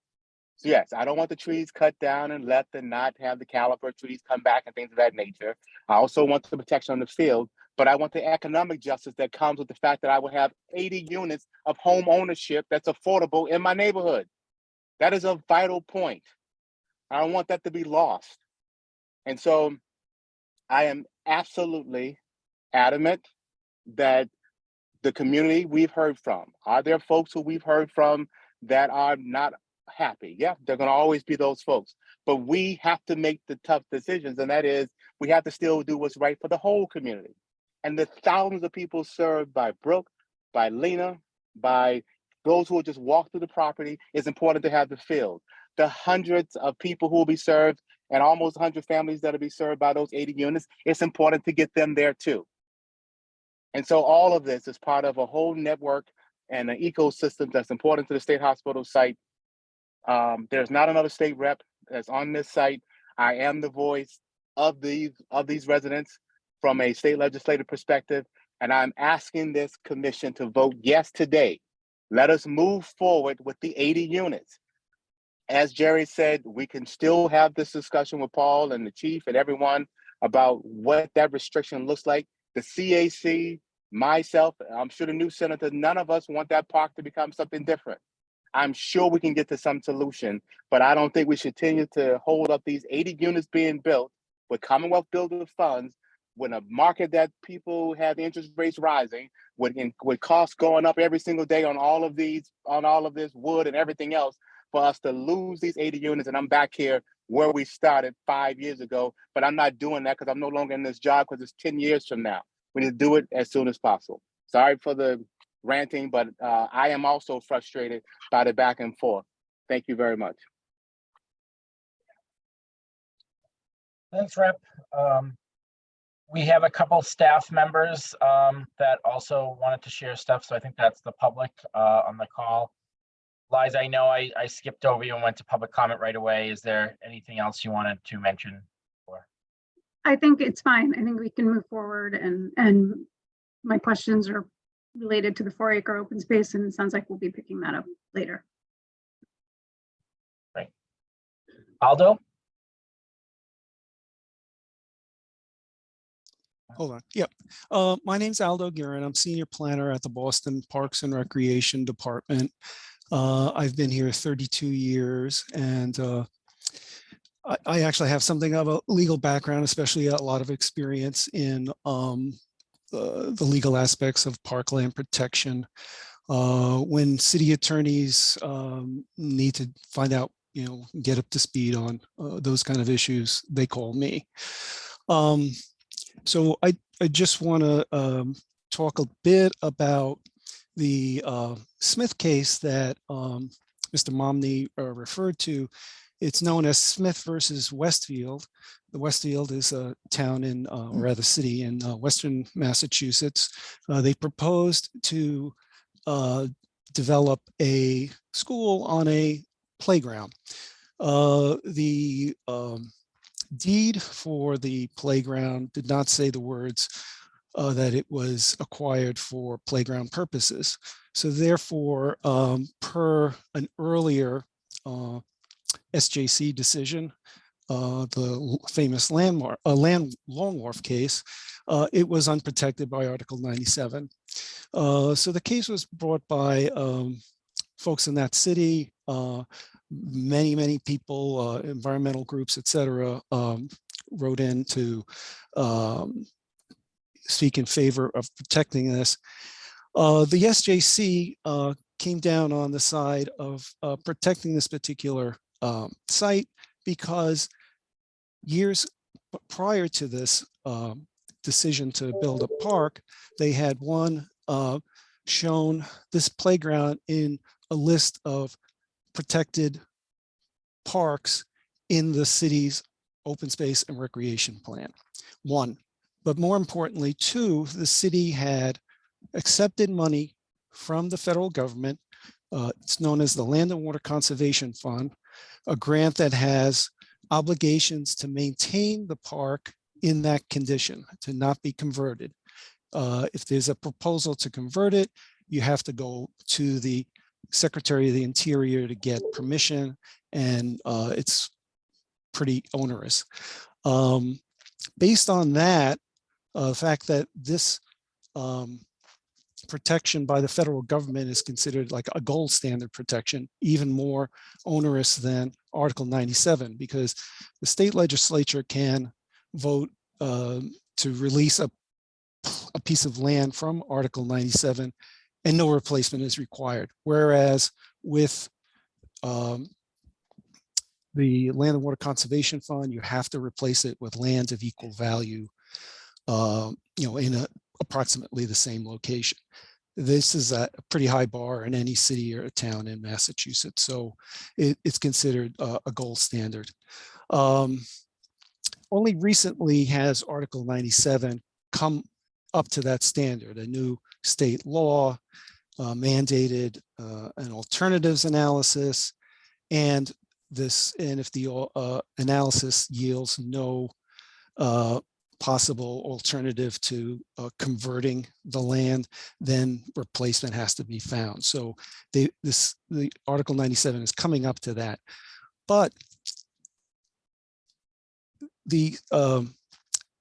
So yes, I don't want the trees cut down and left and not have the caliper trees come back and things of that nature. I also want the protection on the field, but I want the economic justice that comes with the fact that I will have 80 units of home ownership that's affordable in my neighborhood. That is a vital point. I don't want that to be lost. And so I am absolutely adamant that the community we've heard from, are there folks who we've heard from that are not happy? Yeah, there are going to always be those folks, but we have to make the tough decisions, and that is we have to still do what's right for the whole community. And the thousands of people served by Brooke, by Lena, by those who will just walk through the property, it's important to have the field. The hundreds of people who will be served and almost 100 families that will be served by those 80 units, it's important to get them there too. And so all of this is part of a whole network and an ecosystem that's important to the state hospital site. There's not another state rep that's on this site. I am the voice of these residents from a state legislative perspective, and I'm asking this commission to vote yes today. Let us move forward with the 80 units. As Jerry said, we can still have this discussion with Paul and the chief and everyone about what that restriction looks like. The CAC, myself, I'm sure the new senator, none of us want that park to become something different. I'm sure we can get to some solution, but I don't think we should continue to hold up these 80 units being built with Commonwealth Builder funds when a market that people have interest rates rising, with costs going up every single day on all of this wood and everything else, for us to lose these 80 units. And I'm back here where we started 5 years ago, but I'm not doing that because I'm no longer in this job, because it's 10 years from now. We need to do it as soon as possible. Sorry for the ranting, but I am also frustrated by the back and forth. Thank you very much. Thanks, Rep. We have a couple staff members that also wanted to share stuff, so I think that's the public on the call. Liza, I know I skipped over you and went to public comment right away. Is there anything else you wanted to mention? I think it's fine. I think we can move forward, and my questions are related to the 4-acre open space, and it sounds like we'll be picking that up later. Right. Aldo? Hold on. Yep. My name's Aldo Guerin. I'm senior planner at the Boston Parks and Recreation Department. I've been here 32 years, and I actually have something of a legal background, especially a lot of experience in the legal aspects of parkland protection. When city attorneys need to find out, get up to speed on those kind of issues, they call me. So I just want to talk a bit about the Smith case that Mr. Momney referred to. It's known as Smith versus Westfield. The Westfield is a town in, or rather city in Western Massachusetts. They proposed to develop a school on a playground. The deed for the playground did not say the words that it was acquired for playground purposes. So therefore, per an earlier SJC decision, the famous Land Long Wharf case, it was unprotected by Article 97. So the case was brought by folks in that city. Many people, environmental groups, etc., wrote in to speak in favor of protecting this. The SJC came down on the side of protecting this particular site because years prior to this decision to build a park, they had shown this playground in a list of protected parks in the city's open space and recreation plan. One, but more importantly, two, the city had accepted money from the federal government. It's known as the Land and Water Conservation Fund, a grant that has obligations to maintain the park in that condition, to not be converted. If there's a proposal to convert it, you have to go to the Secretary of the Interior to get permission, and it's pretty onerous. Based on that, the fact that this protection by the federal government is considered like a gold standard protection, even more onerous than Article 97, because the state legislature can vote to release a piece of land from Article 97 and no replacement is required. Whereas with the Land and Water Conservation Fund, you have to replace it with land of equal value, in approximately the same location. This is a pretty high bar in any city or a town in Massachusetts, so it's considered a gold standard. Only recently has Article 97 come up to that standard. A new state law mandated an alternatives analysis, and if the analysis yields no possible alternative to converting the land, then replacement has to be found. So the Article 97 is coming up to that. But the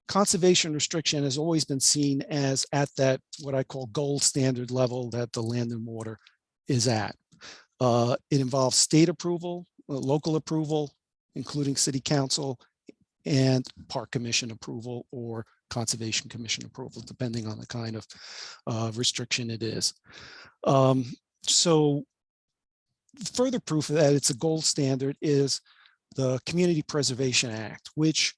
conservation restriction has always been seen as at that, what I call gold standard level that the Land and Water is at. It involves state approval, local approval, including city council, and park commission approval or conservation commission approval, depending on the kind of restriction it is. So further proof that it's a gold standard is the Community Preservation Act, which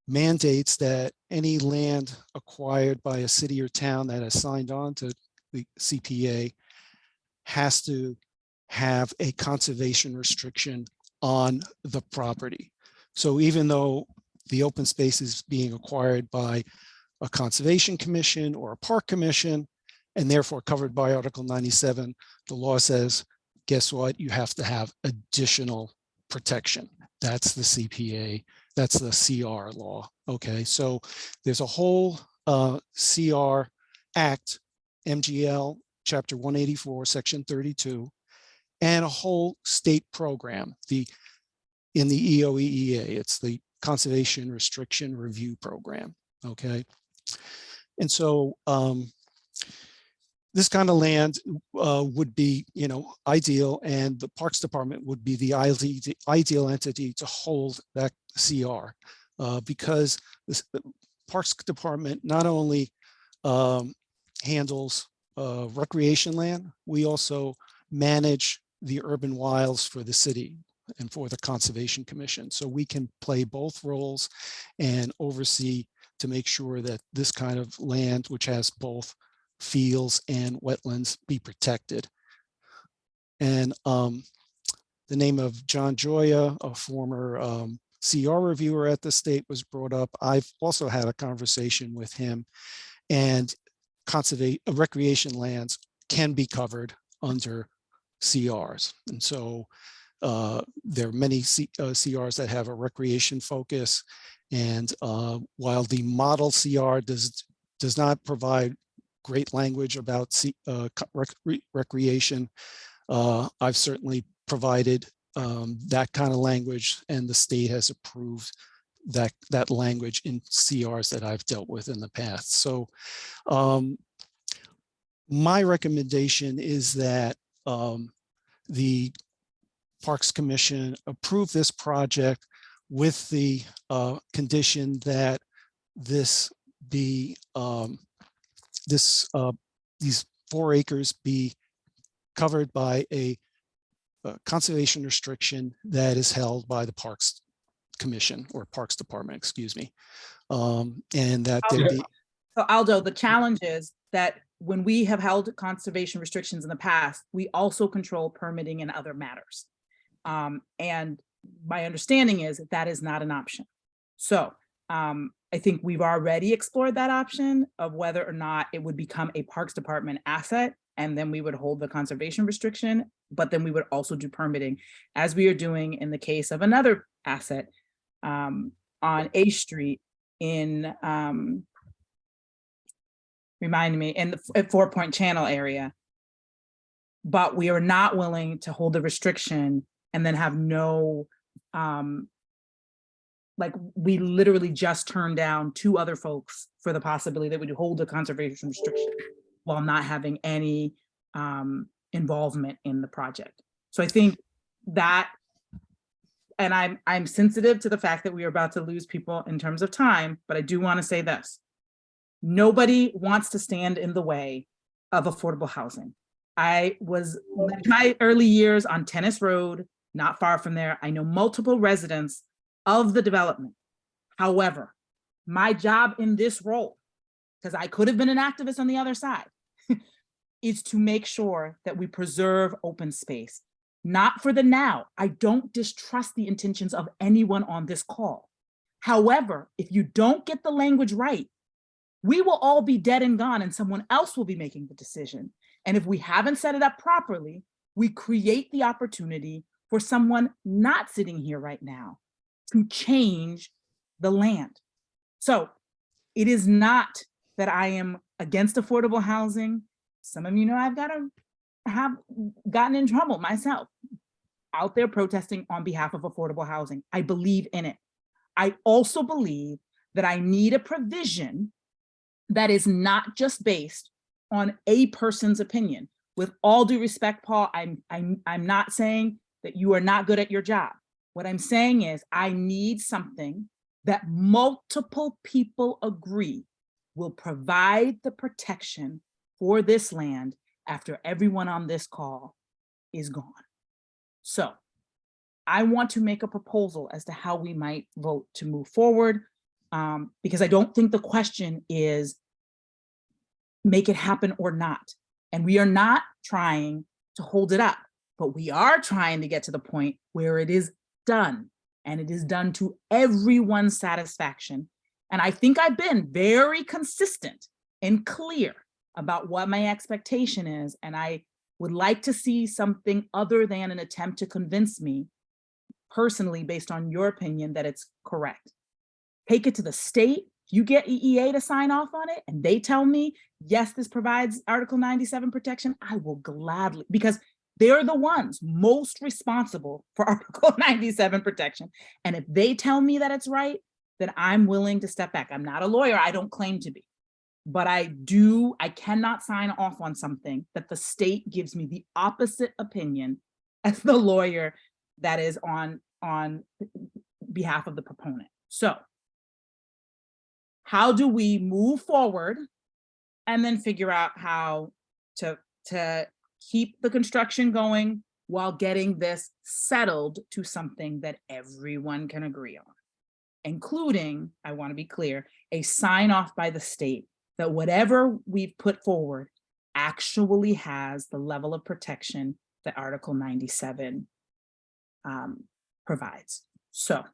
mandates that any land acquired by a city or town that has signed on to the CPA has to have a conservation restriction on the property. So even though the open space is being acquired by a conservation commission or a park commission, and therefore covered by Article 97, the law says, guess what? You have to have additional protection. That's the CPA, that's the CR law. Okay, so there's a whole CR Act, MGL, Chapter 184, Section 32, and a whole state program, in the EOEEA, it's the Conservation Restriction Review Program, okay? And so this kind of land would be, ideal, and the Parks Department would be the ideal entity to hold that CR, because the Parks Department not only handles recreation land, we also manage the urban wilds for the city and for the Conservation Commission. So we can play both roles and oversee to make sure that this kind of land, which has both fields and wetlands, be protected. And the name of John Joya, a former CR reviewer at the state, was brought up. I've also had a conversation with him, and recreation lands can be covered under CRs. And so there are many CRs that have a recreation focus. And while the model CR does not provide great language about recreation, I've certainly provided that kind of language, and the state has approved that language in CRs that I've dealt with in the past. So my recommendation is that the Parks Commission approve this project with the condition that these 4 acres be covered by a conservation restriction that is held by the Parks Commission, or Parks Department, excuse me, and that there be. So Aldo, the challenge is that when we have held conservation restrictions in the past, we also control permitting and other matters. And my understanding is that is not an option. So I think we've already explored that option of whether or not it would become a Parks Department asset, and then we would hold the conservation restriction, but then we would also do permitting, as we are doing in the case of another asset on A Street in, remind me, in the 4 Point Channel area. But we are not willing to hold the restriction and then have no, like, we literally just turned down 2 other folks for the possibility that we would hold the conservation restriction while not having any involvement in the project. So I think that, and I'm sensitive to the fact that we are about to lose people in terms of time, but I do want to say this. Nobody wants to stand in the way of affordable housing. I was in my early years on Tennis Road, not far from there. I know multiple residents of the development. However, my job in this role, because I could have been an activist on the other side, is to make sure that we preserve open space, not for the now. I don't distrust the intentions of anyone on this call. However, if you don't get the language right, we will all be dead and gone, and someone else will be making the decision. And if we haven't set it up properly, we create the opportunity for someone not sitting here right now to change the land. So it is not that I am against affordable housing. Some of you know I've gotten in trouble myself out there protesting on behalf of affordable housing. I believe in it. I also believe that I need a provision that is not just based on a person's opinion. With all due respect, Paul, I'm not saying that you are not good at your job. What I'm saying is I need something that multiple people agree will provide the protection for this land after everyone on this call is gone. So I want to make a proposal as to how we might vote to move forward, because I don't think the question is make it happen or not. And we are not trying to hold it up, but we are trying to get to the point where it is done, and it is done to everyone's satisfaction. And I think I've been very consistent and clear about what my expectation is. And I would like to see something other than an attempt to convince me personally, based on your opinion, that it's correct. Take it to the state. You get EEA to sign off on it and they tell me, yes, this provides Article 97 protection, I will gladly, because they're the ones most responsible for Article 97 protection. And if they tell me that it's right, then I'm willing to step back. I'm not a lawyer, I don't claim to be. But I cannot sign off on something that the state gives me the opposite opinion as the lawyer that is on behalf of the proponent. So how do we move forward and then figure out how to keep the construction going while getting this settled to something that everyone can agree on, including, I want to be clear, a sign off by the state that whatever we've put forward actually has the level of protection that Article 97 provides. So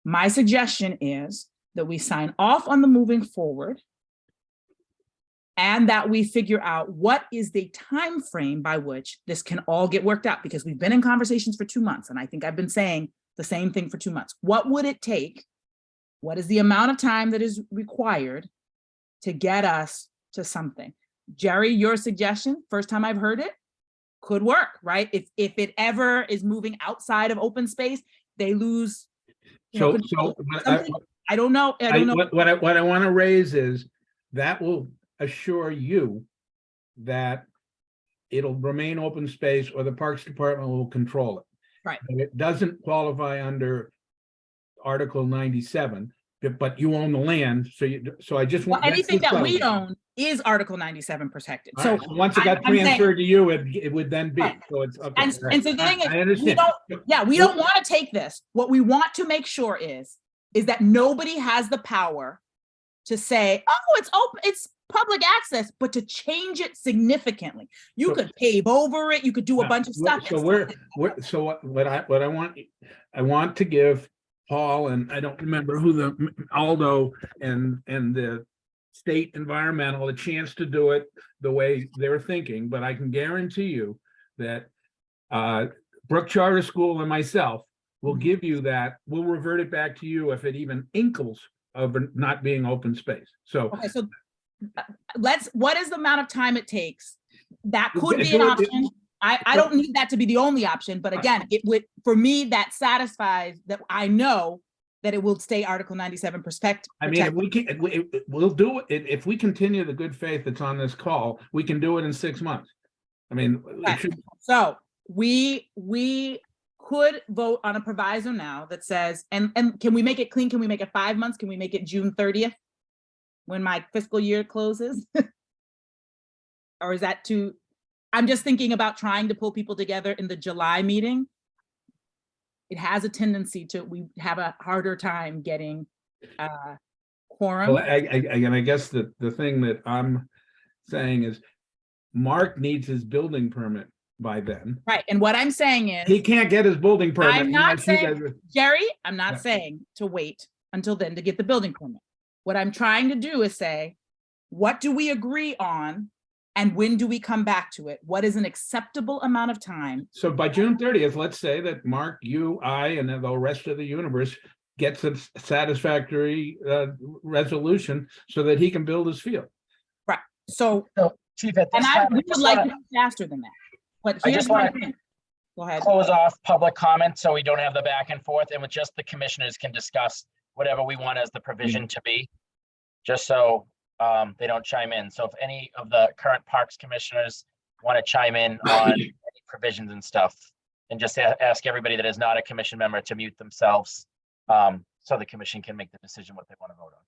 my suggestion is that we sign off on the moving forward and that we figure out what is the time frame by which this can all get worked out, because we've been in conversations for 2 months, and I think I've been saying the same thing for 2 months. What would it take? What is the amount of time that is required to get us to something? Jerry, your suggestion, first time I've heard it, could work, right? If it ever is moving outside of open space, they lose. Control. I don't know. What I want to raise is that will assure you that it'll remain open space, or the Parks Department will control it. Right. And it doesn't qualify under Article 97, but you own the land, so I just want. Anything that we own is Article 97 protected. All So right, once it got I'm saying- transferred to you, it would then be. Right. So it's okay. And so the thing I is, we understand. don't want to take this. What we want to make sure is that nobody has the power to say, oh, it's open, it's public access, but to change it significantly. You could pave over it, you could do a bunch of stuff. So what I want to give Paul, and I don't remember who Aldo and the state environmental, a chance to do it the way they're thinking, but I can guarantee you that Brook Charter School and myself will give you that. We'll revert it back to you if it even inkles of not being open space. So okay, so what is the amount of time it takes? That could be an option. I don't need that to be the only option, but again, it would, for me, that satisfies that I know that it will stay Article 97 perspective. I mean, we'll do it. If we continue the good faith that's on this call, we can do it in 6 months. I mean, so we could vote on a proviso now that says, and can we make it clean? Can we make it 5 months? Can we make it June 30th when my fiscal year closes? Or is that too? I'm just thinking about trying to pull people together in the July meeting. It has a tendency we have a harder time getting quorum. Well, I guess the thing that I'm saying is Mark needs his building permit by then. Right, and what I'm saying is he can't get his building permit. I'm not saying, Jerry, I'm not Yeah. saying to wait until then to get the building permit. What I'm trying to do is say, what do we agree on? And when do we come back to it? What is an acceptable amount of time? So by June 30th, let's say that Mark, you, I, and then the rest of the universe gets a satisfactory resolution so that he can build his field. Right. So Chief, at this and time, we would like to go faster than that. But I here's just my want thing. to Go ahead. close off public comment so we don't have the back and forth, and with just the commissioners can discuss whatever we want as the provision to be, just so they don't chime in. So if any of the current parks commissioners want to chime in on any provisions and stuff, and just ask everybody that is not a commission member to mute themselves, so the commission can make the decision what they want to vote on.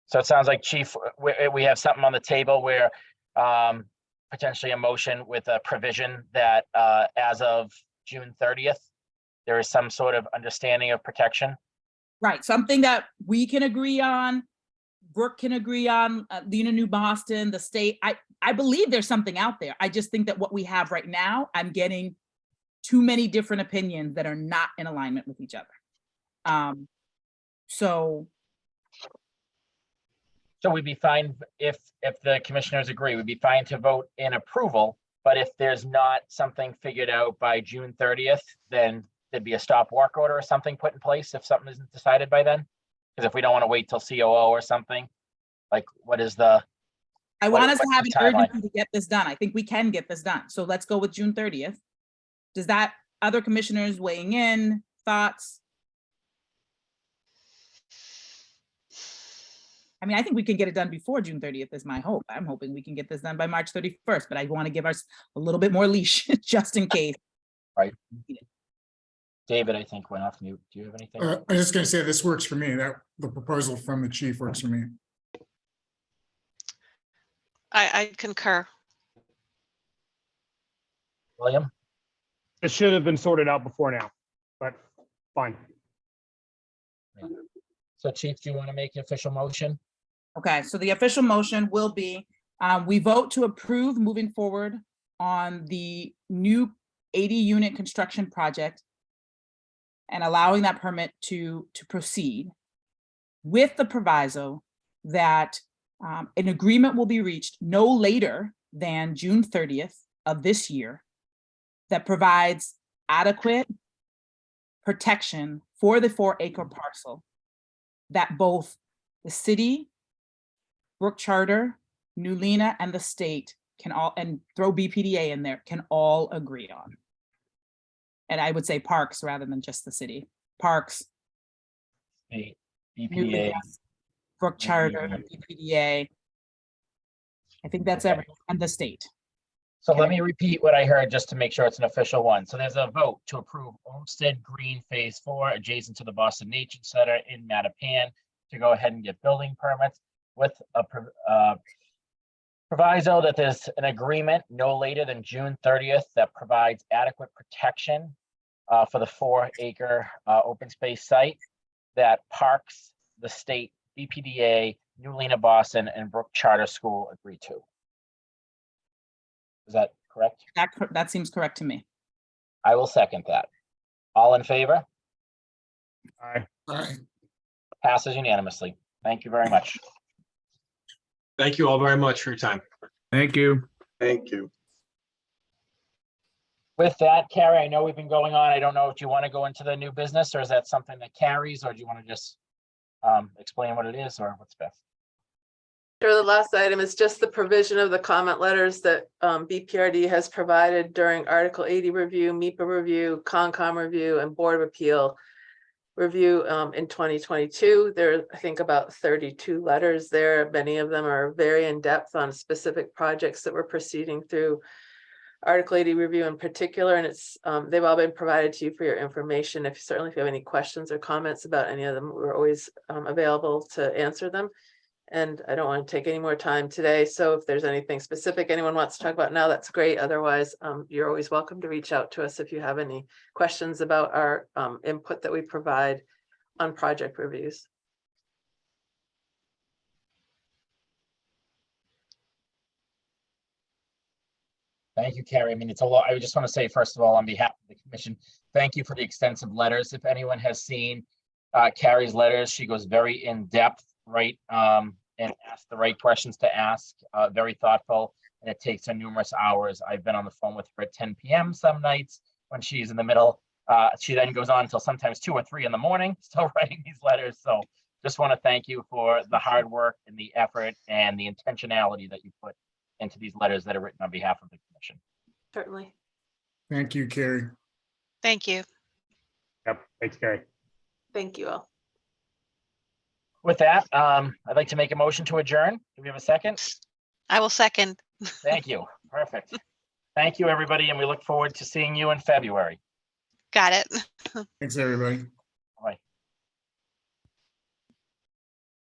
So it sounds like, Chief, we have something on the table where potentially a motion with a provision that as of June 30th, there is some sort of understanding of protection. Right, something that we can agree on, Brooke can agree on, Lena New Boston, the state. I believe there's something out there. I just think that what we have right now, I'm getting too many different opinions that are not in alignment with each other. So we'd be fine if the commissioners agree, we'd be fine to vote in approval, but if there's not something figured out by June 30th, then there'd be a stop work order or something put in place if something isn't decided by then? Because if we don't want to wait till COO or something, like what is the? I want us to what's have the an timeline? urgency to get this done. I think we can get this done. So let's go with June 30th. Does that, other commissioners weighing in, thoughts? I mean, I think we can get it done before June 30th is my hope. I'm hoping we can get this done by March 31st, but I want to give us a little bit more leash just in case. Right. David, I think went off mute. Do you have anything? I was just gonna say, this works for me, that the proposal from the chief works for me. I concur. William? It should have been sorted out before now, but fine. So Chief, do you want to make an official motion? Okay, so the official motion will be, we vote to approve moving forward on the new 80-unit construction project and allowing that permit to proceed with the proviso that an agreement will be reached no later than June 30th of this year that provides adequate protection for the 4-acre parcel that both the city, Brook Charter, New Lena, and the state can all, and throw BPDA in there, can all agree on. And I would say parks rather than just the city. Parks, State, New BPDA. Lena, Brook Charter, BPDA. I think that's everyone, and the state. So let me repeat what I heard just to make sure it's an official one. So there's a vote to approve Olmsted Green Phase 4 adjacent to the Boston Nature Center in Mattapan to go ahead and get building permits with a proviso that there's an agreement no later than June 30th that provides adequate protection for the 4-acre open space site that Parks, the state, BPDA, New Lena Boston, and Brook Charter School agree to. Is that correct? That seems correct to me. I will second that. All in favor? Aye. Aye. Passes unanimously. Thank you very much. Thank you all very much for your time. Thank you. Thank you. With that, Carrie, I know we've been going on. I don't know if you want to go into the new business, or is that something that carries, or do you want to just explain what it is, or what's best? Sure, the last item is just the provision of the comment letters that BPRD has provided during Article 80 review, MEPA review, CONCOM review, and Board of Appeal review in 2022. There are, I think, about 32 letters there. Many of them are very in-depth on specific projects that we're proceeding through Article 80 review in particular, and it's they've all been provided to you for your information. Certainly if you have any questions or comments about any of them, we're always available to answer them. And I don't want to take any more time today. So if there's anything specific anyone wants to talk about now, that's great. Otherwise, you're always welcome to reach out to us if you have any questions about our input that we provide on project reviews. Thank you, Carrie. I mean, it's a lot. I just want to say, first of all, on behalf of the commission, thank you for the extensive letters. If anyone has seen Carrie's letters, she goes very in-depth, right? And asks the right questions to ask, very thoughtful, and it takes her numerous hours. I've been on the phone with her at 10 p.m. some nights when she's in the middle. She then goes on until sometimes 2 or 3 in the morning, still writing these letters. So just want to thank you for the hard work and the effort and the intentionality that you put into these letters that are written on behalf of the commission. Certainly. Thank you, Carrie. Thank you. Yep. Thanks, Carrie. Thank you all. With that, I'd like to make a motion to adjourn. Do we have a second? I will second. Thank you. Perfect. Thank you, everybody, and we look forward to seeing you in February. Got it. Thanks, everybody.